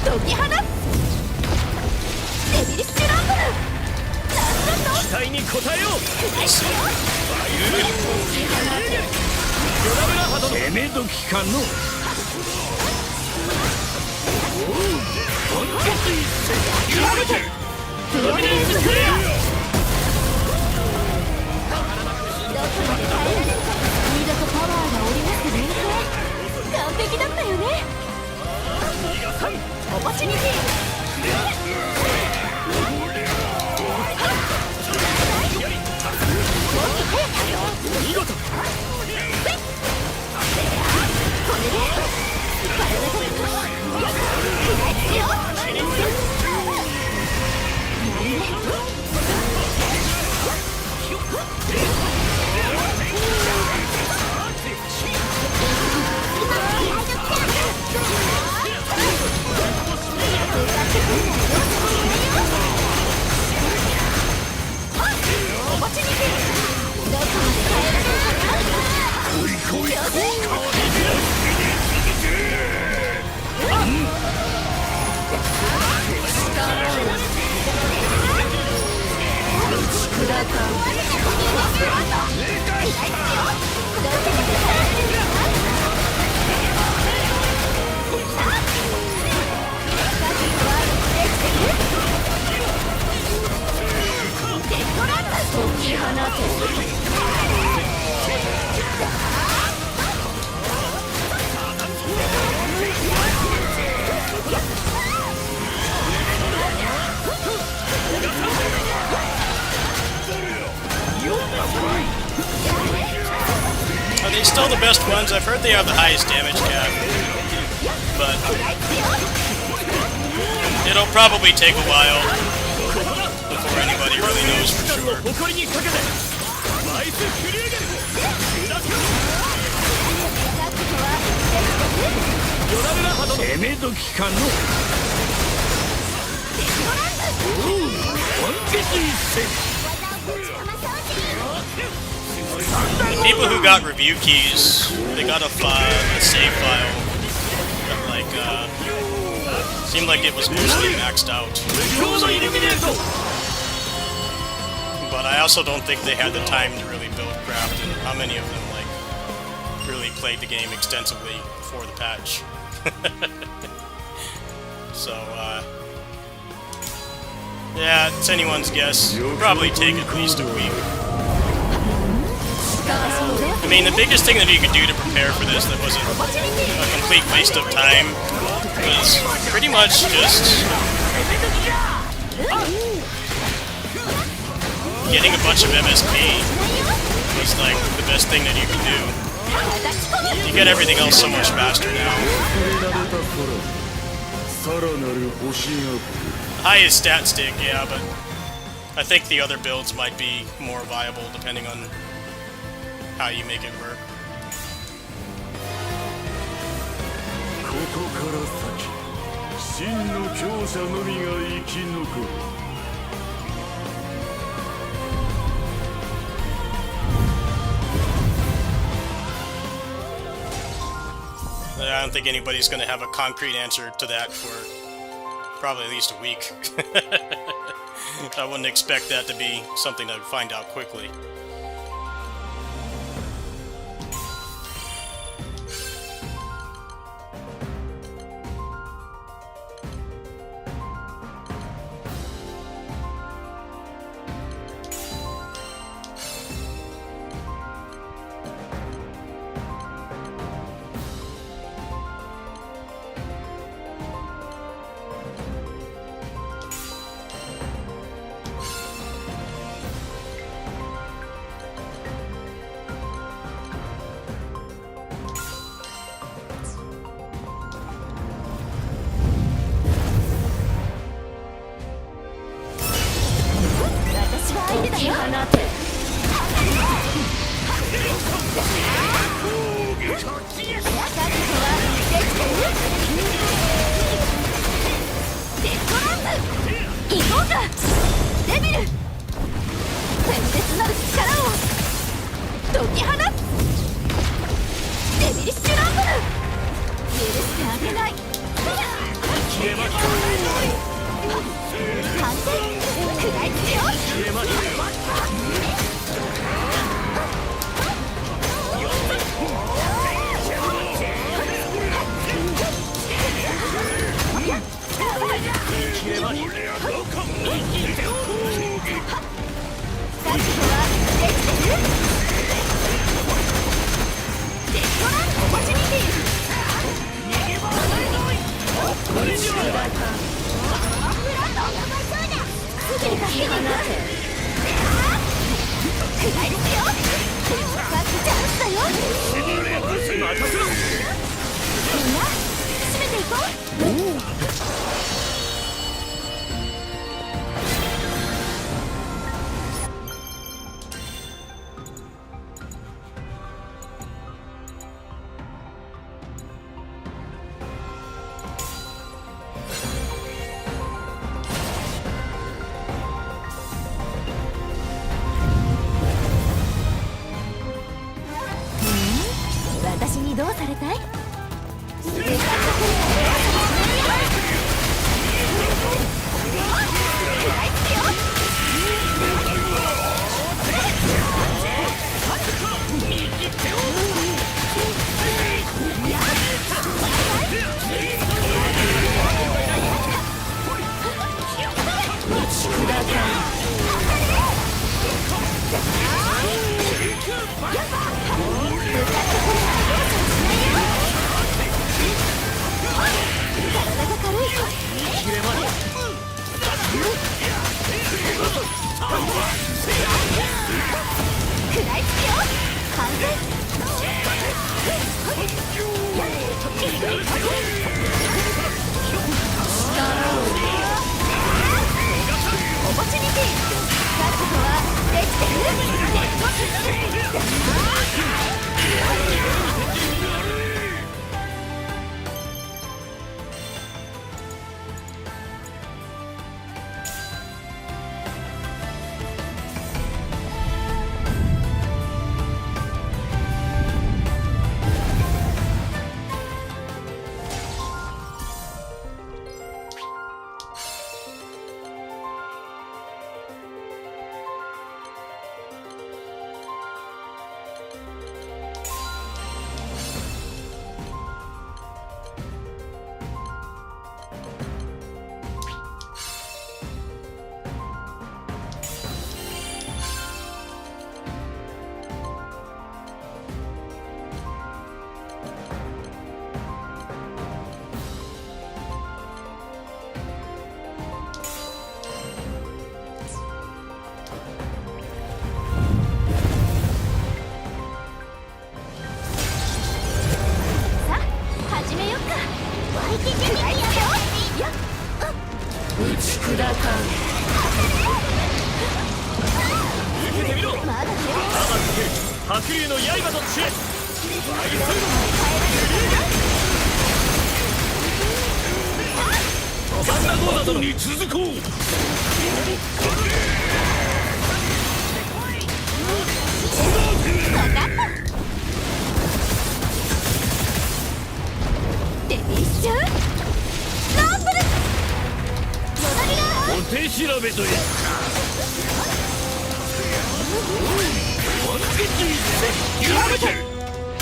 解き放つ。デビリッシュランブル。期待に応えよう。攻め時かの。ドミネンスクレア。どこまで耐えられるか。見事パワーが織りなす連携。完璧だったよね。オポチュニティ。見事。the best ones. I've heard they have the highest damage cap, but it'll probably take a while before anybody really knows for sure. 誇りにかけてバイス振り上げるヨラルラハド攻め時かの本気にせ People who got review keys, they got a save file that seemed like it was mostly maxed out. 今日のイルミネート But I also don't think they had the time to really build craft, and how many of them really played the game extensively before the patch. So yeah, it's anyone's guess. It'll probably take at least a week. I mean, the biggest thing that you could do to prepare for this that wasn't a complete waste of time was pretty much just getting a bunch of MSP was like the best thing that you could do. You get everything else so much faster now. Highest stat stick, yeah, but I think the other builds might be more viable depending on how you make it work. ここから先真の強者のみが生き残る I don't think anybody's going to have a concrete answer to that for probably at least a week. I wouldn't expect that to be something to find out quickly. オポチュニティ覚悟はできてる？白龍の刃と知れ。ガンナゴーダ殿に続こう。デビッシュノーブルお手調べとや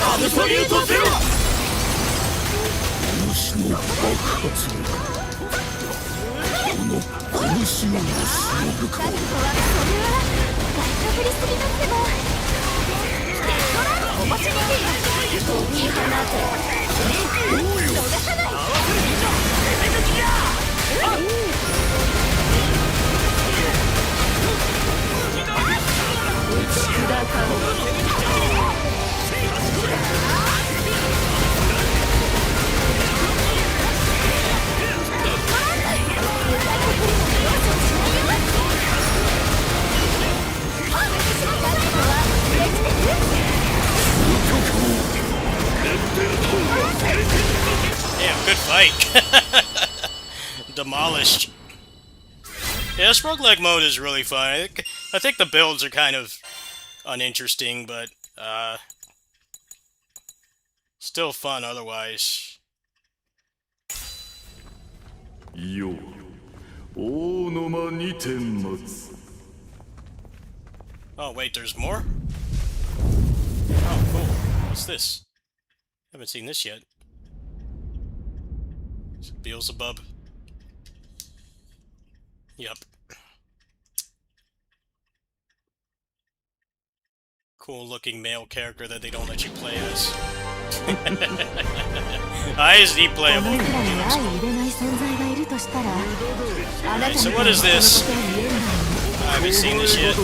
アブソリュートゼロ。拳の爆発力、この拳をしのぐか。覚悟はそれはガッと振りすぎだってば。オポチュニティ解き放て逃さない。打ち砕かう。Damn, good fight. Demolished. Yeah, this roguelike mode is really fun. I think the builds are kind of uninteresting, but still fun otherwise. よう、大の間にて待つ。 Oh, wait, there's more? Oh, cool. What's this? Haven't seen this yet. It's Beelzebub. Yep. Cool looking male character that they don't let you play as. Is he playable? Alright, so what is this? I haven't seen this yet.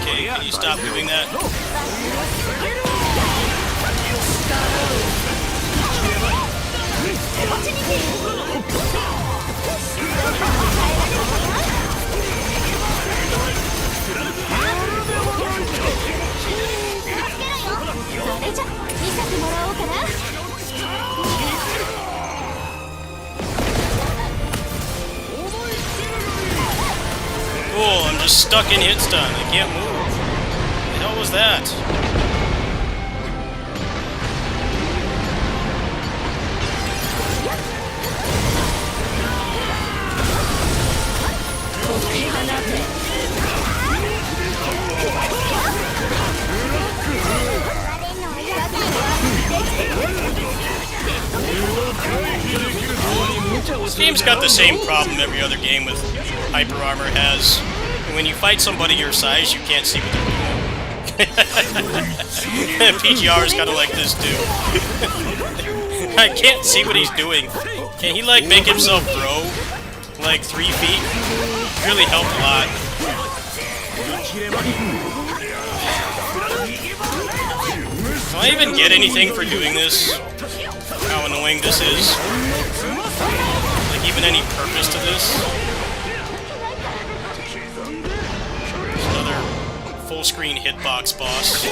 Okay, can you stop doing that? Cool, I'm just stuck in hit stun. I can't move. What the hell was was that? This game's got the same problem every other game with hyper armor has. When you fight somebody your size, you can't see what they're doing. PGR is kind of like this too. I can't see what he's doing. Can he like make himself grow like 3 feet? Really helped a lot. Do I even get anything for doing this? How annoying this is. Like even any purpose to this? Another full screen hitbox boss.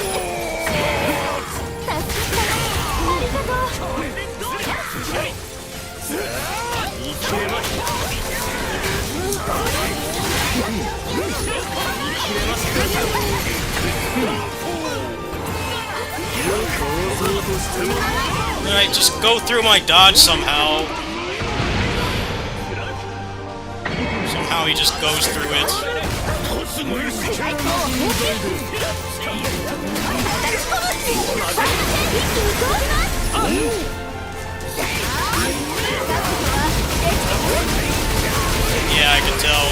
Alright, just go through my dodge somehow. Somehow he just goes through it. Yeah, I can tell.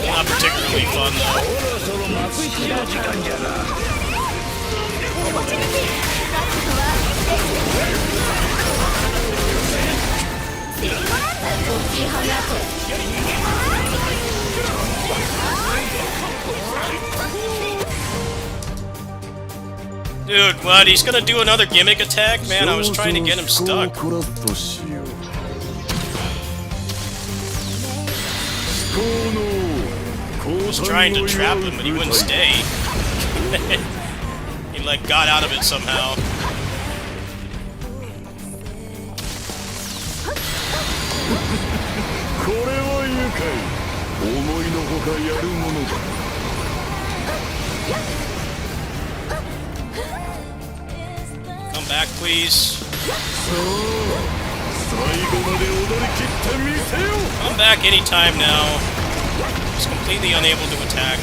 Not particularly fun though. Dude, what? He's gonna do another gimmick attack? Man, I was trying to get him stuck. I was trying to trap him, but he wouldn't stay. He like got out of it somehow. Come back, please. Come back anytime now. He's completely unable to attack.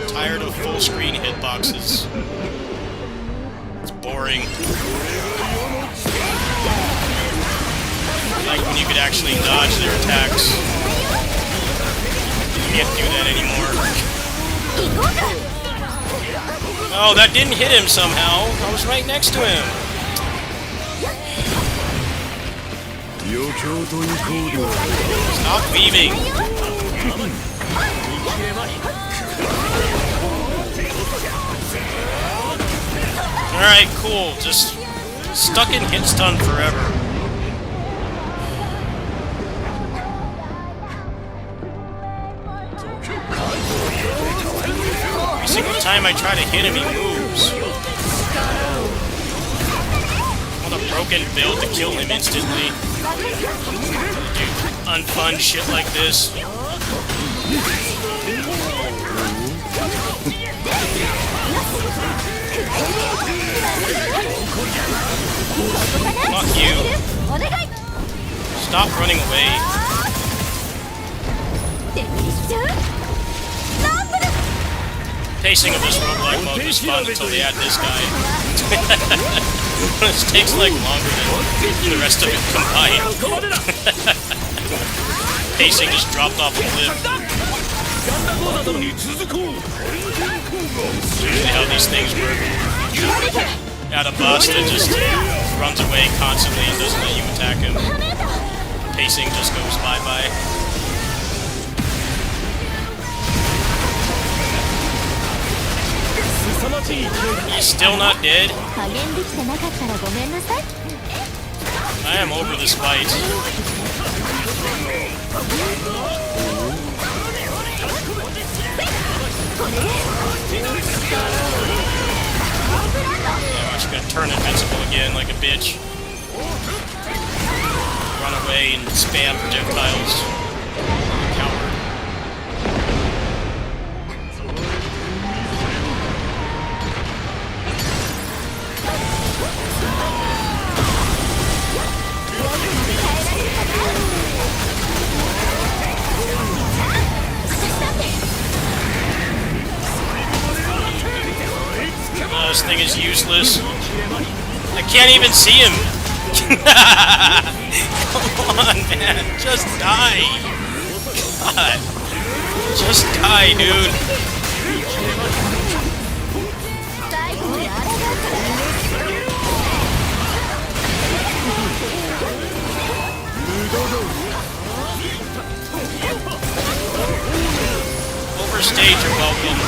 Tired of full screen hitboxes. It's boring. Like when you could actually dodge their attacks. You can't do that anymore. Oh, that didn't hit him somehow. I was right next to him. Stop leaving. Alright, cool. Just stuck in hit stun forever. Every single time I try to hit him, he moves. What a broken build to kill him instantly. Do unfun shit like this. Fuck you. Stop running away. Pacing of this roguelike mode was fun until they add this guy. This takes like longer than the rest of it combined. Pacing just dropped off a cliff. Usually how these things work. Got a boss that just runs away constantly and doesn't let you attack him. Pacing just goes bye-bye. He's still not dead? I am over this fight. Yeah, she's gonna turn invincible again like a bitch. Run away and spam projectiles. Coward. This thing is useless. I can't even see him. Come on, man. Just die. God. Just die, dude. Overstayed your welcome.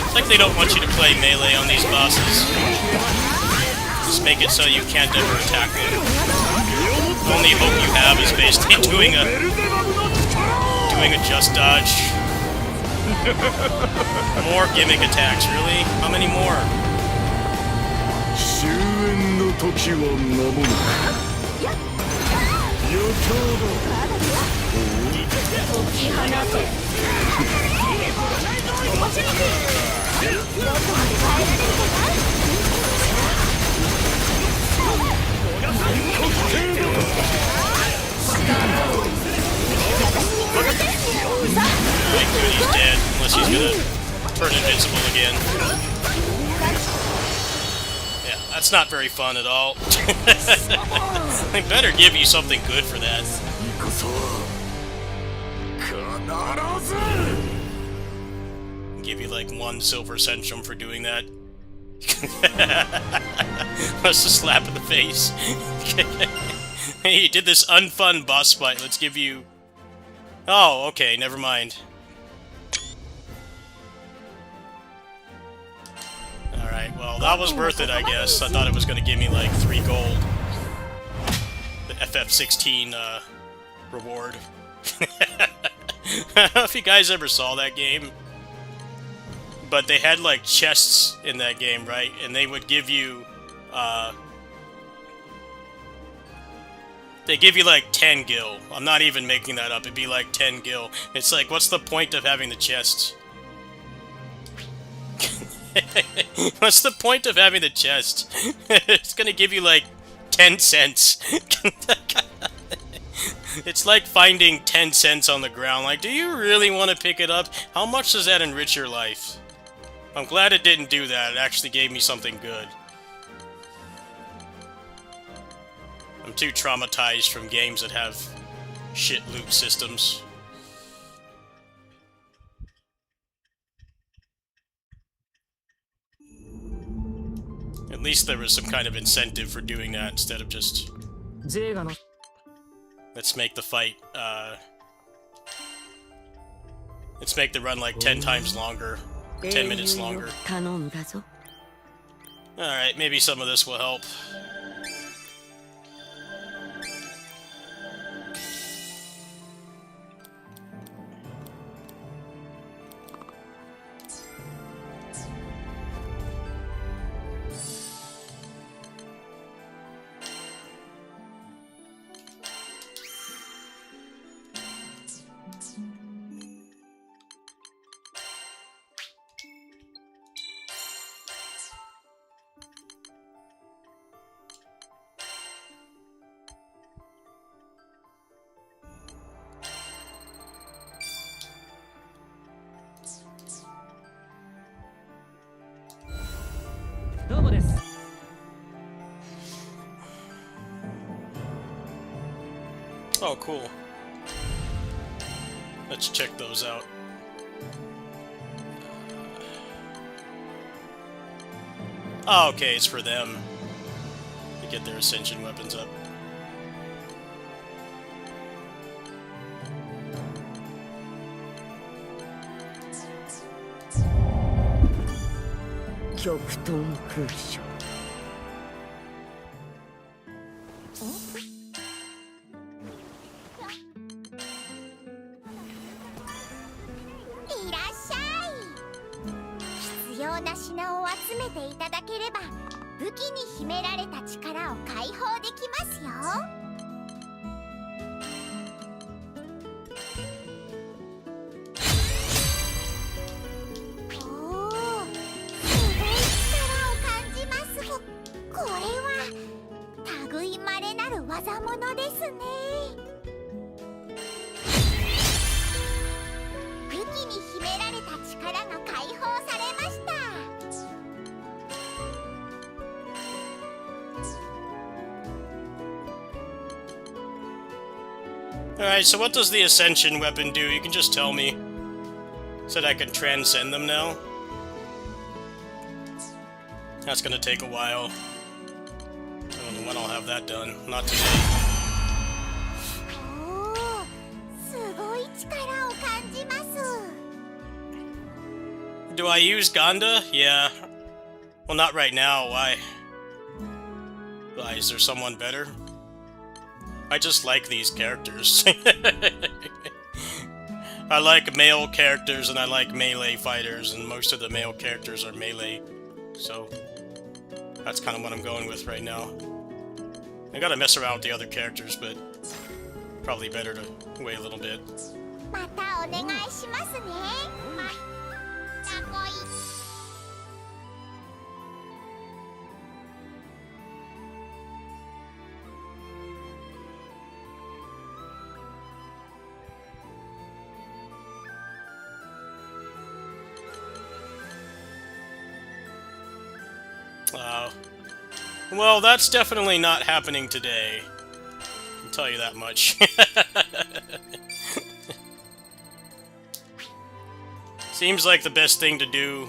It's like they don't want you to play melee on these bosses. Just make it so you can't ever attack them. The only hope you have is basically doing a just dodge. More gimmick attacks, really? How many more? Thank God he's dead, unless he's gonna turn invincible again. Yeah, that's not very fun at all. They better give you something good for that. Give you like 1 silver centrum for doing that. That's a slap in the face. Hey, you did this unfun boss fight. Let's give you... Oh, okay, never mind. Alright, well, that was worth it, I guess. I thought it was going to give me like 3 gold. The FF16 reward. I don't know if you guys ever saw that game, but they had like chests in that game, right? And they would give you, they give you like 10 gil. I'm not even making that up. It'd be like 10 gil. It's like, what's the point of having the chests? What's the point of having the chest? It's gonna give you like 10 cents. It's like finding 10 cents on the ground. Like, do you really want to pick it up? How much does that enrich your life? I'm glad it didn't do that. It actually gave me something good. I'm too traumatized from games that have shit loot systems. At least there was some kind of incentive for doing that instead of just... Let's make the fight, let's make the run like 10 times longer. 10 minutes longer. Alright, maybe some of this will help. Oh, cool. Let's check those out. Oh, okay, it's for them to get their Ascension weapons up. 魚を集めていただければ武器に秘められた力を解放できますよ。おお、すごい力を感じます。これは類いまれなる技物ですね。武器に秘められた力が解放されました。Alright, so what does the Ascension weapon do? You can just tell me. So that I can transcend them now? That's gonna take a while. I don't know when I'll have that done. Not today. おお、すごい力を感じます。Do I use Ganda? Yeah. Well, not right now. Why? Why? Is there someone better? I just like these characters. I like male characters and I like melee fighters, and most of the male characters are melee. So, that's kind of what I'm going with right now. I gotta mess around with the other characters, but probably better to wait a little bit. またお願いしますね。タコイ。Well, that's definitely not happening today. I'll tell you that much. Seems like the best thing to do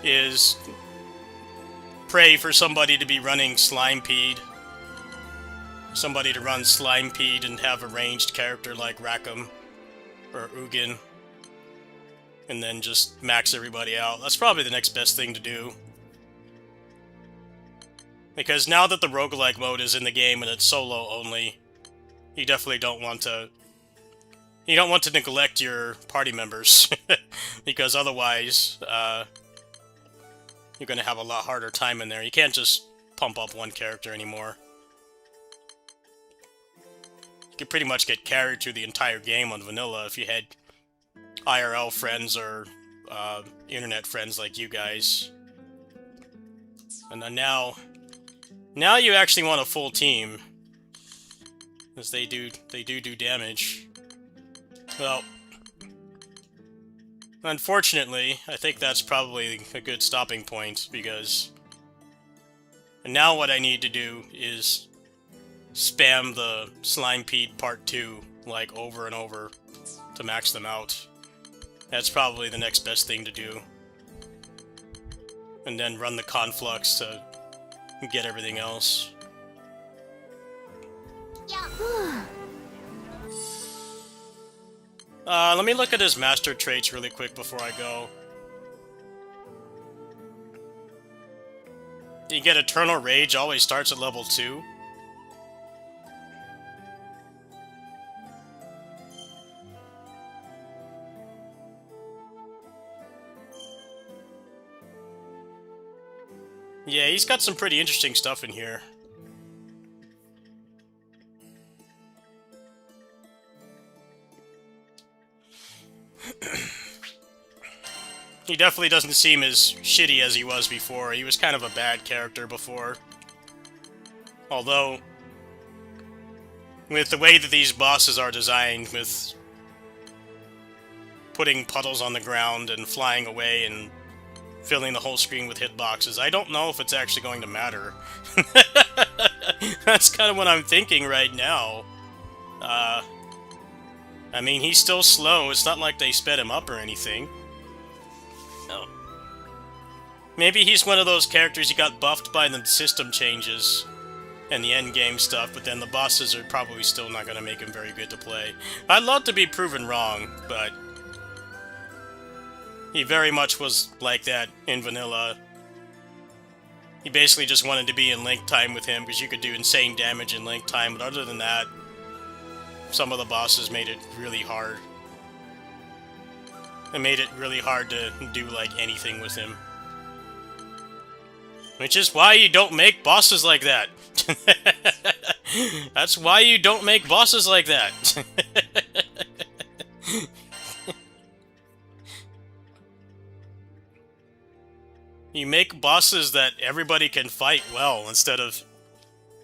is pray for somebody to be running Slimepeed. Somebody to run Slimepeed and have a ranged character like Rackham or Ugin. And then just max everybody out. That's probably the next best thing to do. Because now that the roguelike mode is in the game and it's solo only, you definitely don't want to... You don't want to neglect your party members. Because otherwise, you're going to have a lot harder time in there. You can't just pump up one character anymore. You could pretty much get carried through the entire game on vanilla if you had IRL friends or internet friends like you guys. And then now you actually want a full team, because they do damage. Well, unfortunately, I think that's probably a good stopping point, because now what I need to do is spam the Slimepeed Part 2 like over and over to max them out. That's probably the next best thing to do. And then run the Conflux to get everything else. Let me look at his master traits really quick before I go. You get Eternal Rage, always starts at level 2. Yeah, he's got some pretty interesting stuff in here. He definitely doesn't seem as shitty as he was before. He was kind of a bad character before. Although, with the way that these bosses are designed, with putting puddles on the ground and flying away and filling the whole screen with hitboxes, I don't know if it's actually going to matter. That's kind of what I'm thinking right now. I mean, he's still slow. It's not like they sped him up or anything. No. Maybe he's one of those characters who got buffed by the system changes and the endgame stuff, but then the bosses are probably still not going to make him very good to play. I'd love to be proven wrong, but he very much was like that in vanilla. He basically just wanted to be in link time with him because you could do insane damage in link time, but other than that, some of the bosses made it really hard. It made it really hard to do, like, anything with him. Which is why you don't make bosses like that. That's why you don't make bosses like that. You make bosses that everybody can fight well, instead of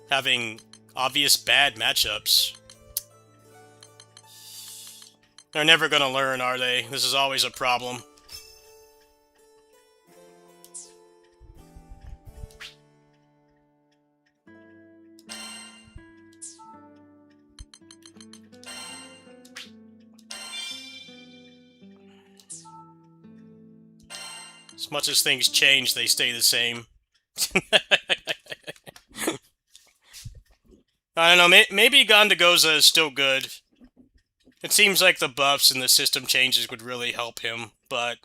having obvious bad matchups. They're never gonna learn, are they? This is always a problem. As much as things change, they stay the same. I don't know, maybe Aether Gazer is still good. It seems like the buffs and the system changes would really help him, but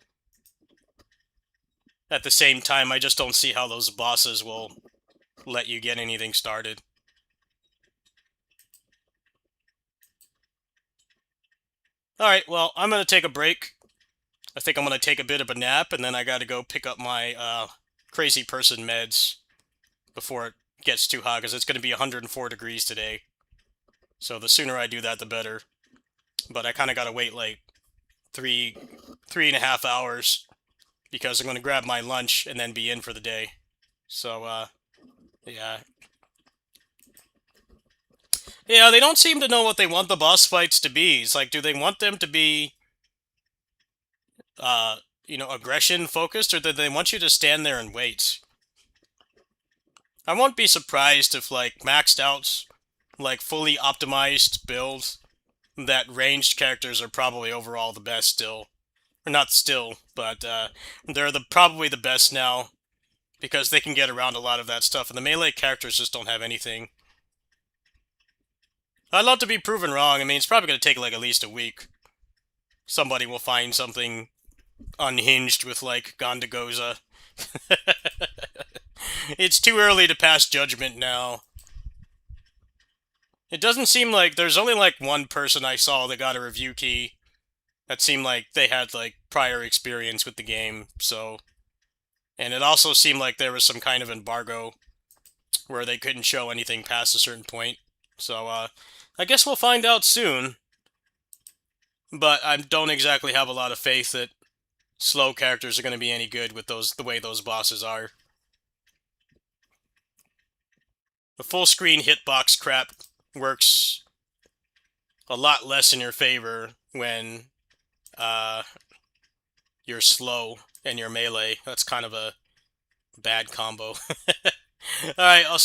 at the same time, I just don't see how those bosses will let you get anything started. Alright, well, I'm gonna take a break. I think I'm gonna take a bit of a nap, and then I gotta go pick up my crazy person meds before it gets too hot, because it's gonna be 104 degrees today. So the sooner I do that, the better. But I kind of gotta wait like three and a half hours, because I'm gonna grab my lunch and then be in for the day. So, yeah. Yeah, they don't seem to know what they want the boss fights to be. It's like, do they want them to be, you know, aggression focused, or do they want you to stand there and wait? I won't be surprised if, like, maxed out, like, fully optimized build, that ranged characters are probably overall the best still. Or not still, but they're probably the best now, because they can get around a lot of that stuff, and the melee characters just don't have anything. I'd love to be proven wrong. I mean, it's probably going to take like at least a week. Somebody will find something unhinged with, like, Aether Gazer. It's too early to pass judgment now. It doesn't seem like there's only like one person I saw that got a review key that seemed like they had like prior experience with the game, so. And it also seemed like there was some kind of embargo where they couldn't show anything past a certain point. So, I guess we'll find out soon. But I don't exactly have a lot of faith that slow characters are going to be any good with the way those bosses are. The full screen hitbox crap works a lot less in your favor when you're slow and you're melee. That's kind of a bad combo. Alright, I'll